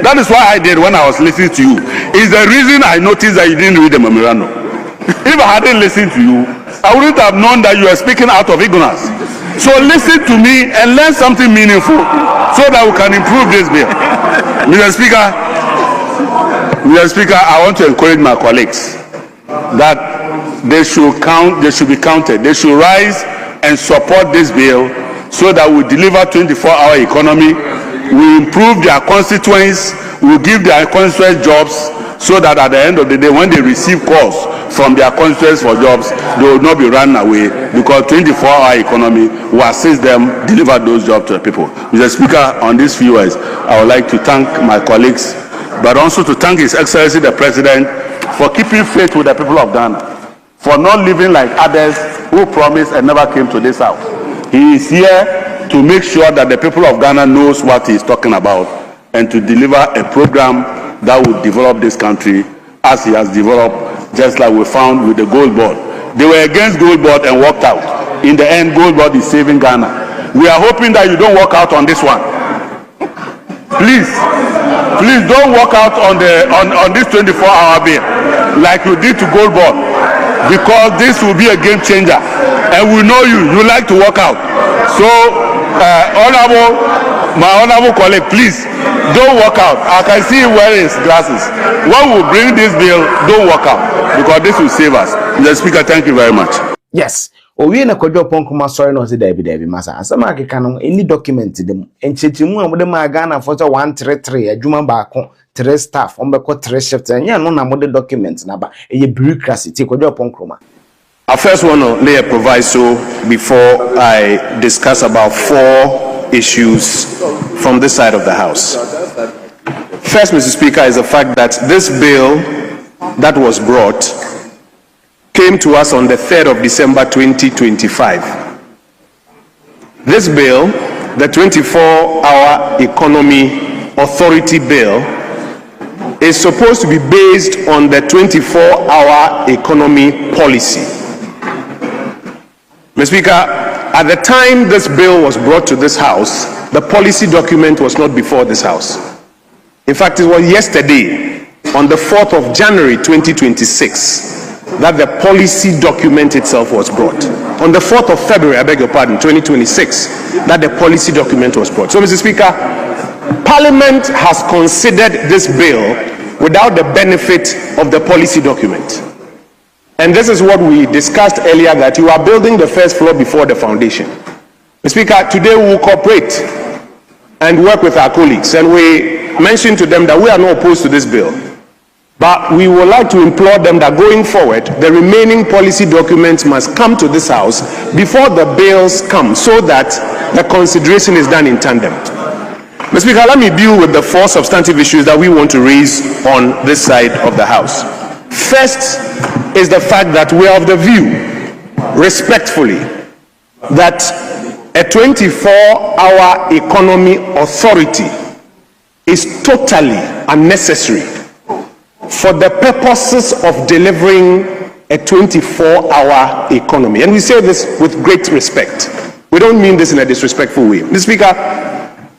That is what I did when I was listening to you. It's the reason I noticed that you didn't read the memorandum. If I hadn't listened to you, I wouldn't have known that you were speaking out of ignorance. So listen to me and learn something meaningful so that we can improve this bill. Mr. Speaker, I want to encourage my colleagues that they should be counted. They should rise and support this bill so that we deliver 24-hour economy. We improve their constituents. We give their constituents jobs so that at the end of the day, when they receive calls from their constituents for jobs, they will not be run away, because 24-hour economy will assist them deliver those jobs to the people. Mr. Speaker, on these few words, I would like to thank my colleagues, but also to thank His Excellency the President for keeping faith with the people of Ghana, for not living like others who promised and never came to this house. He is here to make sure that the people of Ghana knows what he is talking about and to deliver a program that will develop this country as he has developed, just like we found with the gold board. They were against gold board and walked out. In the end, gold board is saving Ghana. We are hoping that you don't walk out on this one. Please don't walk out on this 24-hour bill like you did to gold board, because this will be a game changer. And we know you like to walk out. So, my honorable colleague, please don't walk out. I can see him wearing his glasses. When we bring this bill, don't walk out, because this will save us. Mr. Speaker, thank you very much. Yes. Owie na Agyapong kuma sorry no say David masa. Asama akeka no any document dem. Enchechimu amode ma Ghana for 133 adwuma baako 3 staff ombeko 3 shift. Enya no na mode document na ba. Eye bureaucracy ti Agyapong kuma. I first want to lay a proviso before I discuss about 4 issues from this side of the House. First, Mr. Speaker, is the fact that this bill that was brought came to us on the 3rd of December 2025. This bill, the 24-hour economy authority bill, is supposed to be based on the 24-hour economy policy. Mr. Speaker, at the time this bill was brought to this House, the policy document was not before this House. In fact, it was yesterday, on the 4th of January 2026, that the policy document itself was brought. On the 4th of February, I beg your pardon, 2026, that the policy document was brought. So, Mr. Speaker, Parliament has considered this bill without the benefit of the policy document. And this is what we discussed earlier, that you are building the first floor before the foundation. Mr. Speaker, today we will cooperate and work with our colleagues, and we mentioned to them that we are not opposed to this bill. But we would like to implore them that going forward, the remaining policy documents must come to this House before the bills come, so that the consideration is done in tandem. Mr. Speaker, let me deal with the 4 substantive issues that we want to raise on this side of the House. First is the fact that we are of the view, respectfully, that a 24-hour economy authority is totally unnecessary for the purposes of delivering a 24-hour economy. And we say this with great respect. We don't mean this in a disrespectful way. Mr. Speaker,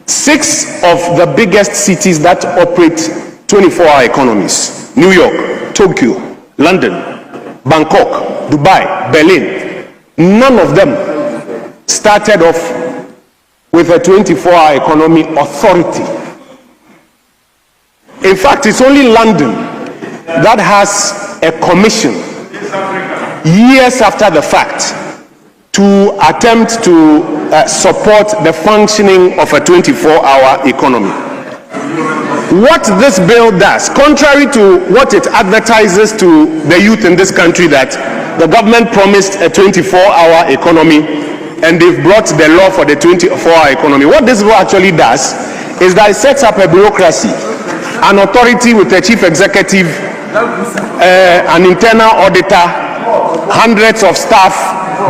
6 of the biggest cities that operate 24-hour economies, New York, Tokyo, London, Bangkok, Dubai, Berlin, none of them started off with a 24-hour economy authority. In fact, it's only London that has a commission years after the fact to attempt to support the functioning of a 24-hour economy. What this bill does, contrary to what it advertises to the youth in this country, that the government promised a 24-hour economy and they've brought the law for the 24-hour economy. What this bill actually does is that it sets up a bureaucracy, an authority with a chief executive, an internal auditor, hundreds of staff,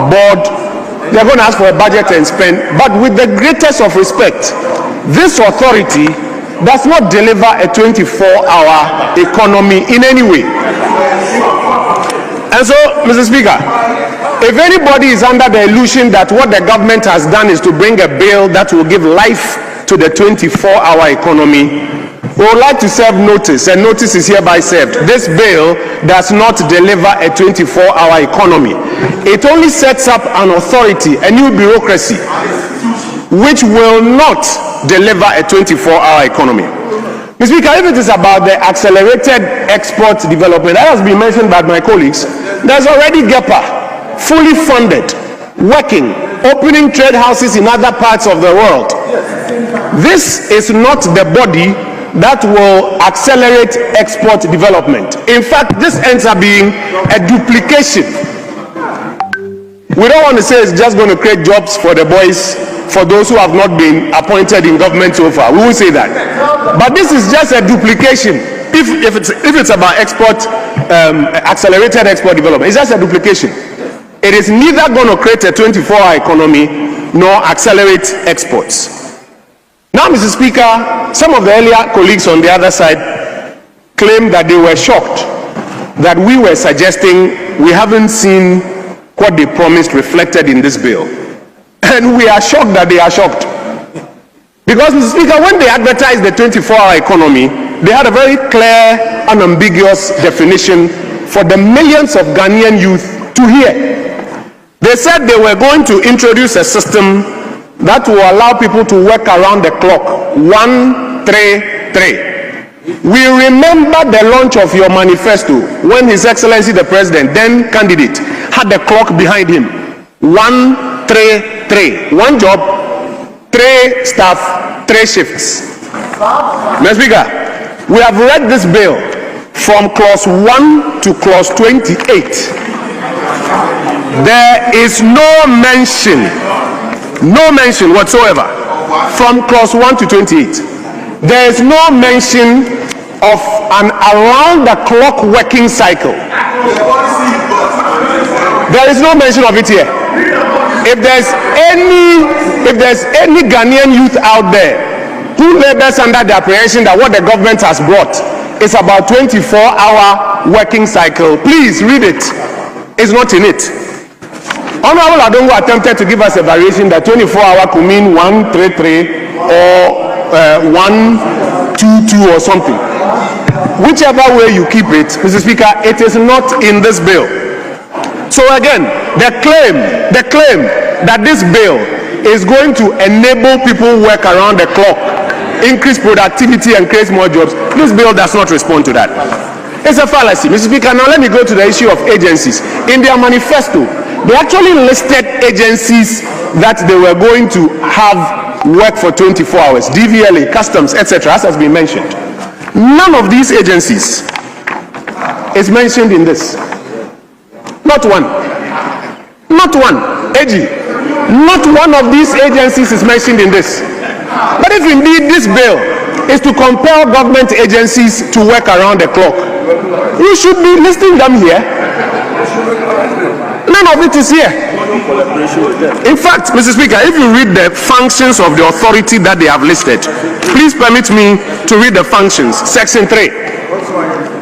board. They're going to ask for a budget and spend. But with the greatest of respect, this authority does not deliver a 24-hour economy in any way. And so, Mr. Speaker, if anybody is under the illusion that what the government has done is to bring a bill that will give life to the 24-hour economy, we would like to serve notice, and notice is hereby served. This bill does not deliver a 24-hour economy. It only sets up an authority, a new bureaucracy, which will not deliver a 24-hour economy. Mr. Speaker, if it is about the accelerated export development, that has been mentioned by my colleagues, there's already GEPA, fully funded, working, opening trade houses in other parts of the world. This is not the body that will accelerate export development. In fact, this ends up being a duplication. We don't want to say it's just going to create jobs for the boys, for those who have not been appointed in government so far. We will say that. But this is just a duplication. If it's about export, accelerated export development, it's just a duplication. It is neither going to create a 24-hour economy nor accelerate exports. Now, Mr. Speaker, some of the earlier colleagues on the other side claimed that they were shocked that we were suggesting we haven't seen what they promised reflected in this bill. And we are shocked that they are shocked. Because, Mr. Speaker, when they advertised the 24-hour economy, they had a very clear, unambiguous definition for the millions of Ghanaian youth to hear. They said they were going to introduce a system that will allow people to work around the clock, 1-3-3. We remember the launch of your manifesto when His Excellency the President, then candidate, had the clock behind him. 1-3-3. One job, 3 staff, 3 shifts. Mr. Speaker, we have read this bill from clause 1 to clause 28. There is no mention whatsoever from clause 1 to 28. There is no mention of an around-the-clock working cycle. There is no mention of it here. If there's any Ghanaian youth out there who labors under the apprehension that what the government has brought is about 24-hour working cycle, please read it. It's not in it. Honorable Adongo attempted to give us a variation that 24-hour could mean 1-3-3 or 1-2-2 or something. whichever way you keep it, Mr. Speaker, it is not in this bill. So again, the claim that this bill is going to enable people work around the clock, increase productivity and create more jobs, this bill does not respond to that. It's a fallacy. Mr. Speaker, now let me go to the issue of agencies. In their manifesto, they actually listed agencies that they were going to have work for 24 hours, DVLA, customs, etc., as has been mentioned. None of these agencies is mentioned in this. Not one. Not one. AG. Not one of these agencies is mentioned in this. But if indeed this bill is to compel government agencies to work around the clock, you should be listing them here. None of it is here. In fact, Mr. Speaker, if you read the functions of the authority that they have listed, please permit me to read the functions. Section 3.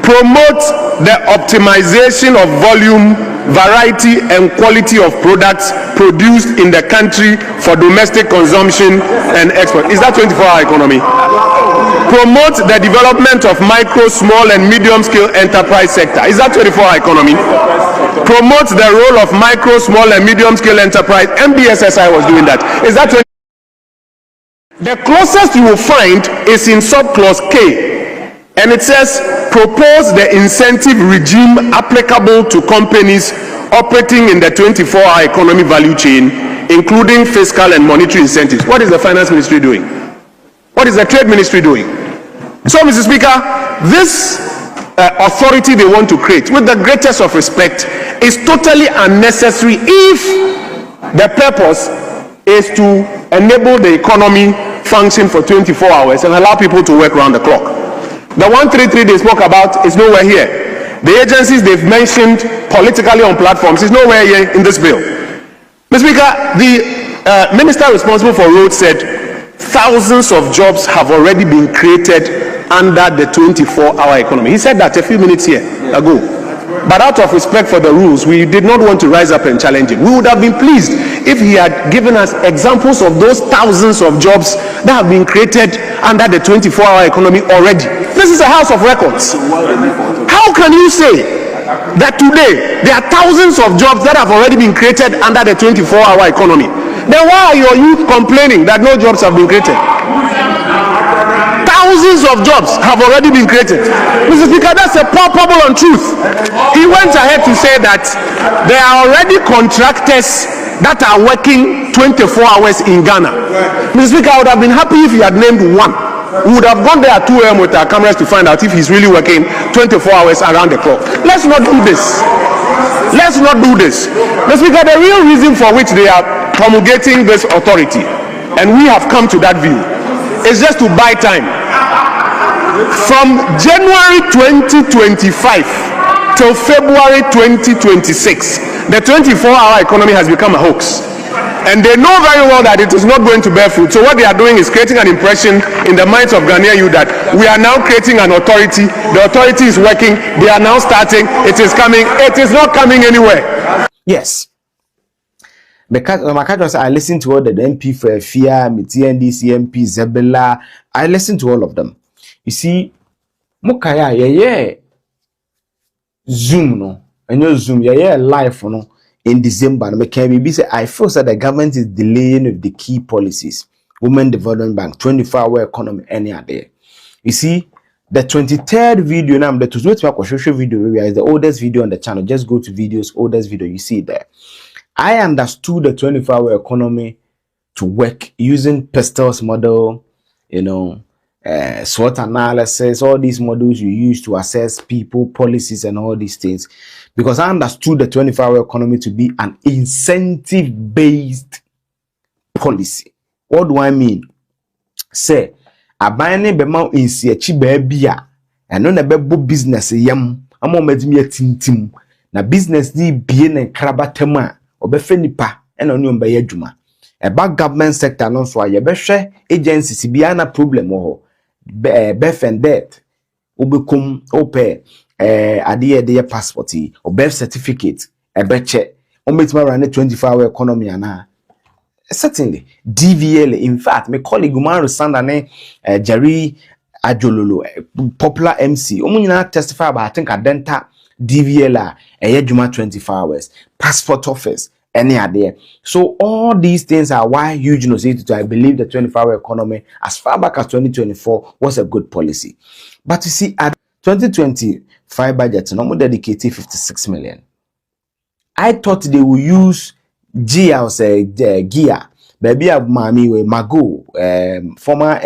Promote the optimization of volume, variety and quality of products produced in the country for domestic consumption and export. Is that 24-hour economy? Promote the development of micro, small and medium scale enterprise sector. Is that 24-hour economy? Promote the role of micro, small and medium scale enterprise. MBSSI was doing that. Is that 20? The closest you will find is in subclause K. And it says, propose the incentive regime applicable to companies operating in the 24-hour economy value chain, including fiscal and monetary incentives. What is the Finance Ministry doing? What is the Trade Ministry doing? So, Mr. Speaker, this authority they want to create, with the greatest of respect, is totally unnecessary if the purpose is to enable the economy function for 24 hours and allow people to work around the clock. The 133 they spoke about is nowhere here. The agencies they've mentioned politically on platforms is nowhere here in this bill. Mr. Speaker, the minister responsible for roads said thousands of jobs have already been created under the 24-hour economy. He said that a few minutes here ago. But out of respect for the rules, we did not want to rise up and challenge him. We would have been pleased if he had given us examples of those thousands of jobs that have been created under the 24-hour economy already. This is a house of records. How can you say that today there are thousands of jobs that have already been created under the 24-hour economy? Then why are your youth complaining that no jobs have been created? Thousands of jobs have already been created. Mr. Speaker, that's a palpable untruth. He went ahead to say that there are already contractors that are working 24 hours in Ghana. Mr. Speaker, I would have been happy if you had named one. We would have gone there at 2 a.m. with our cameras to find out if he's really working 24 hours around the clock. Let's not do this. Let's not do this. Mr. Speaker, the real reason for which they are promulgating this authority, and we have come to that view, is just to buy time. From January 2025 till February 2026, the 24-hour economy has become a hoax. And they know very well that it is not going to bear fruit. So what they are doing is creating an impression in the minds of Ghanaian youth that we are now creating an authority. The authority is working. They are now starting. It is coming. It is not coming anywhere. Yes. Because I listened to all the MP for FIA, MTNDC, MP, Zebela. I listened to all of them. You see, Mukaya, yeah, Zoom, no, and your Zoom, yeah, live, no, in December. I feel that the government is delaying with the key policies. Women Development Bank, 24-hour economy, any other. You see, the 23rd video, now the social video is the oldest video on the channel. Just go to videos, oldest video, you see it there. I understood the 24-hour economy to work using Pestel's model, you know, SWOT analysis, all these models you use to assess people, policies, and all these things. Because I understood the 24-hour economy to be an incentive-based policy. What do I mean? Say, abane bema insiachi bebia, and no nebe business yam, amo medimi tintim, na business di bien and krabatema, obefe nipa, and onyo mbe yedjuma. About government sector non so ayebehwe agencies bia na problem ho. Birth and death, ubekum ope adie de passport or birth certificate, a beche, ometima run 24-hour economy ana. Certainly, DVL. In fact, my colleague Umaru Sandane, Jerry Ajololo, popular MC. Omunyina testify about I think Adenta DVLA, Juma 24 hours, passport office, any idea. So all these things are why huge to I believe the 24-hour economy as far back as 2024 was a good policy. But you see, at 2025 budget, no more dedicated 56 million. I thought they will use Gia or say Gia, baby of Mami we Mago, former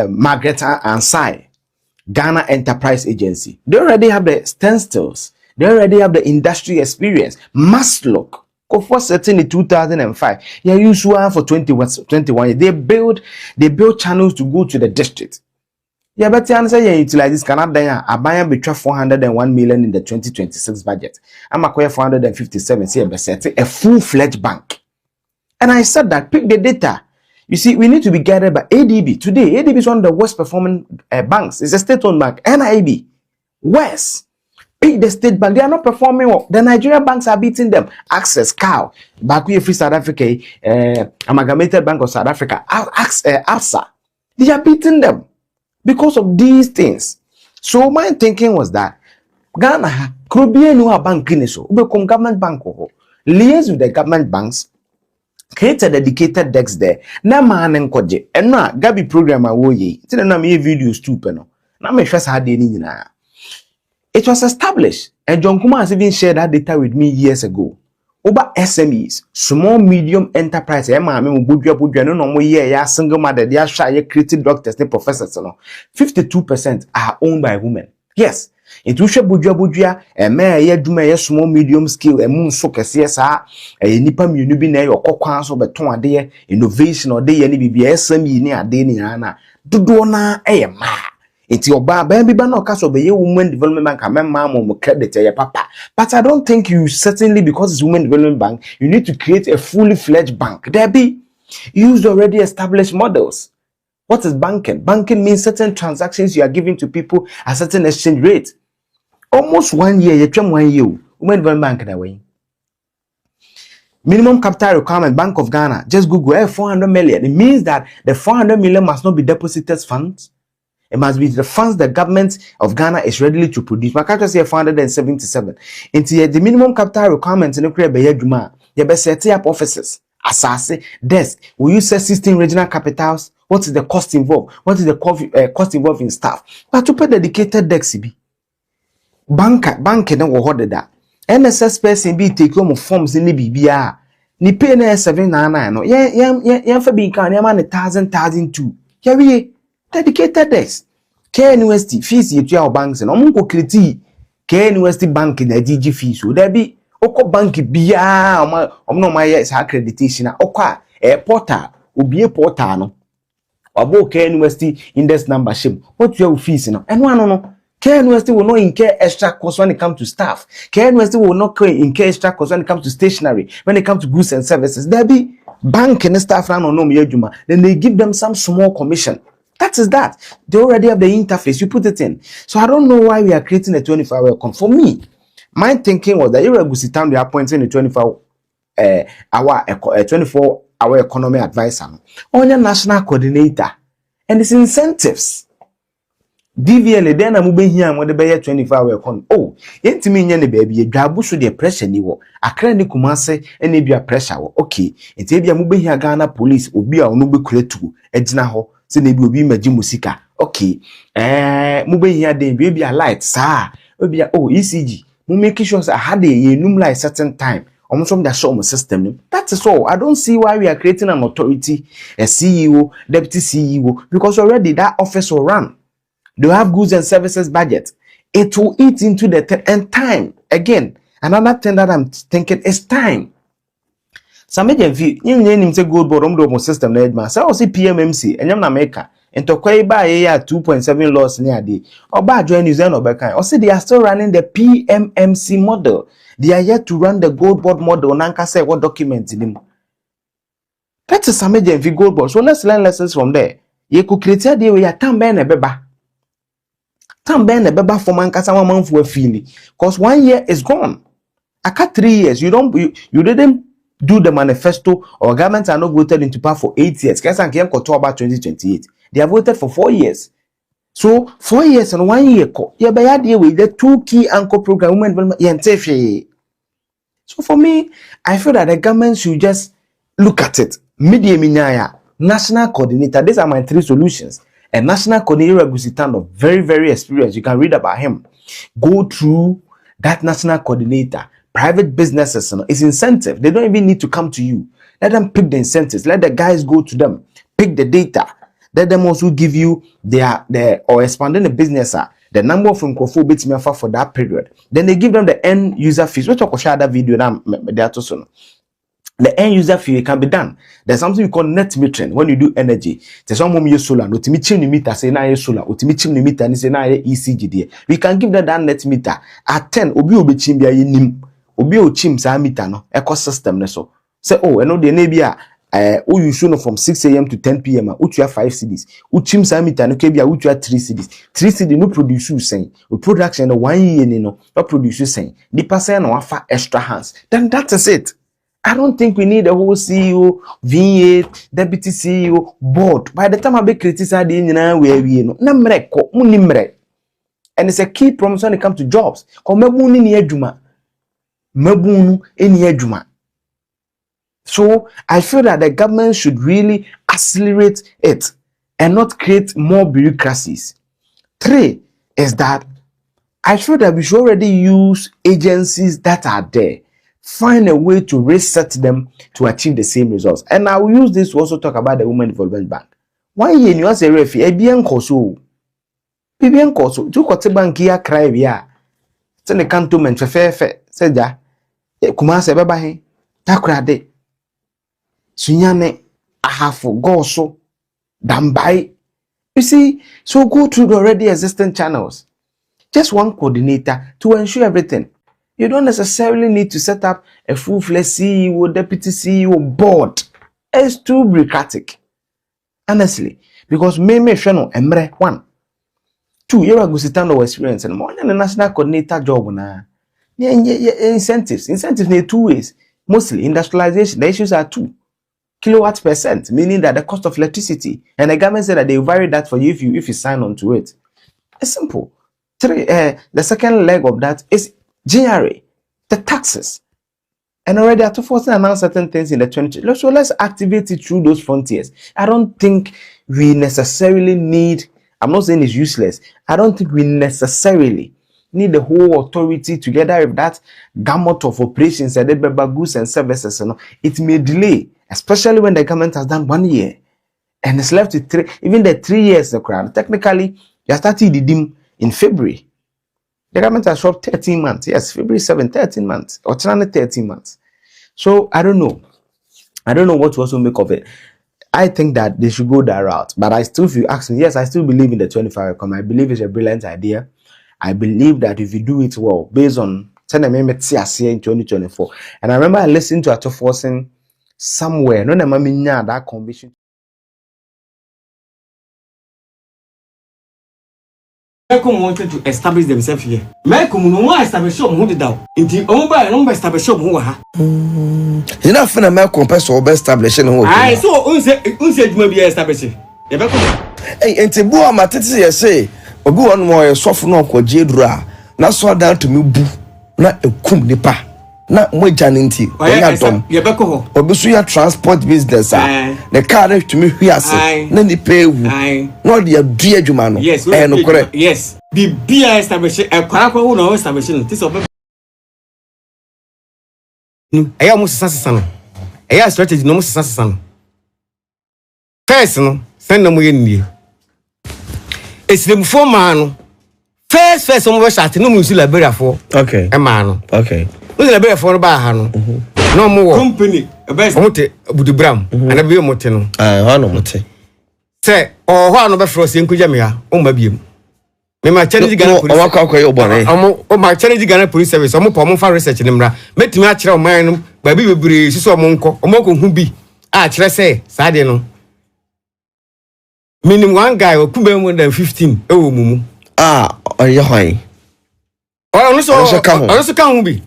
Margaret Ansai, Ghana Enterprise Agency. They already have the standstills. They already have the industry experience. Must look. Go for certain in 2005. Yeah, use one for 21. They build channels to go to the district. Yeah, but the answer you utilize this Canada. Abaya between 401 million in the 2026 budget. I'm acquire 457. See, a full-fledged bank. And I said that pick the data. You see, we need to be guided by ADB. Today, ADB is one of the worst performing banks. It's a state-owned bank. NIB, West, pick the state bank. They are not performing well. The Nigerian banks are beating them. Access, Cow, Bakuye Free South Africa, Amalgamated Bank of South Africa, ABSA. They are beating them because of these things. So my thinking was that Ghana could be a new bank in so become government bank. Liaise with the government banks. Create a dedicated desk there. Na man enkoje. And na Gabi program awoye. Tina na me videos too peno. Na me first had any na. It was established. And John Kuma has even shared that data with me years ago. Over SMEs, small medium enterprise. Emma me budua no mo ye ya single mother. They are shy creative doctors, they professors. 52% are owned by women. Yes. Intusha budua ye duma ye small medium scale emu so kese sa nipa mienu bi na ye okokwan so beton ade innovation or dey ni bibia SME ni ade ni na dodo na ma enti oba ba bi ba na okaso be ye women development bank amemma mo credit ye papa. But I don't think you certainly, because it's women development bank, you need to create a fully fledged bank. There be use already established models. What is banking? Banking means certain transactions you are giving to people at certain exchange rate. Almost 1 year, you trim 1 year. Women development bank that way. Minimum capital requirement, Bank of Ghana. Just Google 400 million. It means that the 400 million must not be deposited funds. It must be the funds the government of Ghana is ready to produce. My country say 477. Into the minimum capital requirement in the create by Juma. You better set up offices, assassin, desk. We use 16 regional capitals. What is the cost involved? What is the cost involved in staff? But to put dedicated desk, bank no wo that. NSS person be take home forms in the BBA. Ni pay na 799 no. Yen fa bi kan man 1,002. Yeah, we dedicated desk. KNUST fees you to our banks and omunko kreti KNUST bank na DG fees. So there be oko bank bia no my yes accreditation okwa portal obi portal no. Abo KNUST index number shim. What your fees no? And one no. KNUST will not incur extra costs when it comes to staff. KNUST will not incur extra costs when it comes to stationery, when it comes to goods and services. There be bank and staff run on no juma. Then they give them some small commission. That is that. They already have the interface. You put it in. So I don't know why we are creating a 24-hour account. For me, my thinking was that you were sit down, they are appointing a 24-hour economy advisor on your national coordinator and its incentives. DVL then I'm moving here and what the 24-hour economy. Oh, ain't me any baby, a jabu should the pressure ni wo. A cranny kumase and maybe a pressure. Okay, it's a moving here Ghana police will be our noble creature, Ednaho. Say maybe will be musika. Okay. Moving here then baby a light, sir. Maybe ECG. We make sure I had a number certain time. Almost from the show system. That is all. I don't see why we are creating an authority, a CEO, deputy CEO, because already that office will run. They have goods and services budget. It will eat into the and time. Again, another thing that I'm thinking is time. Some agent fee, you say gold board system na edma. So see PMMC and na maker. Into kwai ba ya 2.7 loss near day. Or ba join New Zealand or back. Or see they are still running the PMMC model. They are yet to run the gold board model. Nanka say what document in them. That is some agent fee gold board. So let's learn lessons from there. You could create a day where you tam ben a beba. Tam ben a beba for man kasa 1 month for a feeling. Because 1 year is gone. I cut 3 years. You didn't do the manifesto or governments are not voted into power for 8 years. About 2028. They have voted for 4 years. So 4 years and 1 year, yeah, by idea with the 2 key anchor program women development. So for me, I feel that the government should just look at it. Media Minaya, national coordinator. These are my 3 solutions. A national coordinator Gusitano, very, very experienced. You can read about him. Go through that national coordinator. Private businesses, it's incentive. They don't even need to come to you. Let them pick the incentives. Let the guys go to them. Pick the data. Let them also give you their or expanding the business, the number of microphone for that period. Then they give them the end user fees. Which I will share that video now. The end user fee can be done. There's something we call net metering when you do energy. There's some use solar, no timichim meter, say na solar, utimichim meter, and say na ECG. We can give them that net meter at 10. Obi chimbia nim. Obi chim sa meter no ecosystem ne so. Say oh, no the nebia you show from 6 a.m. to 10 p.m. Utu 5 CDs. Uchim sa meter no kebia utu 3 CDs. 3 CD no produce saying. We production 1 year no produce saying. The person no offer extra hands. Then that is it. I don't think we need a whole CEO, V8, deputy CEO, board. By the time I be criticized, where we know, and it's a key promise when it comes to jobs. So I feel that the government should really accelerate it and not create more bureaucracies. 3 is that I feel that we should already use agencies that are there. Find a way to reset them to achieve the same results. And I will use this to also talk about the Women Development Bank. 1 year, you as a referee, a bien koso. Bien koso. Do kote bank here cry via. Send the cantonment for fair, said ya. Kumase babahe. Takrade. Sunyane. Ahafo. Goso. Dambai. You see, so go through the already existing channels. Just one coordinator to ensure everything. You don't necessarily need to set up a full-fledged CEO, deputy CEO board. It's too bureaucratic. Honestly. Because me shano emre 1. 2, you are gusitano experience and more than a national coordinator job na. Incentives. Incentives in 2 ways. Mostly industrialization. The issues are 2 kilowatts %, meaning that the cost of electricity. And the government said that they vary that for you if you sign on to it. It's simple. 3, the second leg of that is GRA, the taxes. And already at 2014 announced certain things in the 20. So let's activate it through those frontiers. I don't think we necessarily need, I'm not saying it's useless. I don't think we necessarily need the whole authority together with that gamut of operations and the goods and services. It may delay, especially when the government has done 1 year. And it's left with 3, even the 3 years. Technically, you are starting the dim in February. The government has shot 13 months. Yes, February 7, 13 months. Or 13 months. So, I don't know. I don't know what to also make of it. I think that they should go that route. But if you ask me, yes, I still believe in the 25 economy. I believe it's a brilliant idea. I believe that if you do it well, based on in 2024. And I remember I listened to Ato Forcing somewhere. No, that conviction. Malcolm wanted to establish themselves here. Malcolm no one establish who did that. Inti omo no establish who ha. You know for Malcolm person or establish no. I so unse duma be establish. E be ko. Eh enti bo amatete ye say obi won mo ye sofo no kwaje dura na so down to me bu na ekum nipa na mo janenti onya dom. Ye be ko ho. Obi so ya transport business the car to me hwiase na nipa ewu. No dey do adwuma no. Yes, no correct. Yes. Be establish e kwara kwa no establish no. This obi aya mo sasa no. Aya strategy no mo sasa no. First no, send no mo ye nie. Esrem for man no. First mo be chat no mo use Liberia for. Okay. E man no. Okay. Use Liberia for ba ha no. No mo company best mote budubram ana be mote no. Ha no mote. Say ho no be fro se nkuja me ha o ma biem. Me ma challenge Ghana police. O wakwa yo bone. O ma challenge Ghana police service o mo po mo fa research ni mra. Metimi a kire o man no ba bi bebre siso o mo nko. O mo ko hu bi. A kire say sa de no. Minimum one guy who could be more than 15. Oh, mumu. You're high. Oh, also can't be.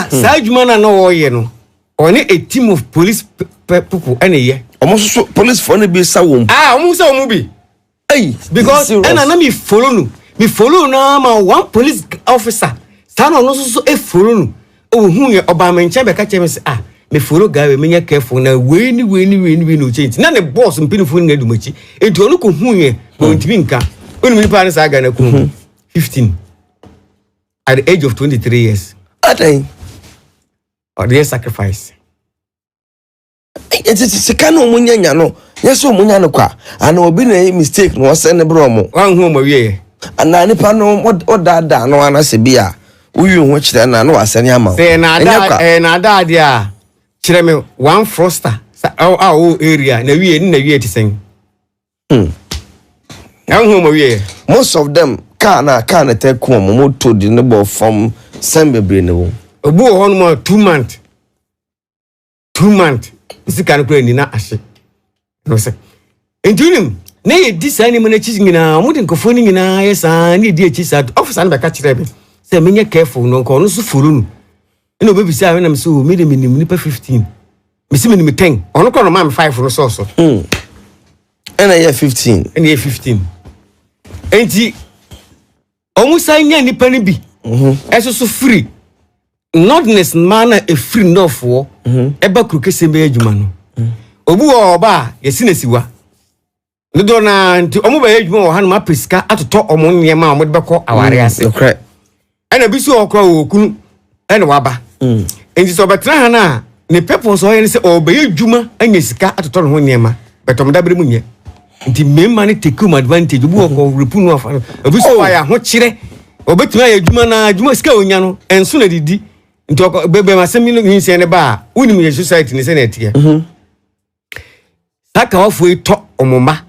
Side man, no, you know. on a team of police people any year. Almost police for any be someone. Almost a movie. Hey, because and I me follow now one police officer. Stand on also a follow. Oh, who you Obama in Chamber catch him me follow guy me careful now when no change. None the boss and people in the much. It will look who you going to be when we parents are gonna come 15 at the age of 23 years. Or their sacrifice. It's a kind of munya no. Yes, so munya no kwa. And will be a mistake no send a bromo. One home away. And I know what that no one as a beer. You watch then I know as any amount. Then I died, yeah. Chirame, one froster. Our area, no we in the year to sing. Home away. Most of them can't take home to the number from Sembe. A boy on more 2 months. 2 months. This is kind of playing in that ashe. No, sir. And to him, nay, this animal cheating in a wooden cophoning in a yes, and dear cheese at office and by catch them. Say, me careful, no corners of furun. You know, baby, say, I'm so made a minimum 15. Miss me 10. On no corner, man, 5 for a sauce. And I have 15. And year 15. And he almost saying any penny be. As so free. Notness manner a free no for eba krukese be adwuma no obu oba yesinesiwa no do na nti omo ba adwuma wo han ma pesika atoto omo nyema omo de beko aware ase okay ana bi so okra wo kunu ene waba enti so betra ha na ne purpose o yen se oba adwuma anya sika atoto no nyema betom da bere mu nye nti memma ne take advantage obu okra repunu afa obi so ya ho kire obetuma ya adwuma na adwuma sika onya no enso na didi nti bebe masemi no hinse ne ba unim ye society ne senate ye saka wafo ito omoma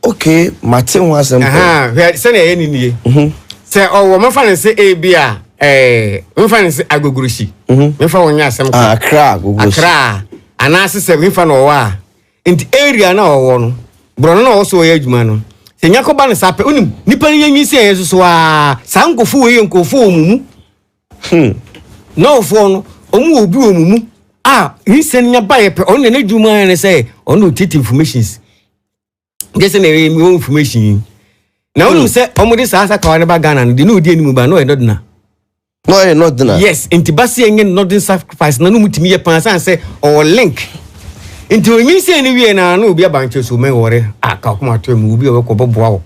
okay mate ho asem sene ye ni nie se owo mafa ne se ebia mafa ne se agogurushi mefa wonya asem akra anase se mefa no wa nti area na owo no bro no wo ye adwuma no se nyakoba ne sape unim nipa ne nyisi ye so a sankofo we nkofo omumu no for no omu obi omumu he send nya baye pe on na djuma ne say on no tit informations guess na information na onu say omu de sa ka wane ba Ghana no de no di animu ba no e dodna yes intibasi enye not sacrifice na no mutimi ye pan san say or link nti onyi say ni wie na no obi abanche so me wore ka kuma to mu obi obekọ boboa wo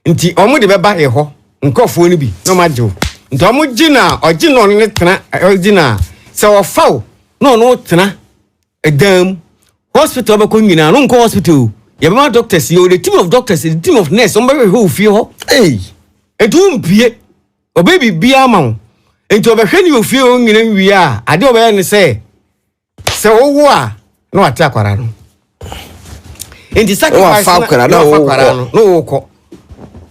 nti omu de beba e ho nkofo ni bi no majo nti omu gina ogina ne tena ogina se wo faw no tena edam hospital be ko nyina no nko hospital ye be ma doctors ye the team of doctors the team of nurse on be ho fie ho etum pie obebi bia ma nti obehwe ni ofie ho nyina wi a ade obe ne se wo a no ate akwara no nti sacrifice no ko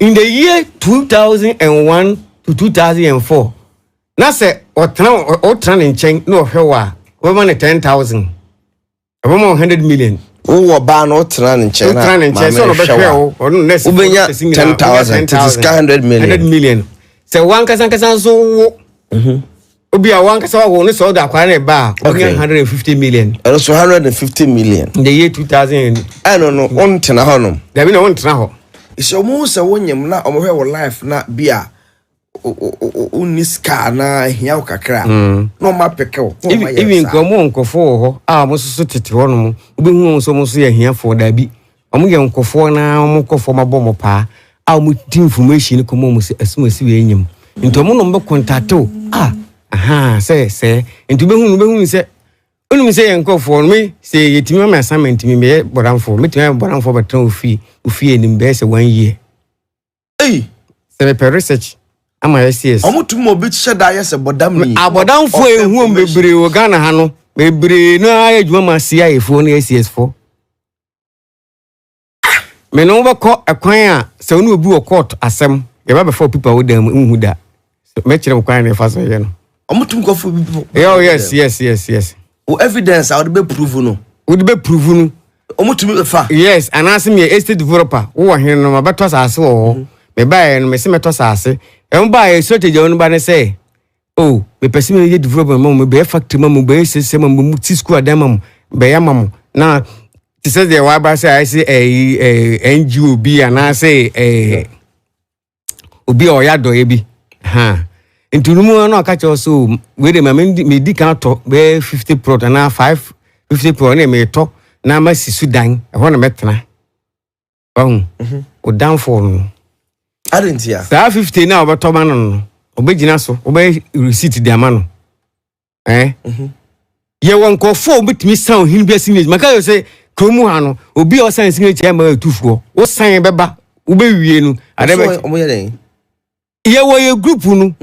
in the year 2001 to 2004 na se otran nchen no hwewa we man 10,000 we man 100 million wo ba no otran nchen na so no be hwewo onu nese ubenya 10,000 to 100 million se wanka so wo obi a wanka sa wo ne so da kwa na ba 150 million so 150 million in the year 2000 I don't know on tena ho no da bi na on tena ho so mo se wonyem na omo hwe wo life na bia uniska na hia kakra no ma pekew even komo nkofo ho mo so tete ho no obi hu so mo so ya hia fo da bi omo ye nkofo na mo nkofo mabo mo pa mo di information komo mo se asumasi we enyim nti omo no mbe contact se nti be hu se onum se ye nkofo no me se yetimi ma assignment mi me boranfo metimi boranfo betra ofie ni mbe se 1 year se pe research ama yes omutum obi cheda yes bodam ni abodamfo ehu bebre wo Ghana ha no bebre no ayadwuma ma CIFO na SS4 me no bako akwan a se onu obi wo court asem ye ba before people wo dam hu da me kire kwan na fa so ye no omutum kofo bi yes o evidence I would be proven no omutum fa yes anase me estate developer wo hene no mabeto asase wo me bae no me se meto asase ba e strategy onu ba ne say me person me develop me be factory mam be sese mam mu ti school adam mam be ya mam na ti say the wa ba say I say NGO bi ana say obi o ya do e bi ha ntunumu na aka che so we dey me di kan to be 50 pro na 50 pro na me to na ma si Sudan e ho na metena o downfall no arentia sa 50 na obeto ma no obegina so obe receipt di ama no ye won ko fo obetimi san hin bia signature maka yo say kromu ha no obi o san signature ma atufuo o san beba obewie no adebe omo ye den ye wo ye group no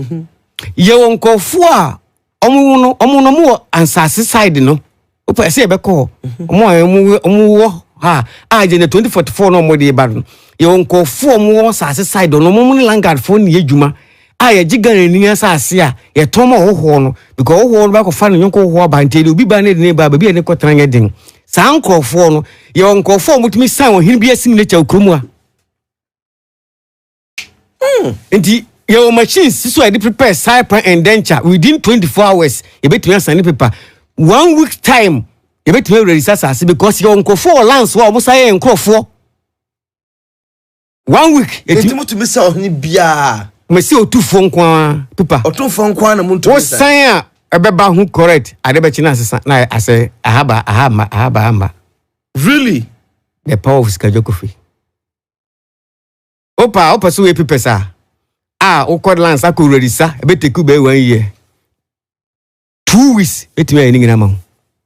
ye won ko fo a omo no mo ansase side no o pese e be ko omo wo ha aje na 2044 no mo de ba no ye won ko fo omo ansase side no mo langard fo ne adwuma ye gigana ni asase a ye tomo hoho no because hoho no ba ko fa no yonko hoho ba nteli obi ba ne de ba bia ne kotran ye den sa nkrofo no ye nkrofo mutumi san ohin bia signature okromu a enti your machines so I prepare cyber and denture within 24 hours you betumi assign paper 1 week time you betumi register asase because your nkrofo lands wa omusa ye nkrofo 1 week enti mutumi sa ohin bia mesi otufo nkwa paper otufo nkwa na mutumi wo san a ebeba hu correct adebechi na asesa na ase ahaba really the power of skajokofi opa so we paper sa o code lance akọ register ebeteku be 1 year 2 weeks etime ani ngina ma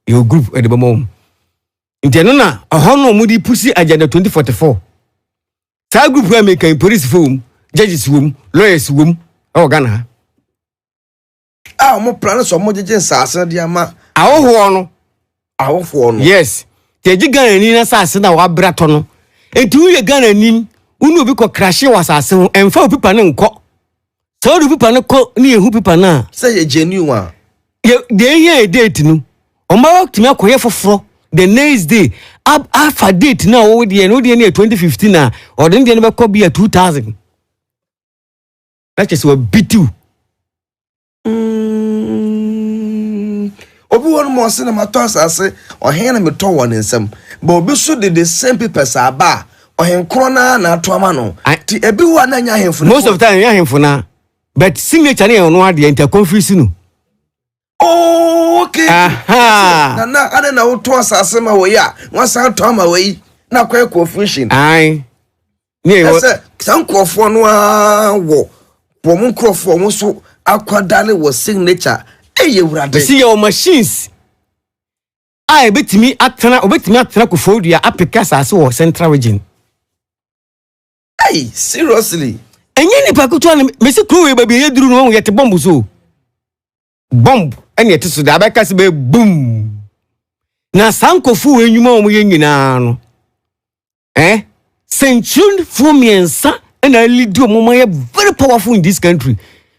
your group edebe mo inteno na ahono mudi pusi agenda 2044 ta group we make police form judges wom lawyers wom o Ghana mo plan so mo jeje nsase dia ma awoho no yes te Ghana ni na sase na wa brato no etu ye Ghana ni unu obi ko crash wa sase ho emfa opipa ne nko so do pipa ne ko ni ehu pipa na say ye genuine one ye dey here date no o ma timi akoye foforo the next day alpha date na wo dey no dey na 2015 na o dey no be ko be 2000 that is what beat you obi won mo se na mato asase o hen na meto won nsem but obi so the same papers aba o hen krona na ato ama no ti ebi wa na nya henfo most of the time nya henfo na but signature na no ade enter confuse no okay na ade na wo to asase ma wo ya won san to ama wo yi na kwa confusion ai ne wo san krofo no wo pomu krofo mo so akwadale wo signature ewurade see your machines I betimi atena ko fodia apeka asase wo central region seriously enye nipa kutu na mesi kru we baby yeduru no yete bomb so bomb ene yete so da abeka se be boom na sankofu enyuma o ye nyina no century fumiensa ena lead o mo very powerful in this country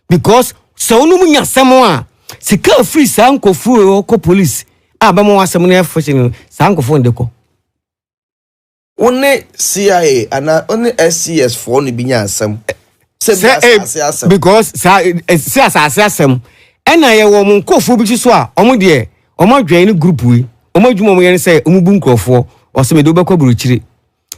because so no munya semo a sika free sankofu ko police abamo asem na efoshin sankofu ndeko one CIA ana one SCS for no binya asem because say asem ena ye wo mon kofu bi so a omo de omo dwan ni group wi omo dwuma omo yen say omo bu nkrofo o se me do bekwa buruchiri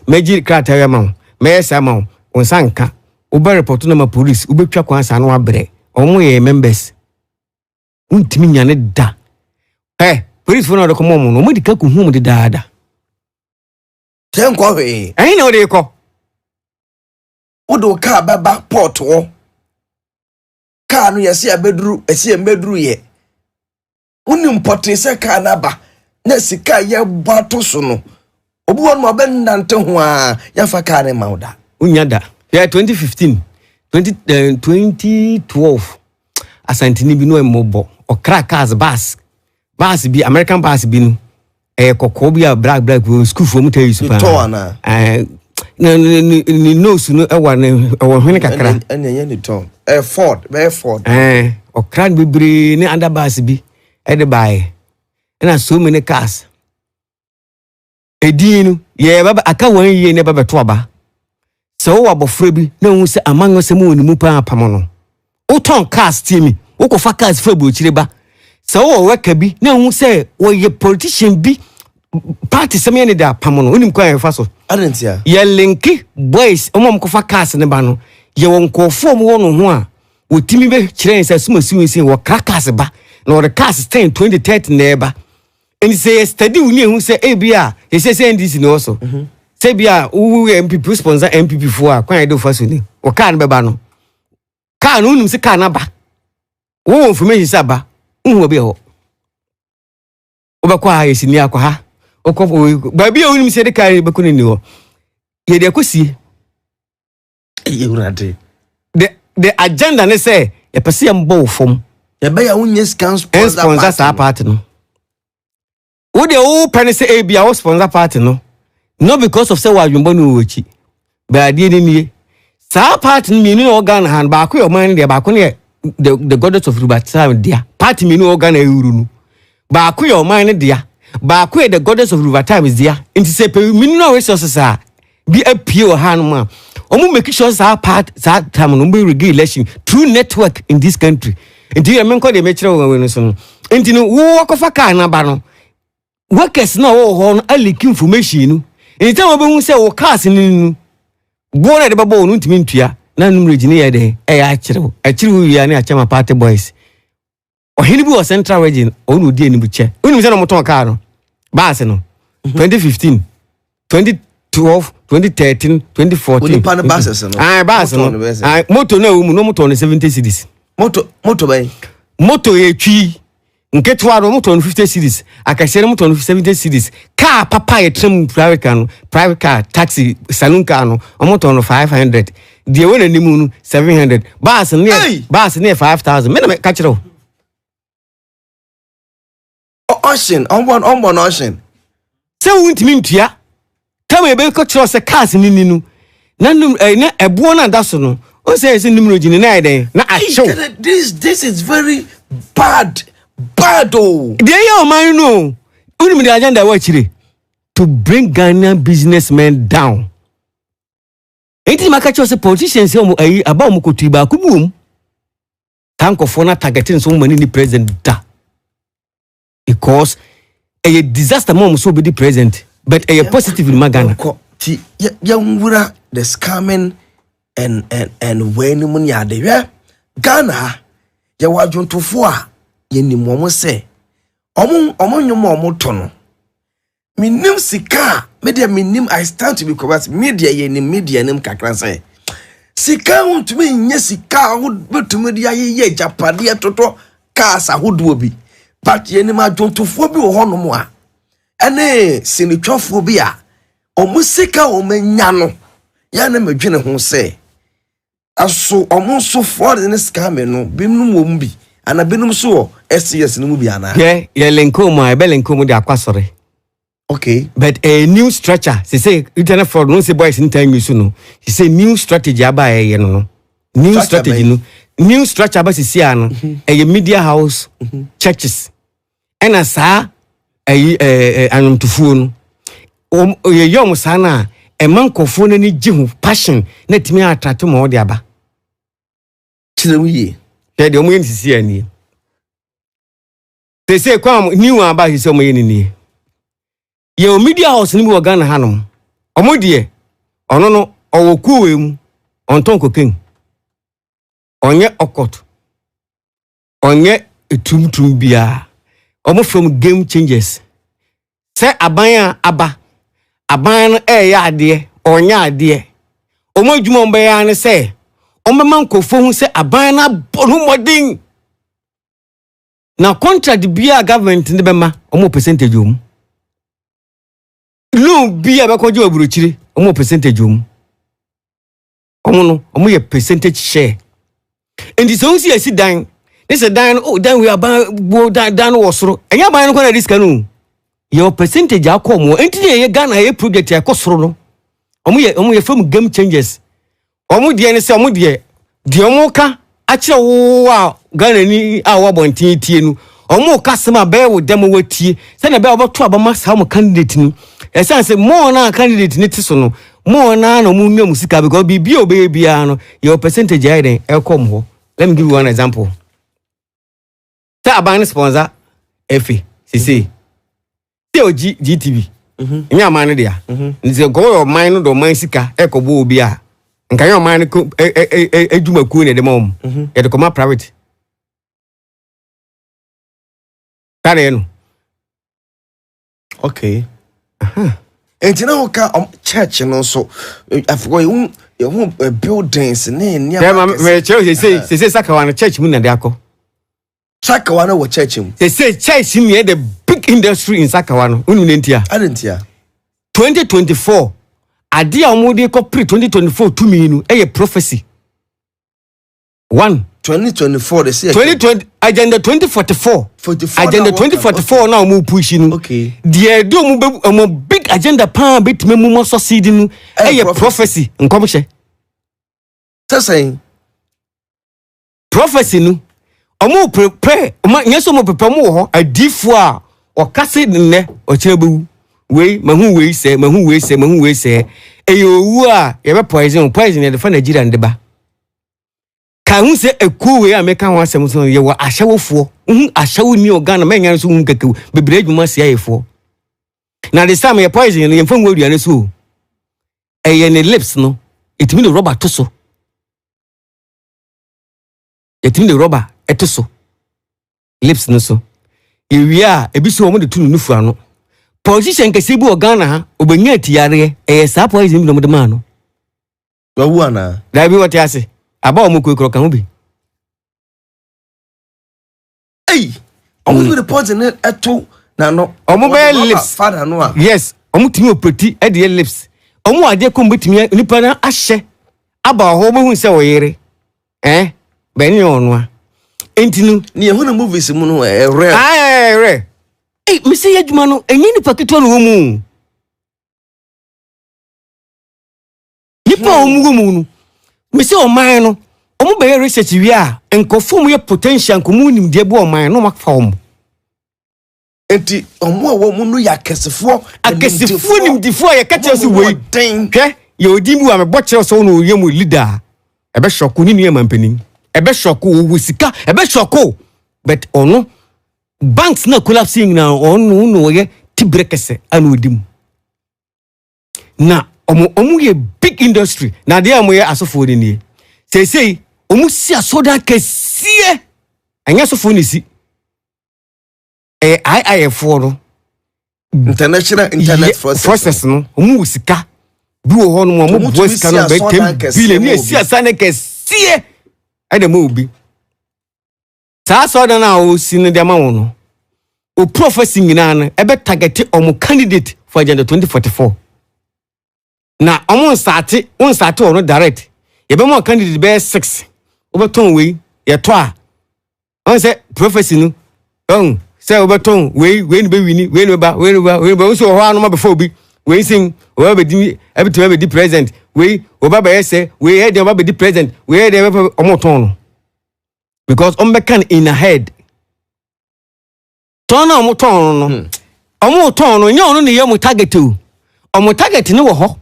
meji krata ya ma me esa ma onsanka oba report na ma police ubetwa kwansa no abre omo ye members untimi nyane da police for no de komo mo no mo dika ko hu mo de daada ten ko we na o de ko odo ka baba port wo ka no yesi abeduru esi emeduru ye unim porte se ka na ba na sika ye bato so no obi won mo ben nante ho a ya fa ka ne mauda unya da ya 2015 2012 asantini bi no emobo o crackers bus bi American bus bi no kokko bi a black school for mu tayi super ni nose no ewa hwene kakra enya ni ton Ford o crack bibiri ni under bus bi de buy na so many cars edinu ye baba aka wan ye ne baba to aba so wo abofra bi na hu se amanwo se mu oni mu pa apam no o ton cars tie mi woko fa cars fa buchire ba sa wo weka bi na hu say wo ye politician bi party seme ne da pam no onim kwa fa so adentia ye linki boys omom ko fa cars ne ba no ye won ko form wo no ho a wotimi be kire say suma siwesi wo cars ba na the cars 10 2030 na eba and say study uni hu say ebia he say NDC no also say bia who MPP sponsor MPP for a kwan do fa so ni wo car ne be ba no car no nim se car na ba wo information say ba hu obi ho obekwa yesi ni akwa ha okofo ba bia nim se de car be kunu ni ho ye de kosie urade the agenda ne say e pese yam bo fom ye be ya unye sponsor sa party no wo de wo pene say bia wo sponsor party no not because of say wa dwumbo no wochi ba de ni sa party no mi organ hand ba ko yo man de ba ko ne the goddess of Rivertime dia party mi organ ehuru no ba ko yo man dia ba ko the goddess of Rivertime is dia inti say pe mi no resources a bi apie o han ma omu make sure sa part sa time no be rig election through network in this country inti ya menko de mechire wo no so inti no wo kofa ka na ba no workers na wo ho no aliki information no inti wo be hu say wo cars ni nu go na de babo no ntimi ntua na num regine ye de e ya akire wo ya ne achama party boys ohini bi wo central region onu di eni buche unu se no moton car no baase no 2015 2012 2013 2014 oni pan bases no baase no moto na wo mu no moto no 70 cedis moto bay moto ye twi nketwa no moto no 50 cedis akashere moto no 70 cedis car papa ye trim private car taxi saloon car no moto no 500 die wona nimu no 700 baase ne 5000 me na ka kire ocean on ocean se wuntimi ntua kama ebe ko kire se cars ni nu na num na ebo na da so no o se se num rogini na iden na ashow this is very bad oh dey your man no unim the agenda wa kire to bring Ghanaian businessmen down enti maka kire se politicians o aba o kotu ba kubum tankofo na targeting so many ni president da because a disaster mom so be the president but a positive in Magana ya the scamming and when mun ya de Ghana ya wadwontofo a yenimo mo se omo nyom to no minim sika media minim I stand to be correct media media nim kakran say sika untumi nye sika betumi dia ye japade toto kasa hodo bi but yenim adwontofo bi wo hono mo a ene sinitwafo bi a omusika omanya no ya na madwene ho se aso omuso for the scam no binum wo mbi ana binum so SCS no mu bi ana ye lenko mo e be lenko mo de akwasore okay but a new structure say internet fraud no say boys in time use no he say new strategy aba ye no new strategy no new structure ba sisi ano a media house churches ena sa anumtufuo no ye yom sana e mankofo na ni gihu passion na timi attract mo de aba chirewiye ye de omo yin sisi ani they say kwam new aba sisi omo yin ni ye media house ni wo Ghana hanom omo de ono no owokuwe mu onton koken onye okot onye etumtum bia omo from game changers say aban aba aban ya ade onya ade omo adwuma mba ya ne say omo mankofo hu say aban na bonu modin na contract bia government ne bema omo percentage omo loan bia be ko je oburochire omo percentage omo omo ye percentage share and this only see dan this a dan dan we about dan wosoro enya ban ko na risk no your percentage akomo enti ye Ghana ye project akosoro no omo ye from game changers omo de ne se omo de omo ka a kire wo a Ghana ni a wo bontin tie nu omo ka sema be wo dem watie se na be oboto abama sa mo candidate ni e say more na candidate ni ti so no more na mu nwa musika because bibia obeyebia no your percentage aiden e kom ho. Let me give you one example. Say aban sponsor efi sisi. Say oji GTV. Nya man dia. Nze go your mind do man sika e ko bo obi a. Nka your mind ko eduma ku ne de mom. E de koma private. Kare no. Okay. And you know, church and also, I forgot you buildings and then, yeah, say, Sakawana church, Munadiako. Sakawana was church him. They say, church him here, the big industry in Sakawana, Ununentia. I didn't hear. 2024, Adia Modi Copri 2024 to me, a prophecy. 2024, they say 2020 agenda 2044. Agenda 2044 now move pushing. Okay. The do big agenda pan bit me mo succeeding a prophecy. Nkomshe. Saying prophecy no. Omo prepare. Nyeso mo prepare mo ho adifo a o kase ne o chebu. We mahu we say eyo wu a ye be poison e fa Nigeria ndeba. Kan se eku we ameka ho asem so ye wa ahyewofo ahyewo ni organ na nya so nkeke bebre adwuma sia yefo na the time ye poison ye mfa nwa aduane so eye ne lips no etimi ne rubber to so etimi ne rubber eto so lips no so ye a ebi so mo de tunu nufu ano position kese bi organ ha obenya atiyare eye sa poison bi no mo de ma no wawu ana da bi wote ase aba omo kwekro kan obi hey omo the point in eto na no omo be lips father no a yes omo timi opeti e de lips omo ade ko mbetimi nipa na ahye aba ho mo hu se oyere be ni onu a entinu ni ehun na movies mu no rare rare mi se yadwuma no enyi nipa keto no mu nipa omu no me say oman no omo be research wi a enkofo mu ye potential nkomu nim de bo oman no makfa omo enti omo wo mu no ya kesefo nim difo ye ka chese we hwe ye odimu a me bo kire so no ye mu leader e be shock ni nu mampanin e be shock wo sika e be shock but ono banks na collapsing na ono no ye tibrekese anu odim na omu ye big industry na dia mo ye asofo ni nie sei omu si asoda kesie anya asofo ni si IIF no international internet process no omu sika bi wo ho no omu bo sika no be 10 billion ni si asane kesie ade mo obi sa asoda na o si ne de ma wo no o prophecy nyina no e be target omu candidate for agenda 2044 na omo nsate ono direct ye be mo candidate be 6 obeton we ye to a on say prophecy no say obeton we ni be wini we ni ba so ho anu ma before bi we sing we be di everything be di president we oba be say we head oba be di president we head omo ton no because be can in ahead ton omo ton no omo ton no nya ono ne ye mo target o omo target ne wo ho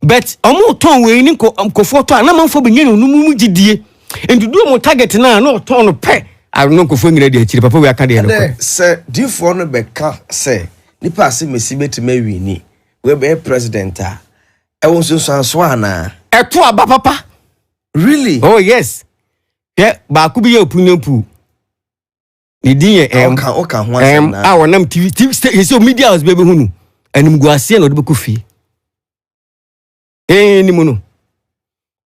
but omo ton we ni ko photo na manfo be nyenu numu gidie endudu omo target na no ton no pe no ko fo nyina de akiri papa we aka de no se difo no be ka se nipa ase mesi betima wi ni we be president a e won so so ana eto aba papa really oh yes yeah ba ku bi ye opunyapu ni din ye oka ho asem na wonam tv so media house be hunu anim guase na de be ku fi ni muno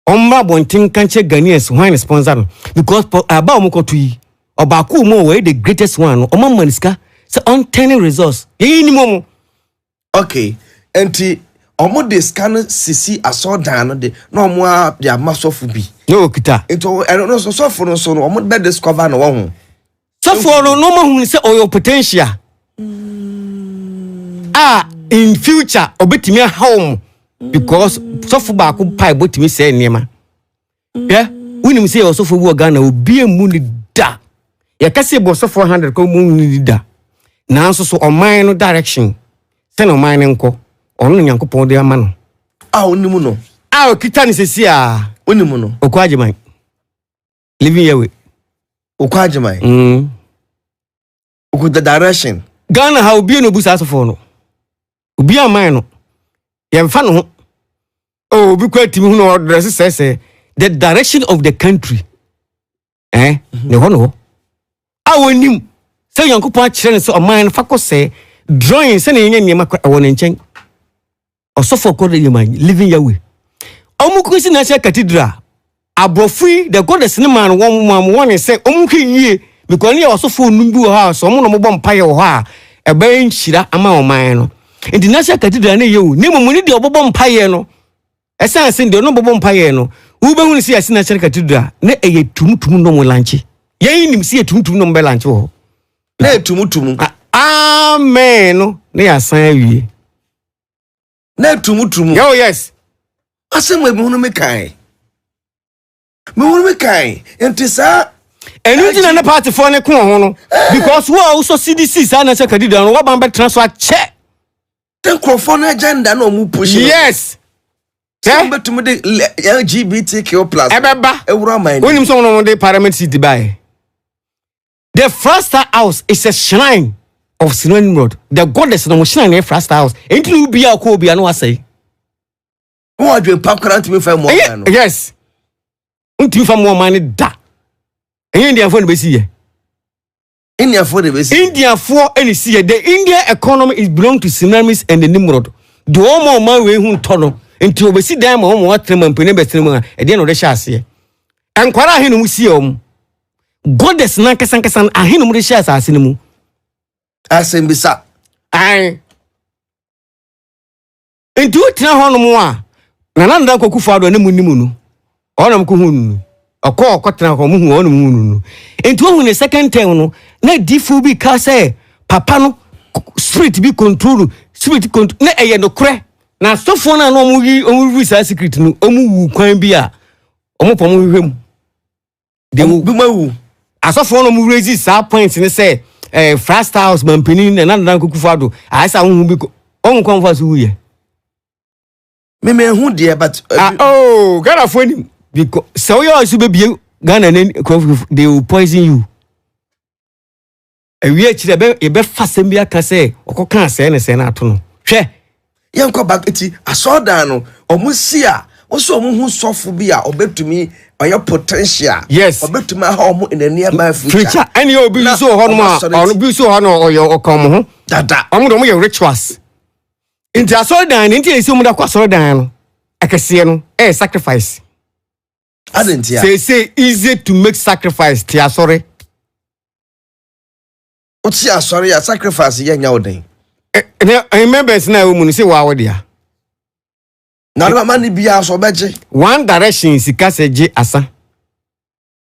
omba bontin kanche Ghanaians wine sponsor no because aba omokoto yi obako mo we the greatest one omam maniska say on 10 results ni momo okay enti omo de scan sisi asodan no de no omo a ya masofu bi no kita ento I don't know so sofu no so no omo be discover no wo sofu no mo hu say oyo potential in future obetimi home because sofu ba ko pai botimi say niema unim say sofu bu Ghana obi emu ni da ya kase bo sofu 400 ko mu ni da na so oman no direction say no oman nko onu nyankopon de ama no onimu no kita ni sesi onimu no okwajeman living here we okwajeman with the direction Ghana how be no busa for no obi aman no yemfa no oh bi kwa timi hu no address say the direction of the country ne hono awonim say yankopon a kire ne say oman fa ko say drawing say ne nya niam kwa won nchen osofo ko de man living your way omukusi na cathedral abrofui the goddess ne man won say omukiyie because ne osofo numbu ha so mo no mo bom paye ho a ebe nhyira ama oman no in the national cathedral na yewu ne mo ni de obobom paye no esan sin de no obobom paye no wo be hu si asi national cathedral na eye tumtum no mo lanche yen nim si tumtum no mo be lanche ho na tumtum amen no na ya san awie na tumtum yo yes asem we hunu me kai enti sa enu na party for ne ko ho no because wo also CDC sa national cathedral no wo ban be transfer che the microphone agenda no mu push yes betum de LGBTQ+ ebeba ewura man onim so no de parliament seat buy the first house is a shrine of Synonym Road the goddess no shrine in first house enti no bia ko bia no asai wo adwe pakran timi fa mo man no yes unti fa mo man da India for the see India for the base. India for any see the India economy is belong to Synonym and the Nimrod. Do all more man we who tono into obesi them on what treman pene betrema at the end of the chassis. And kwara hinu see goddess nankasankasan a hinu de shares as in Asembisa. I into tina hono mo a nananda kokufa do na munimu no onam ko hunu okotena ko mu onu mu enti ohun the second term no na difu bi ka say papa no spirit bi control na eye no kre na sofo na no omu visa secret no omu wu kwan bi a omu pom hwem de bi mawu asofo no mu raise sa point ni say first house mampini na nan kokufado asa hu bi on conference wu ye me hu de but oh God of him because so you also be Ghana they will poison you. E wi chire be fasem bia ka say okoka say ne say na ato no hwe yanko back eti asoda no omusia oso omu hu sofo bia obetumi oya potential yes obetumi ha omu in the nearby future any obi so ho no ma onu bi so ho no oyo okom ho dada omu do mo ye rituals inti asoda inti esi omu da kwa asoda no akese no sacrifice adentia say easy to make sacrifice ti asore uti asore ya sacrifice ya nya oden members na wo mu ni say wa wo dia na mani bia so beje one direction sika seje asa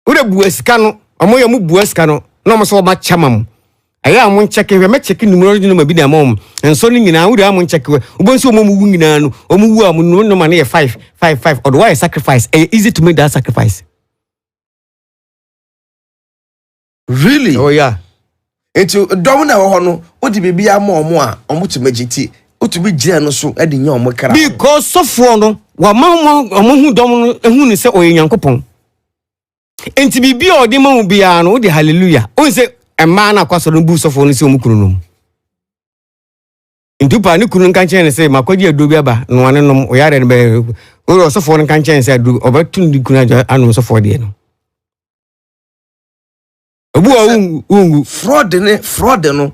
ure bu sika no omo ye mu bu sika no na omo so ma chamam aya amon check we me check numerology no ma bi na mom enso ni nyina ure amon check we ubonso omo mu nyina no omo wu am no ma na ye 5 or why sacrifice easy to make that sacrifice really oh yeah etu dom na ho no odi bibia ma omo a omo tumagiti otubi gira no so edi nya omo kara because so for no wa ma omo hu dom no ehu ni se oye Nyankopon enti bibia odi ma hu bia no odi hallelujah on se ema na kwaso no bu so for no se omo kunu no ntupa ni kunu kan chen se makwaji adobi aba no ane no oyare ne be o so for no kan chen se adu obatun di kunu anu so for de no obu ungu fraud no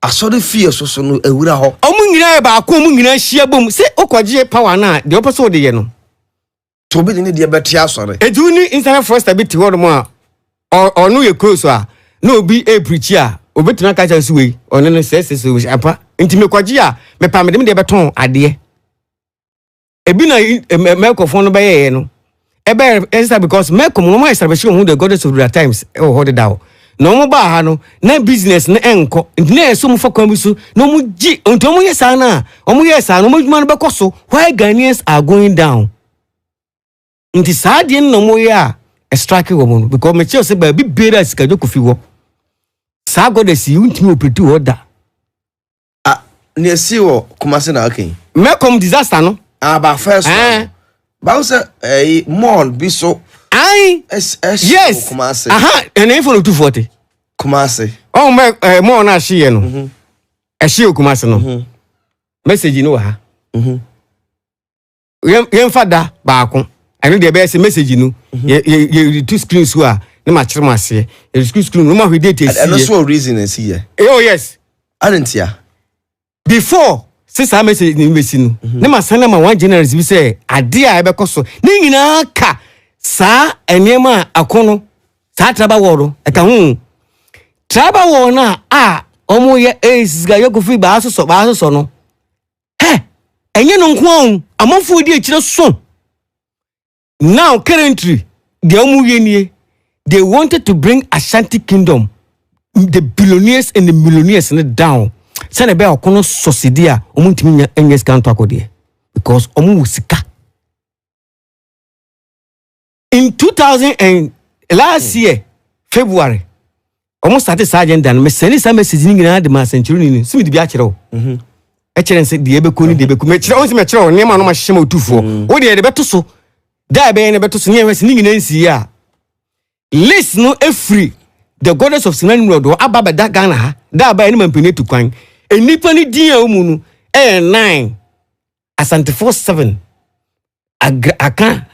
asori fie so no ewura ho omu nyina ba akọ omu nyina hia bom se okoje power na de opeso de ye no to bi ni de betia asori edu ni internet first bit ho mo a onu ye close a na obi preach a obetina ka cha suwe onu no se apa ntime kwaje a me pa me de beton ade ebi na microphone no be ye no ebe extra because microphone no ma establish who the goddess of the times hold it down no mo ba ha no na business na enko na eso mo fa kwa bisu no mo gi onto mo yesa na o mo yesa no mo djuma no be koso why Ghanaians are going down inti saade no mo ya strike wo mo because me che se ba bi bera sika jo kofi wo sa goddess yi untimi opetu order ne si wo kumase na okay me come disaster no ba first ba say mall bi so yes kumase aha and then for 240 Kumasi. Oh mo na hye no. Hye Kumasi no. Message no ha. Yem fada baako. Eno de be say message no. Ye two screens so a na ma kire mase. Ye screen no ma hwede te see. And also reason is here. Oh yes. Aren't Before since message ni message no. Na ma sana ma one generous bi say ade a ebe koso. Ni nyina ka sa enema akono. Sa traba woro e ka hu. Traba woro na omo ye ga ye go fi ba so no. Enye no nko amofo di akire so. Now currently they wanted to bring Ashanti Kingdom, the billionaires and the millionaires down. Send a bell kono sosidia omuntimi enyes kanto akode because omu wusika. In 2000 and last year February almost started sergeant dan me send some message ni ngina de ma century ni simi di bi akire o. Ekire nse de ebe koni de ebe ku me kire on se me kire o nema no ma hye ma otufo wo de beto so da be ne beto so ne wesi ni ngina nsi ya list no free the goddess of Sinan Road ababa da Ghana ha da ba ni mampene tu kwan enipa ni din a mu no 9 Asante 47 aka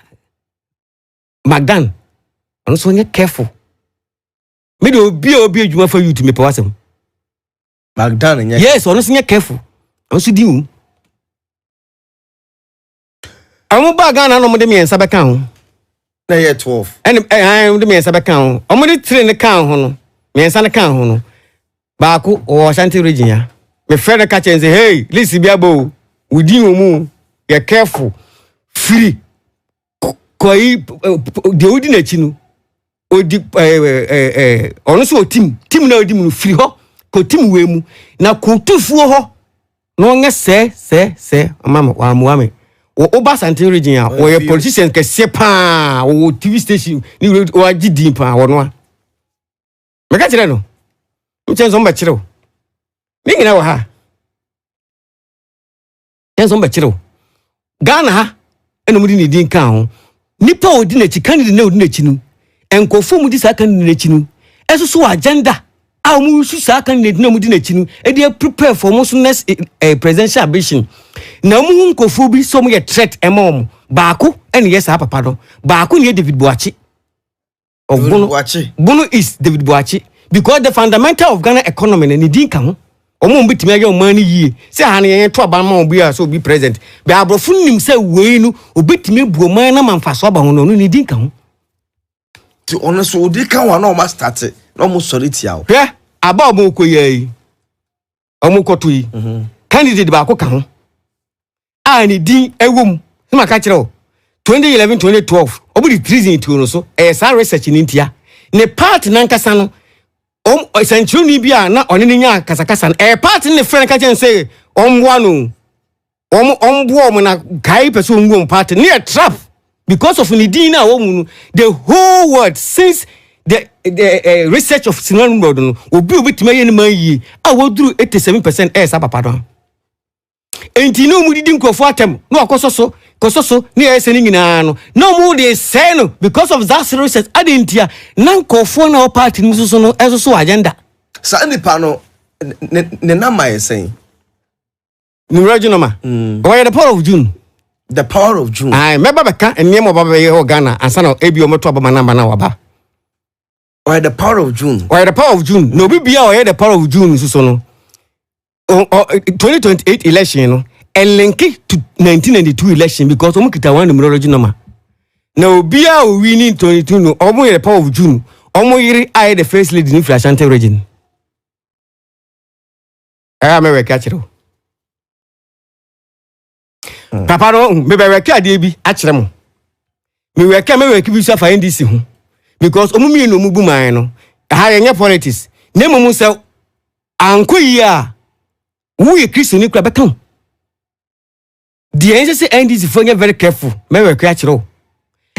Magdan ono so nye careful me de obi adwuma fa youth me pe wasem Magdan nye yes ono so nye careful ono so di wu amu ba Ghana no mo de miensa be kan ho na ye 12 and de miensa be kan ho omo de 3 ne kan ho no miensa ne kan ho no baako o Ashanti region ya me friend ka chen say hey listen biabo wudi omu ye careful free koi de odi na chi no odi ono so team na odi mu free ho ko team we mu na ko tufuo ho no nge se mama wa muame o Oba Santin region ya o ye politicians ke se pa o TV station ni o agidi pa wo no a me ka kire no mchen so mba kire o mi ngina wa ha chen so mba kire o Ghana ha eno mu di ni din kan ho nipa odi na chi candidate na odi na chi nu enkofo mu di sa candidate na chi nu eso so agenda a mu su sa candidate na mu di na chi nu e dey prepare for most next presidential ambition na mu nkofo bi so mu ye threat emom baako ene yes ha papa do baako ne David Boachi Bono is David Boachi because the fundamental of Ghana economy na ni din kan ho omo mbitimi age omani yie se ha ne yen to aba ma obi a so be president be abrofo nim se wei nu obitimi buo man na manfaso aba ho no ni din kan ho ti ono so odi kan wa na o ma start na mo sorry tia o hwe aba omo koyi omo koto yi candidate ba ko kan ho a ni din ewom se maka kire o 2011 2012 obudi treason ti ono so sa research ni ntia ne part nankasa no century ni bia na oni ni nya kasakasa part ni friend ka chen say omwa no ombo mo na kai person ngum part ni a trap because of ni din na wo mu the whole world since the research of Sinan Road no obi timaye ni man yi a woduru 87% sa papa don enti no mu didi nkofo atem no akososo ni ese ni nyina no mu dey say no because of that research adentia na nkofo na party ni so no eso agenda sa nipa no ne na my say ni regional ma why the power of June ai meba beka eniem obaba ye ho Ghana ansana ebi omoto obama namba na waba why the power of June no bibia o the power of June so no 2028 election no elenki to 1992 election because omo kita one numerology number na obia o winning 22 no omo the power of June omo yiri I the first lady in Ashanti region me we ka kire papa no me be we ka de bi a kire mo me we ka bi so fa NDC ho because omo mi no mu bu man no ha yenye politics na mo se anko yi a we Christian ni kura bekan the NCC NDC for very careful me we ka kire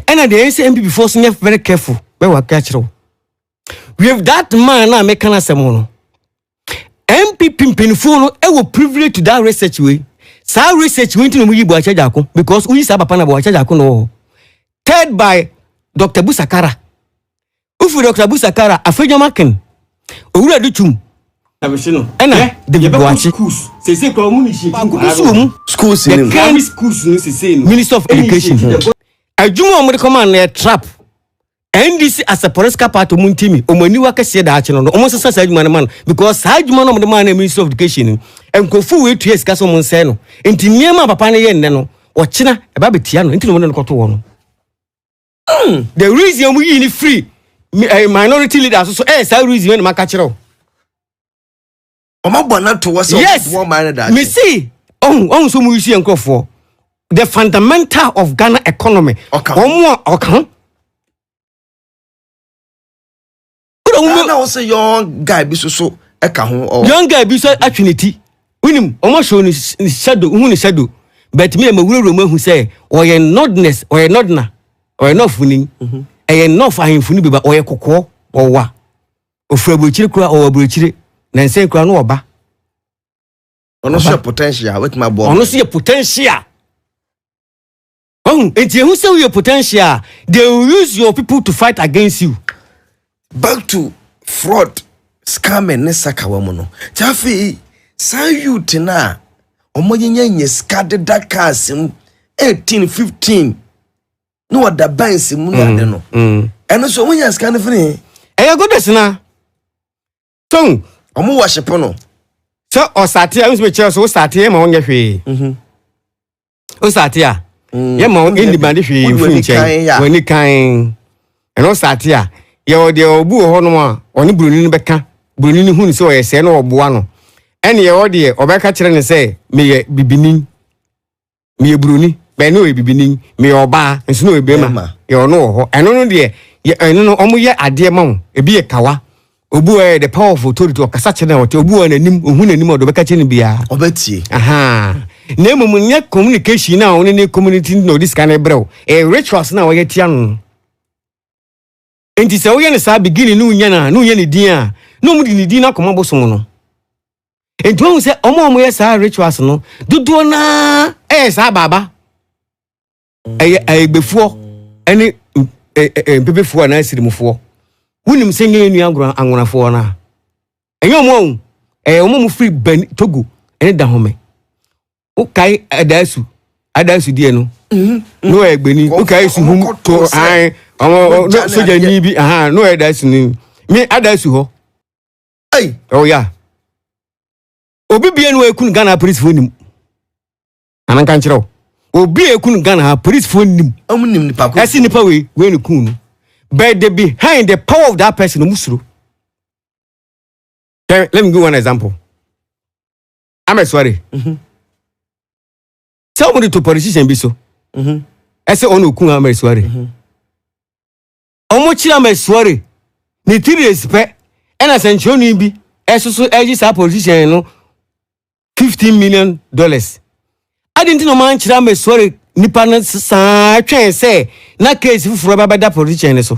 and the NCC MPP for so very careful me we ka kire we have that man na me kana sem no MPP mpinfo no e wo privilege to that research way sa research we ntino mu yibo Agyapong because we sa papa na bo Agyapong no third by Dr. Busakara ufu Dr. Busakara afejamaken owura de tum abeshino ena de boachi sese kwa mu ni shi schools the kind schools no sese no Minister of Education adwuma omde command na trap NDC as a political party muntimi omani wakase da ache no omo sesa adwuma na man because adwuma no omde man na Minister of Education enkofu we tu esika so mo nse no enti niema papa ne ye nne no ochina e ba betia no enti no mo ne koto wo no the reason we yi ni free minority leaders so say reason when maka kire o Oma bona to was one man that me see on so mu isi enkofo the fundamental of Ghana economy okan na was a young guy bi so eka ho young guy bi so atwinity winim omo show ni shadow hu ni shadow but me wuro mu hu say oye nodness oye nodna oye nofuni enough ahemfuni beba oye kokko owa ofurabuchire kura owabuchire na nsen kura no oba ono so potential with my boy ono so potential enti who say your potential they will use your people to fight against you back to fraud scam and sakawa mono tafi say you tina omoyenye skade dakasim 18 15 no other banks mu na no eno so wonya scan free goodness na ton omo worship no so osate am so che so osate ma wonya hwe osate a ye ma indi bande hwe fu nche wani kan eno osate a ye o de obu ho no a oni bruni ni beka bruni ni hu ni so ye se no oboa no ene ye o de obeka kire ne se me ye bibini me ye bruni be no ebibini me oba nso no ebema ye ono ho eno no de eno no omo ye ade ma wo ebi ye kawa obu the powerful authority okasa che na wote obu ananim ohun nanim odo beka che ne bia obetie aha na emum nye communication na one ne community no this kind brew rituals na wo ye tia no enti se wo ye ne sa beginning no nya na no ye ne din a no mu di ne din na koma bosom no enti wo se omo ye sa rituals no dodo na sa baba egbefuo ene pepefuo na asirimufuo wunim senye enu angonafo na enyo mo omo mu free ben Togo ene da home ukai adasu die no no egbeni ukai su hum to ai omo soja ni bi no adasu ni me adasu ho ai oh ya obi bie no ekun Ghana police fo nim anan kan kire obi ekun Ghana police fo nim nim nipa ko esi nipa we ni kun but the behind the power of that person musuru. Let me give one example. I'm sorry. Somebody to politician be so. I say onu kun am sorry. Omo chi am sorry. Ni tiri respect and as enchoni bi esusu eji sa politician no $15 million. I didn't know man chi am sorry. Nipa na sa twen say na case fufuro baba da politician so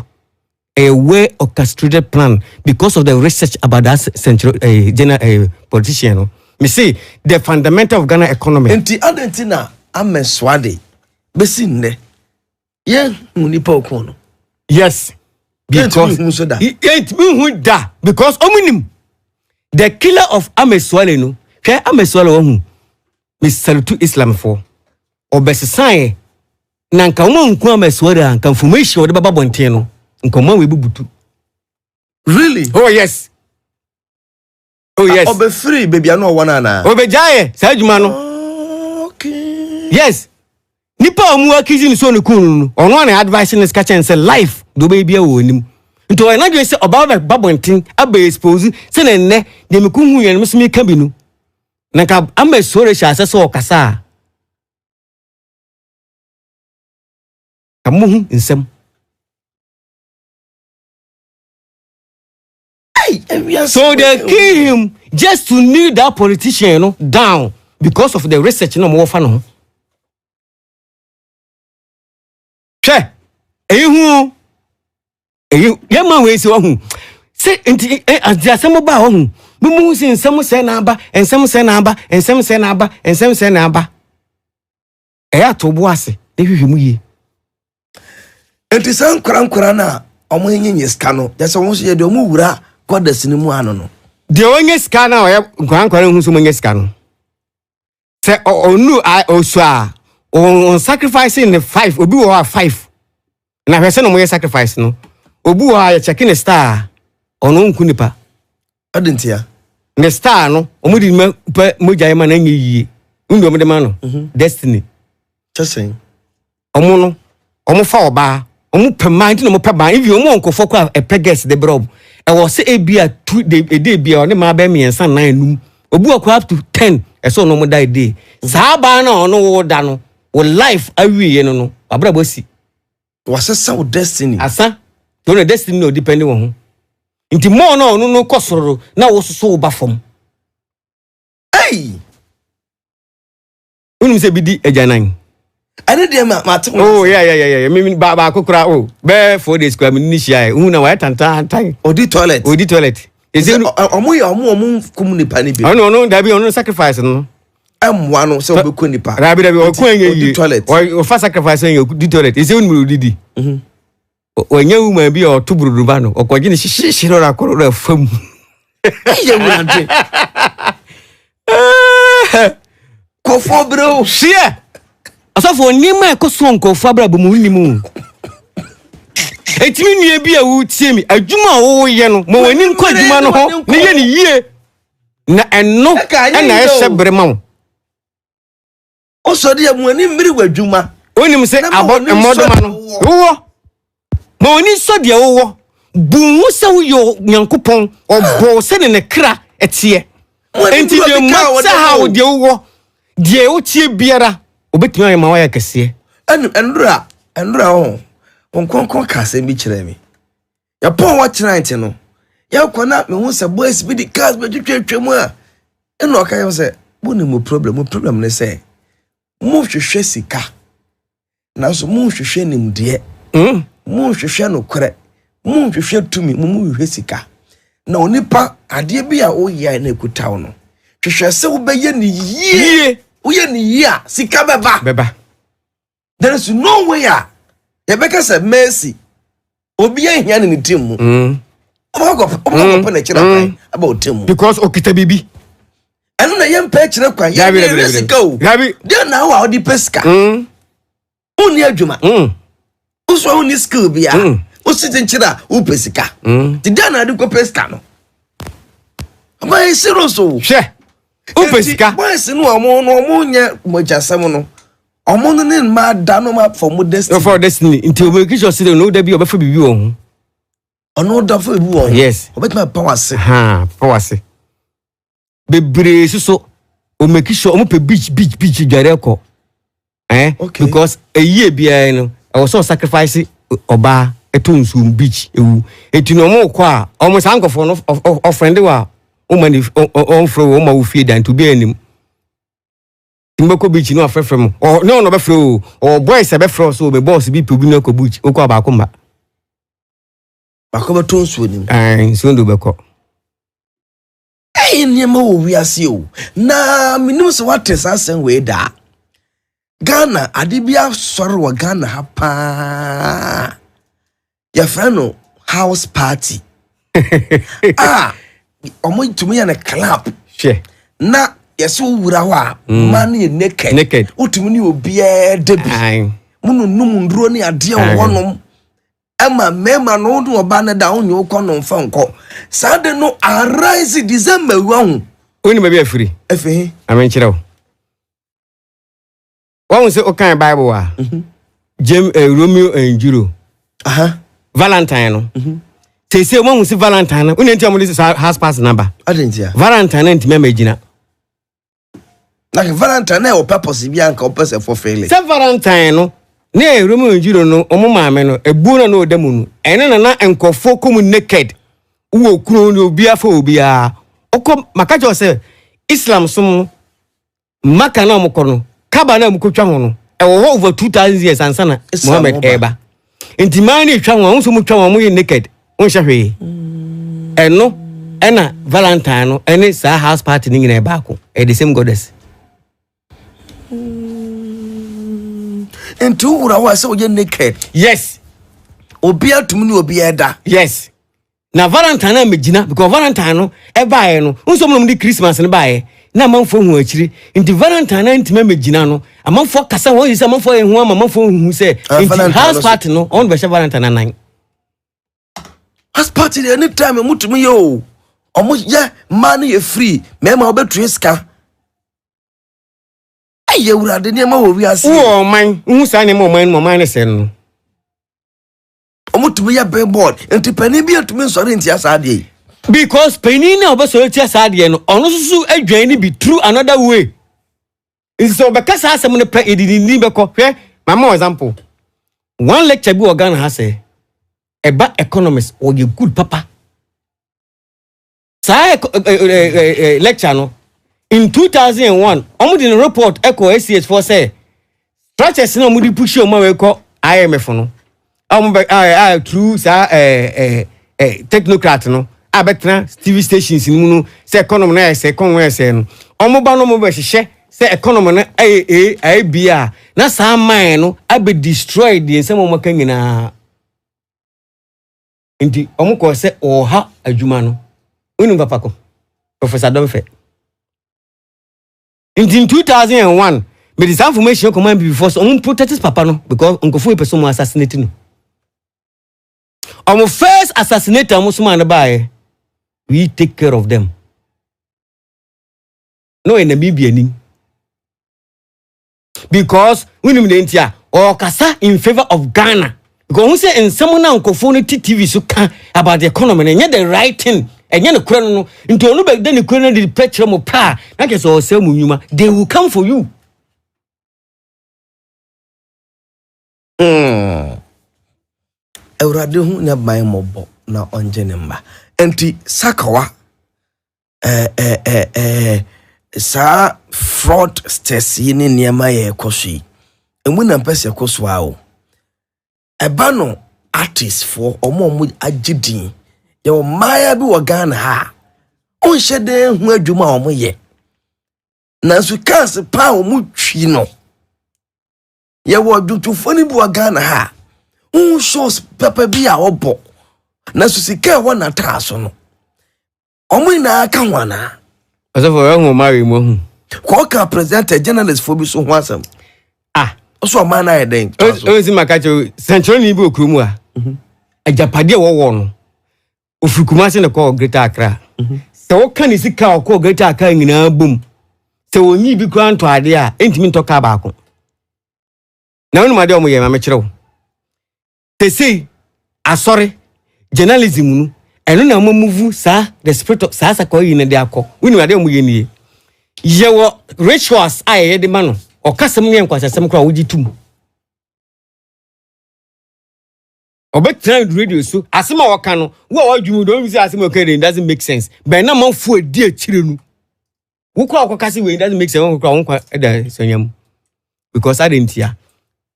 a way orchestrated plan because of the research about that central general politician me see the fundamental of Ghana economy enti adentina ameswade besi nne ye nipa okono yes because because omunim the killer of Ameswale no hwe Ameswale wo hu me salutu Islam for obesisan na nka mo nku Ameswale nka information wo de baba bonten no nka mo we bubutu really oh yes obe free baby no wona na obe jaye sa adwuma no okay yes nipa omu akizi ni so ne kun no ono na advice ne ska chen say life do be bia wo nim nto na dwe say oba babonten aba expose se ne ne de me kun hu yen me so me ka bi no na ka Ameswale sha ase so okasa kamuhu nsem so they kill him just to kneel that politician down because of the research no mo fa no che ehu yema we se ohu se enti asem ba ohu mumu se nsem se na aba ensem se na aba ensem se na aba ensem se na aba atobo ase ehwehwemu ye enti san nkura na omo nyenye ska no yesa won so ye de omo wura goddess ni mu ano no de onye ska na o nkwan hu so onye ska no se onu osu a on sacrificing the 5 obi wo 5 na hwese no mo sacrifice no obi wo ya check in star ono nku nipa adentia ne star no omudi mo jaye ma na nyi ndo mo de ma no destiny chasing omo no omo fa oba omo pema nti no mo peba if omo onkofo kwa e peges de brob e wo se ebia 2 de bia ne ma ba miensa 9 num obu akwa up to 10 e so no mo die day saa ba na ono wo da no wo life awie no abrabo si wasesa wo destiny asa to no destiny no depend wo ho nti mo no ono no kosoro na wo soso wo ba fom hey unum se bidi ejanan ane de ma oh yeah me ba kokura oh be 4 days kwa me ni shia hu na wa tantan odi toilet is it omo kum nipa ni bi no da bi ono sacrifice no amwa no se obeku nipa rabi o ku anya yi toilet o fa sacrifice anya di toilet is it unum didi o nya uma bi o tuburu ba no o kwaji ni shishiro ra koro ra fam ye wurante kofo bro shie asafo nima ekoso nkofo abrabo mu nimu etimi nua bi a wo tie mi adwuma wo ye no mo wani nko adwuma no ho ne ye ni yie na eno na ehye brema wo osodi ya mu ani mmiri wadwuma onim se modoma no wo mo wani sodi ya wo bu se wo yo nyankopon obo se ne kra etie enti de mo se ha wo de wo de wo tie biara obetumi ayema wa ya kese enra ho konkon kase bi kire mi ya pon wa tonight no ya kwana me hu se boys bi di cars be twetwetwemu a eno ka yo se boni mo problem ne se mo hwehwe sika na so mo hwehwe nimde mo hwehwe no kore mo hwehwe tumi mo hwehwe sika na onipa ade bi a o ya na ekutaw no hwehwe se wo beye ni yie uye ni ya sika beba there is no way ya beka say mercy obi ahia ni team mu obo na kira kwan about team mu because okita bibi enu na yempa kira kwan ya be sika o de na wa odi pesika uni adwuma uso uni skill bia usiti nkira u pesika ti de na adi ko pesika no ama serious o she upesika boys no omo nya mojasem no omo no ne ma da no ma for destiny nti o make sure say no da bi obefa bibi wo ho ono da for bibi wo yes obetima power se power se bebre so o make sure omo pe beach dware ko because a year bia no I was so sacrifice oba etonsu beach ewu eti no mo ko a omo sankofo no offend wa Umani on fro o ma wo fie dan to be anim Timboko beach no afrefrem o no be fro o boys be fro so be boss bi pebu na ko beach o ko abako mba bako be ton so nim so ndo be ko niema wo wiase o na minim so what is asen we da Ghana adibia sori wa Ghana ha pa ya frano house party omo tumi ya na club na yeso wura wa man ye naked utumi ni obi e debi munu num nduro ni ade wonom ama mema no do oba na da onye ukono mfa nko sade no arise December wahu oni ma bi afiri efe amen kire wo won se o kan Bible wa Romeo and Juliet Valentine no say one was Valentine. We need to have this house pass number. I didn't hear. Valentine and Timemagina. Like Valentine or purpose Bianca or person for failing. Some Valentine, nay, Romeo and Juliet, no, or Mamma, a boon no demon, and and for common naked. Who will be a phobia. O come, Makajo say, Islam some Makanamokono, Kabanam Kuchamono, over 2,000 years and Sana, Mohammed Eba. In Timani, Chamon, so much naked. Unshahwe eno ena Valentine ene sa house party ningi na baako the same goddess into ura wa se oye naked yes obi atum ni obi eda yes na Valentine na megina because Valentine no e baaye no unso mo di Christmas no baaye na manfo hu akiri nti Valentine na ntime megina no amanfo kasa wo yisa amanfo ehu amanfo hu se nti house party no on be Valentine na nan house party anytime mutumi yo omo ye man ye free mema obetu ska aye urade ne ma wo wiase wo man hu sa ne mo man ne se no omutumi ya billboard enti pani bi atumi nsore enti asade because pani na obeso enti asade no ono susu adwan ni be through another way so bekasa asem ne pe edini be ko hwe mama example one lecture bi organ ha say eba economist or you good papa sa lecture no in 2001 omo di report echo SCH4 say structures na omo di push o ma we ko IMF no through sa technocrat no abetna TV stations ni mu no say economy na say economy say no omo ba no mo be hye say economy na bia na sa man no abe destroy the nsem mo kan nyina nti omo ko say oha adwuma no unu papa ko Professor Domfe in 2001 me this information command before so omo protect papa no because onkofo person mo assassinate no omo first assassinate omo so man bae we take care of them no enemy bianin because we nim the ntia or kasa in favor of Ghana because who say in some na onkofo no TV so kan about the economy and the right thing enye ne kura no nti onu be de ne kura no di petre mo pa na ke so say mu nyuma they will come for you Eurade hu na ban mobo na onje ne mba enti sakawa sa fraud stress yini niema ye koshi emu na mpese koso a o eba no artist for omo agidin ye o maya bi wo Ghana ha on hyede hu adwuma omo ye na su kas pa omo twi no ye wo dutufo ni bi wo Ghana ha un shows papa bi a obo na su sika wo na taso no omo ina aka wana aso for hu mari mo hu ko ka presenter journalist for bi so ho asam so man na eden o si makacho central ni bi okrumu a Agyapade wo no ofurukuma se ne ko Greater Accra se wo kan ni sika ko Greater Accra nyina bom se wonyi bi kura nto ade a entimi nto ka ba ko na wonu made o mo ye ma me kire wo se sei asore journalism nu eno na mo move sa the spirit of sa ko yi ne de akọ wonu made o mo ye nie ye wo rituals aye de ma no o kasem ne nkwasasem kura wo gitum obetra radio so asema waka no wo adwumu don say asema okay it doesn't make sense but na manfo adi akire nu wo kwa akokase we doesn't make sense wo kwa won eda sonyam because I didn't hear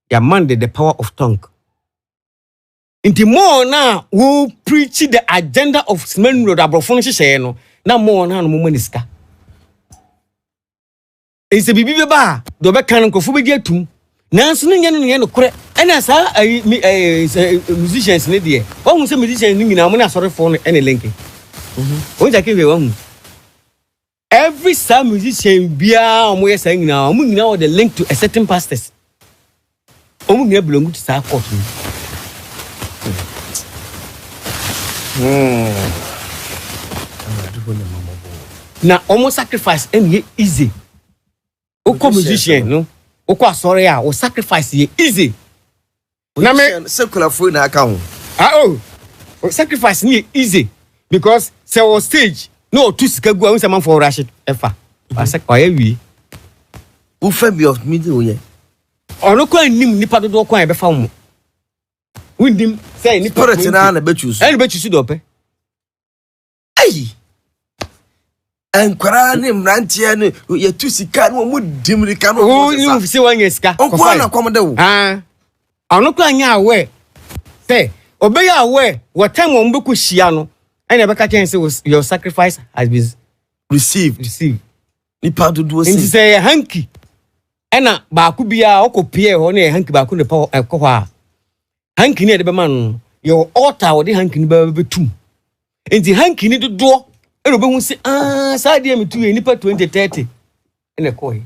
ya man the power of tongue inti more na wo preach the agenda of Smen Road abrofo no hye no na more na no mo maniska ese bibi be ba do be kan nkofo be atum nanso no nye no kore ena sa musicians ne de o hu se musicians ni nyina mo na sorry for ene link o jake we hu every some musician bia o mo ye sa nyina o mo nyina o the link to a certain pastors o mo nyina belong to sa court na almost sacrifice any easy o ko musician no o ko sorry a o sacrifice ye easy na me secular free na aka ho o sacrifice ni easy because say o stage no to sika gu a unsa man for rush efa asa kwa wi u fa bi of me do ye ono kwa nim nipa dodo kwa e be fa mo windim say nipa spirit na be choose e be choose do pe ai enkwara ne mrantie ne ye tu sika no mu dimrika no o you say wan sika o kwa na kom de wo ono kwa nya awe say obey awe what time wo mbeku hia no ene be ka chen say your sacrifice has been received ni pardon do say say hanky ena ba ku bia okopie ho na hanky ba ku ne pa ekọ ha hanky ne de be man your altar wo de hanky ne be betum enti hankini dodo e obehu se saa de me tu nipa 2030 ene koi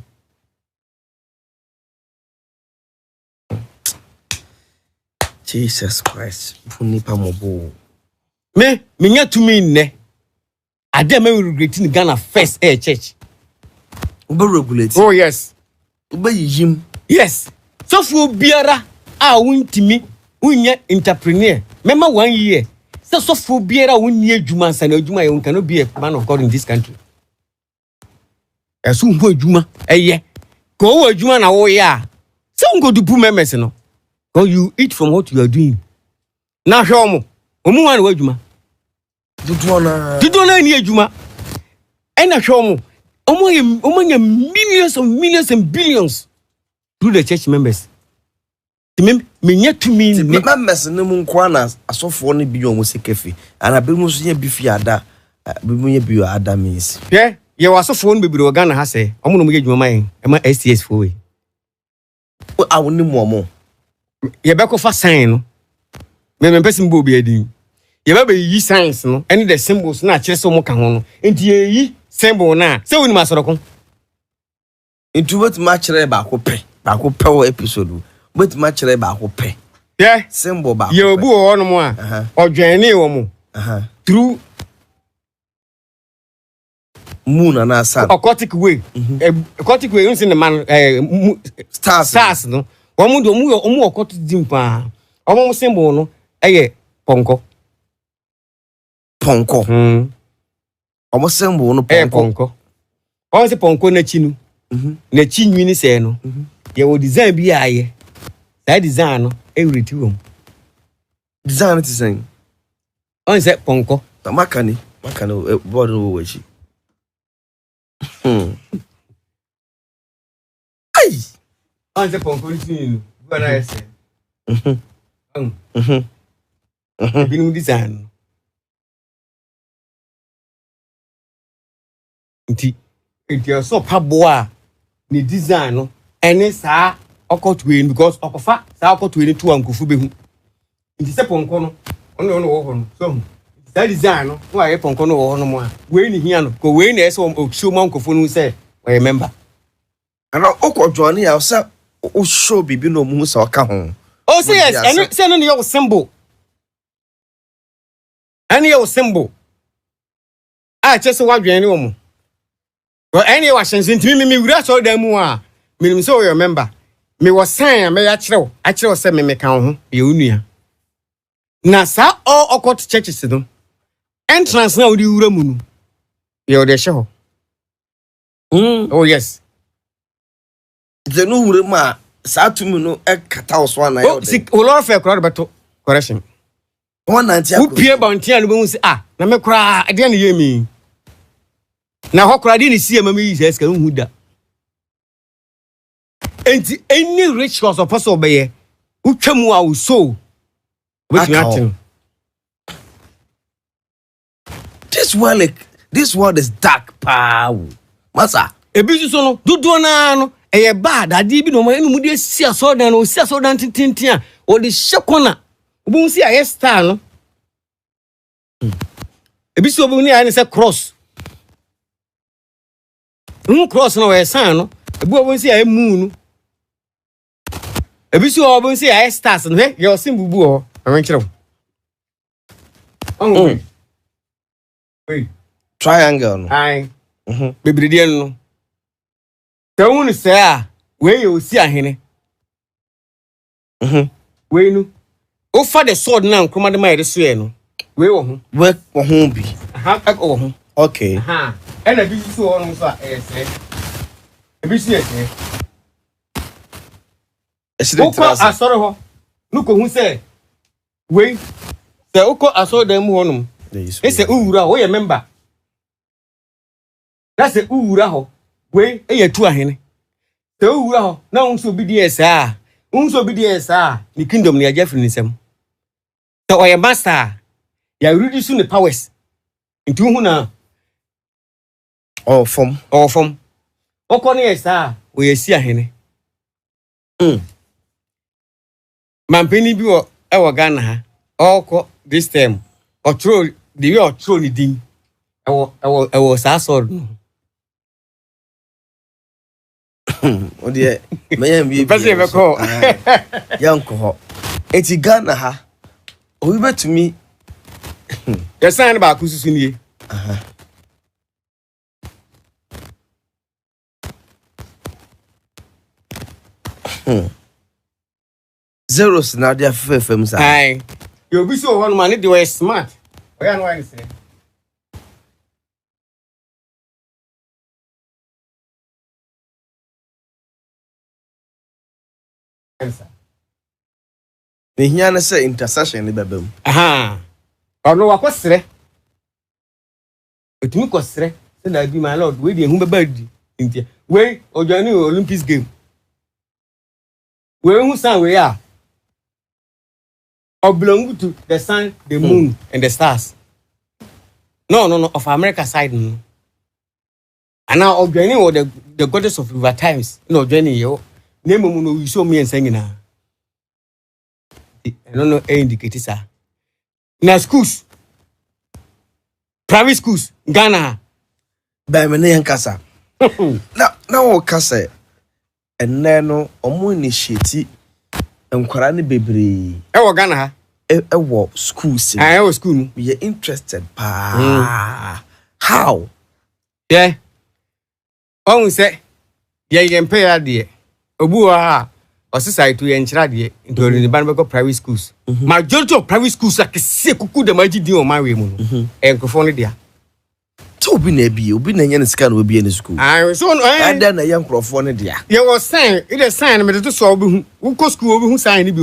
Jesus Christ nipa mobo me nya tumi nne ade me regret in Ghana first church ube regulate oh yes ube yim yes so fu biara a wuntimi unye entrepreneur mema 1 year so fu biara wunni adwuma nsa na adwuma you cannot be a man of God in this country esu hu adwuma eye ko wo adwuma na wo ya so ngo dupu memes no because you eat from what you are doing na hwe omu wan wo adwuma dudu na ni adwuma ena hwe omo millions and billions through the church members me to me members ne mu nkwa na asofo ne bi omo sekefi ana be mu so nya bi fi ada be mu nya bi ada means ye wasofo no bebiri Ghana ha se omo no mo adwuma man e ma STS fo we awoni mu omo ye be ko fa sign no me person bo bi adin ye be yi science no any the symbols na kire so mo ka ho no enti ye yi symbol na se woni masoroko enti what match re ba ko pe o episode but match re ba ko pe symbol ba ye obu o no mo a odwene wo mo through moon and sun aquatic way you see the man stars no omu aquatic dimpa omu symbol no ponko omu symbol no ponko o se ponko na chi no na chi nwini se no ye wo design bi aye that design no everything wo design it saying on se ponko makani board no wo chi ai on se ponko ni no gwana ese binu design nti so paboa ni design no ene saa okotwe because okofa saa okotwe ni tu ankofu behu nti se ponko no ono wo ho no so that design no wa ye ponko no wo ho no mo a we ni hia no ko we na ese o show man ankofu no se we member ana okodwo ya se o show bibi no mu se oka ho oh say yes and say no your symbol and your symbol chese wa dwen ni wo mo well any wa shense ntimi me wura so da mu a minim so your member me was sign me ya kire se me kan ho ye onua na sa all occult churches no entrance na odi wura mu no ye o de hye ho oh yes the no wura ma sa tumi no e kata oso na yo de o lo fe crowd beto correction one nantia who pie bountia no be hu se na me kra ade na ye mi na hokora di ni sie mama yi se ska hu da enti any rituals of person obeye utwamu a uso with nothing this world is dark pow masa ebi so no dodo na no eye bad ade bi no ma enu mu de si asodan no si asodan tintin a o de shekona obu si aye star no ebi so obu ni aye se cross cross no we san no ebu obu si aye moon ebi so obu si aye stars no he your symbol bu ho awenkyerem wait triangle no ai bebrede no tawun se a we ye osi ahene we nu o fa the sword na nkroma de ma ye so ye no we wo ho bi wo ho okay ena bi so ho no so a ese ebi si ese o ko asoro ho nu ko hu se we se o ko asoro dan mu ho no ese uwura ho ye member na se uwura ho we eye tu ahene se uwura ho na unso obedience ni kingdom ni agya firi nsem so oye master ya reduce the powers into hu na all form okọ na esa we yesi ahene mampeni bi wo e wo Ghana ha okọ this time otro the way of throwing it in. I was assault. Oh dear, mayam be President call. Young cohort. Eti Ghana ha. We bet to me. The sign about Kususuni. Zeros now they are FM. Aye. You'll be so one man, they were smart. Where am I saying? The Hiana say intercession in the baby. Aha. Or no, what was it? But you was say that be my lord, waiting whom a bird. Wait, or joining Olympics game. Where who sang we are? Or belong to the sun, the moon, and the stars. No, of America side. No. And now of joining or the goddess of river times. No, joining you. Name you show me and singing now. I don't know any indicators. Now schools, private schools, Ghana. By my name Kasa. Now Kasa. And then omo initiate enkwara ne bebre. Ghana. Schools. I school. We are interested pa. How? Yeah. On say, yeah, you pay idea. Obuwa or society enchira de into the Banbeko private schools. Majority of private schools are kuku the magic deal on my way. And Cofonia. To be obi na yen scan will be in school. I so and then a young Cofonia. You was saying it is sign me to so who go school who sign it.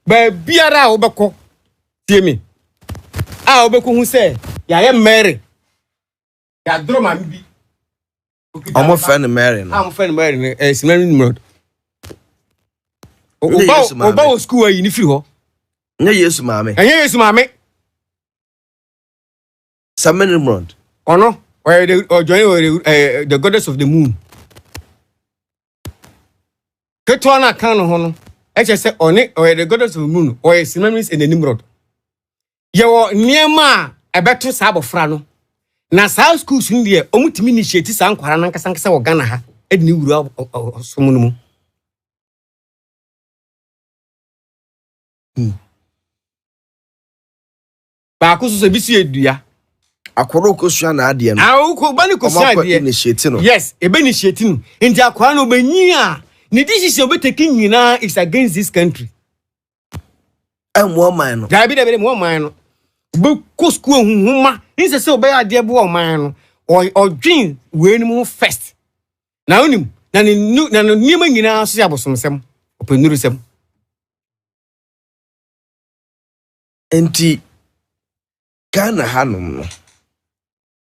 But Biara Obako, hear me. I Obeko who say, I am married. Ya draw my baby. I'm a friend of Mary. I'm a friend of Mary. It's married. Oba school yi ni firi ho. Nya Yesu maame. Nya Yesu maame. Samuel Mrond. Ono, or the goddess of the moon. Ketwana kan ho no. E say one or the goddess of the moon or synonymous in the Nimrod. Yo niema e beto sa abofra no. Na sa schools ndi e omutimi initiate sa nkwara nankasa wo Ghana ha. E ni wuru somu no. Ba ko so bi edua akoro ko sua na ade no a ko ba ni ko sua ade no yes e be initiate no nti akwa no banyi a ne decision obeteki nyina is against this country mo man no da bi mo man no be ko school hunhuma inse se obey ade bo man no o dream we ni mu first na onim na ne niema nyina so ya bosomsem openurusem enti Ghana hanum no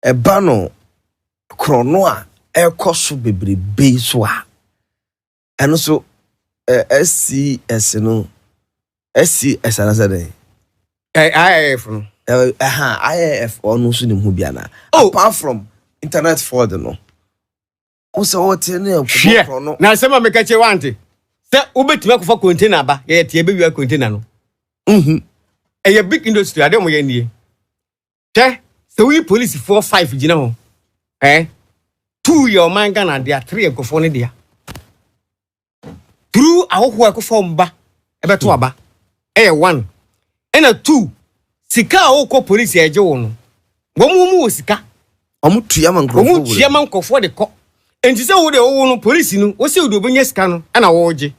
eba no krono a ekoso bebrebe so a eno so SCS no SCS ana say IIF no IIF onu so nim hu bia na apart from internet fraud no o se o te ne krono na se ma meka che wante se obetima ko fa container ba ye tie be wi container no a big industry ade mo ye nie so we police 4-5 gina ho 2 your man Ghana there 3 ekofo ne there through ahoho ekofo mba ebeto aba 1 and 2 sika ahoko police eje wo no womu wo sika omutua man nkofo de ko enti se wo de wo no police no wo se wo de obenya sika no na wo oje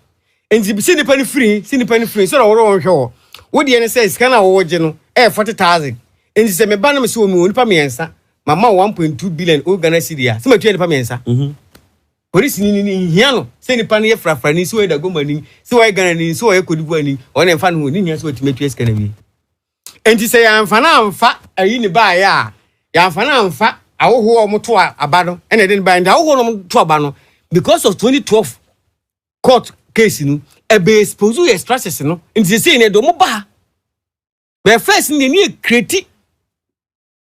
enti bi se nipa ni free so na wo ro hwe wo de ne se sika na wo oje no 40,000 enti se me ba na me se wo mi nipa miensa mama 1.2 billion o Ghana cedi se matua nipa miensa police ni hia no se nipa ne ye frafra ni se wo da goma ni se wo Ghana ni se wo ye kodibu ani o na mfa no ni hia se wo timatua sika na bi enti se ya mfa na mfa ayi ni ba ya mfa na mfa awoho omoto aba no ene de ba nda awoho no moto aba no because of 2012 court case no e be expose your stresses no enti se ne do mo ba be first ni create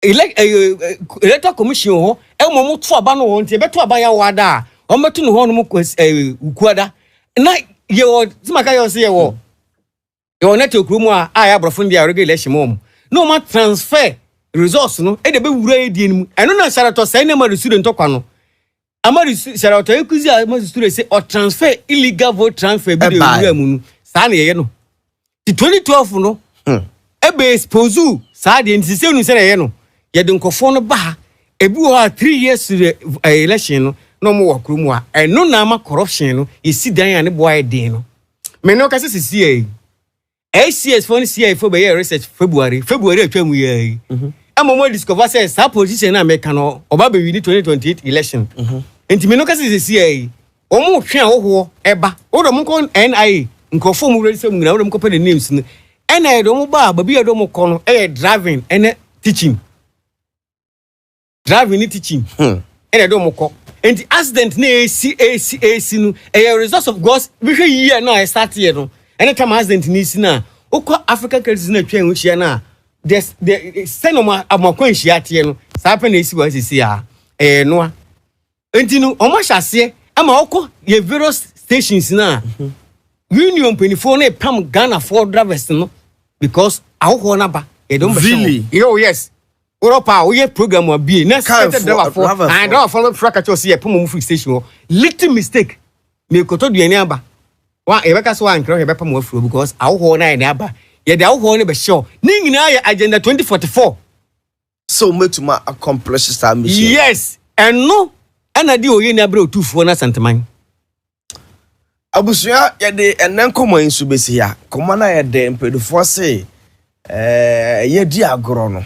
electoral commission ho e mo moto aba no ho enti e beto aba ya wada o meto no ho no mo ukuada na ye o timaka yo se ye wo net okrumu a ya brofo ndia regale election mo no ma transfer resource no e de be wura edie nim eno na sharato sai na ma student to kwa no amari sharato ekuzi amari student say or transfer illegal vote transfer bi de wura mu no sa na ye no ti 2012 no e be expose sa de nti se nu se na ye no ye de nkofo no ba ebi wo 3 years election no no mo wakuru mu a eno na ama corruption no e si dan ya ne boy den no me no ka se CA ACS for CA for be research February atwam ye amomo discover say sa position na America no oba be win 2028 election enti me no ka se CA omo hwe ahoho eba odo mo ko NIA nkofo mu research mu na odo mo ko pe the names no NIA do mo ba bi edo mo ko no driving ene teaching teaching ene do mo ko enti accident na AC no a result of God's we year na start here no anytime accident ni si na okọ African countries na twa enwo hia na the senoma amakwan hia tie no sa pa na esi wa sisi a no enti no omo hyase ama okọ ye various stations na union penifo na pam Ghana for drivers no because aho na ba e don be really yes Europa we program wa be na started driver for and driver for fraka cho see pam mu free station little mistake me koto duane aba wa ebeka so an kro ebeka mo afro because awo na e aba ye de awo ne be show ni nyina ye agenda 2044 so metuma accomplish star mission yes and no ana di oye na bra otufo na santeman abusua ye de enen komo insu besi ya komo na ye de mpedufo se ye di agoro no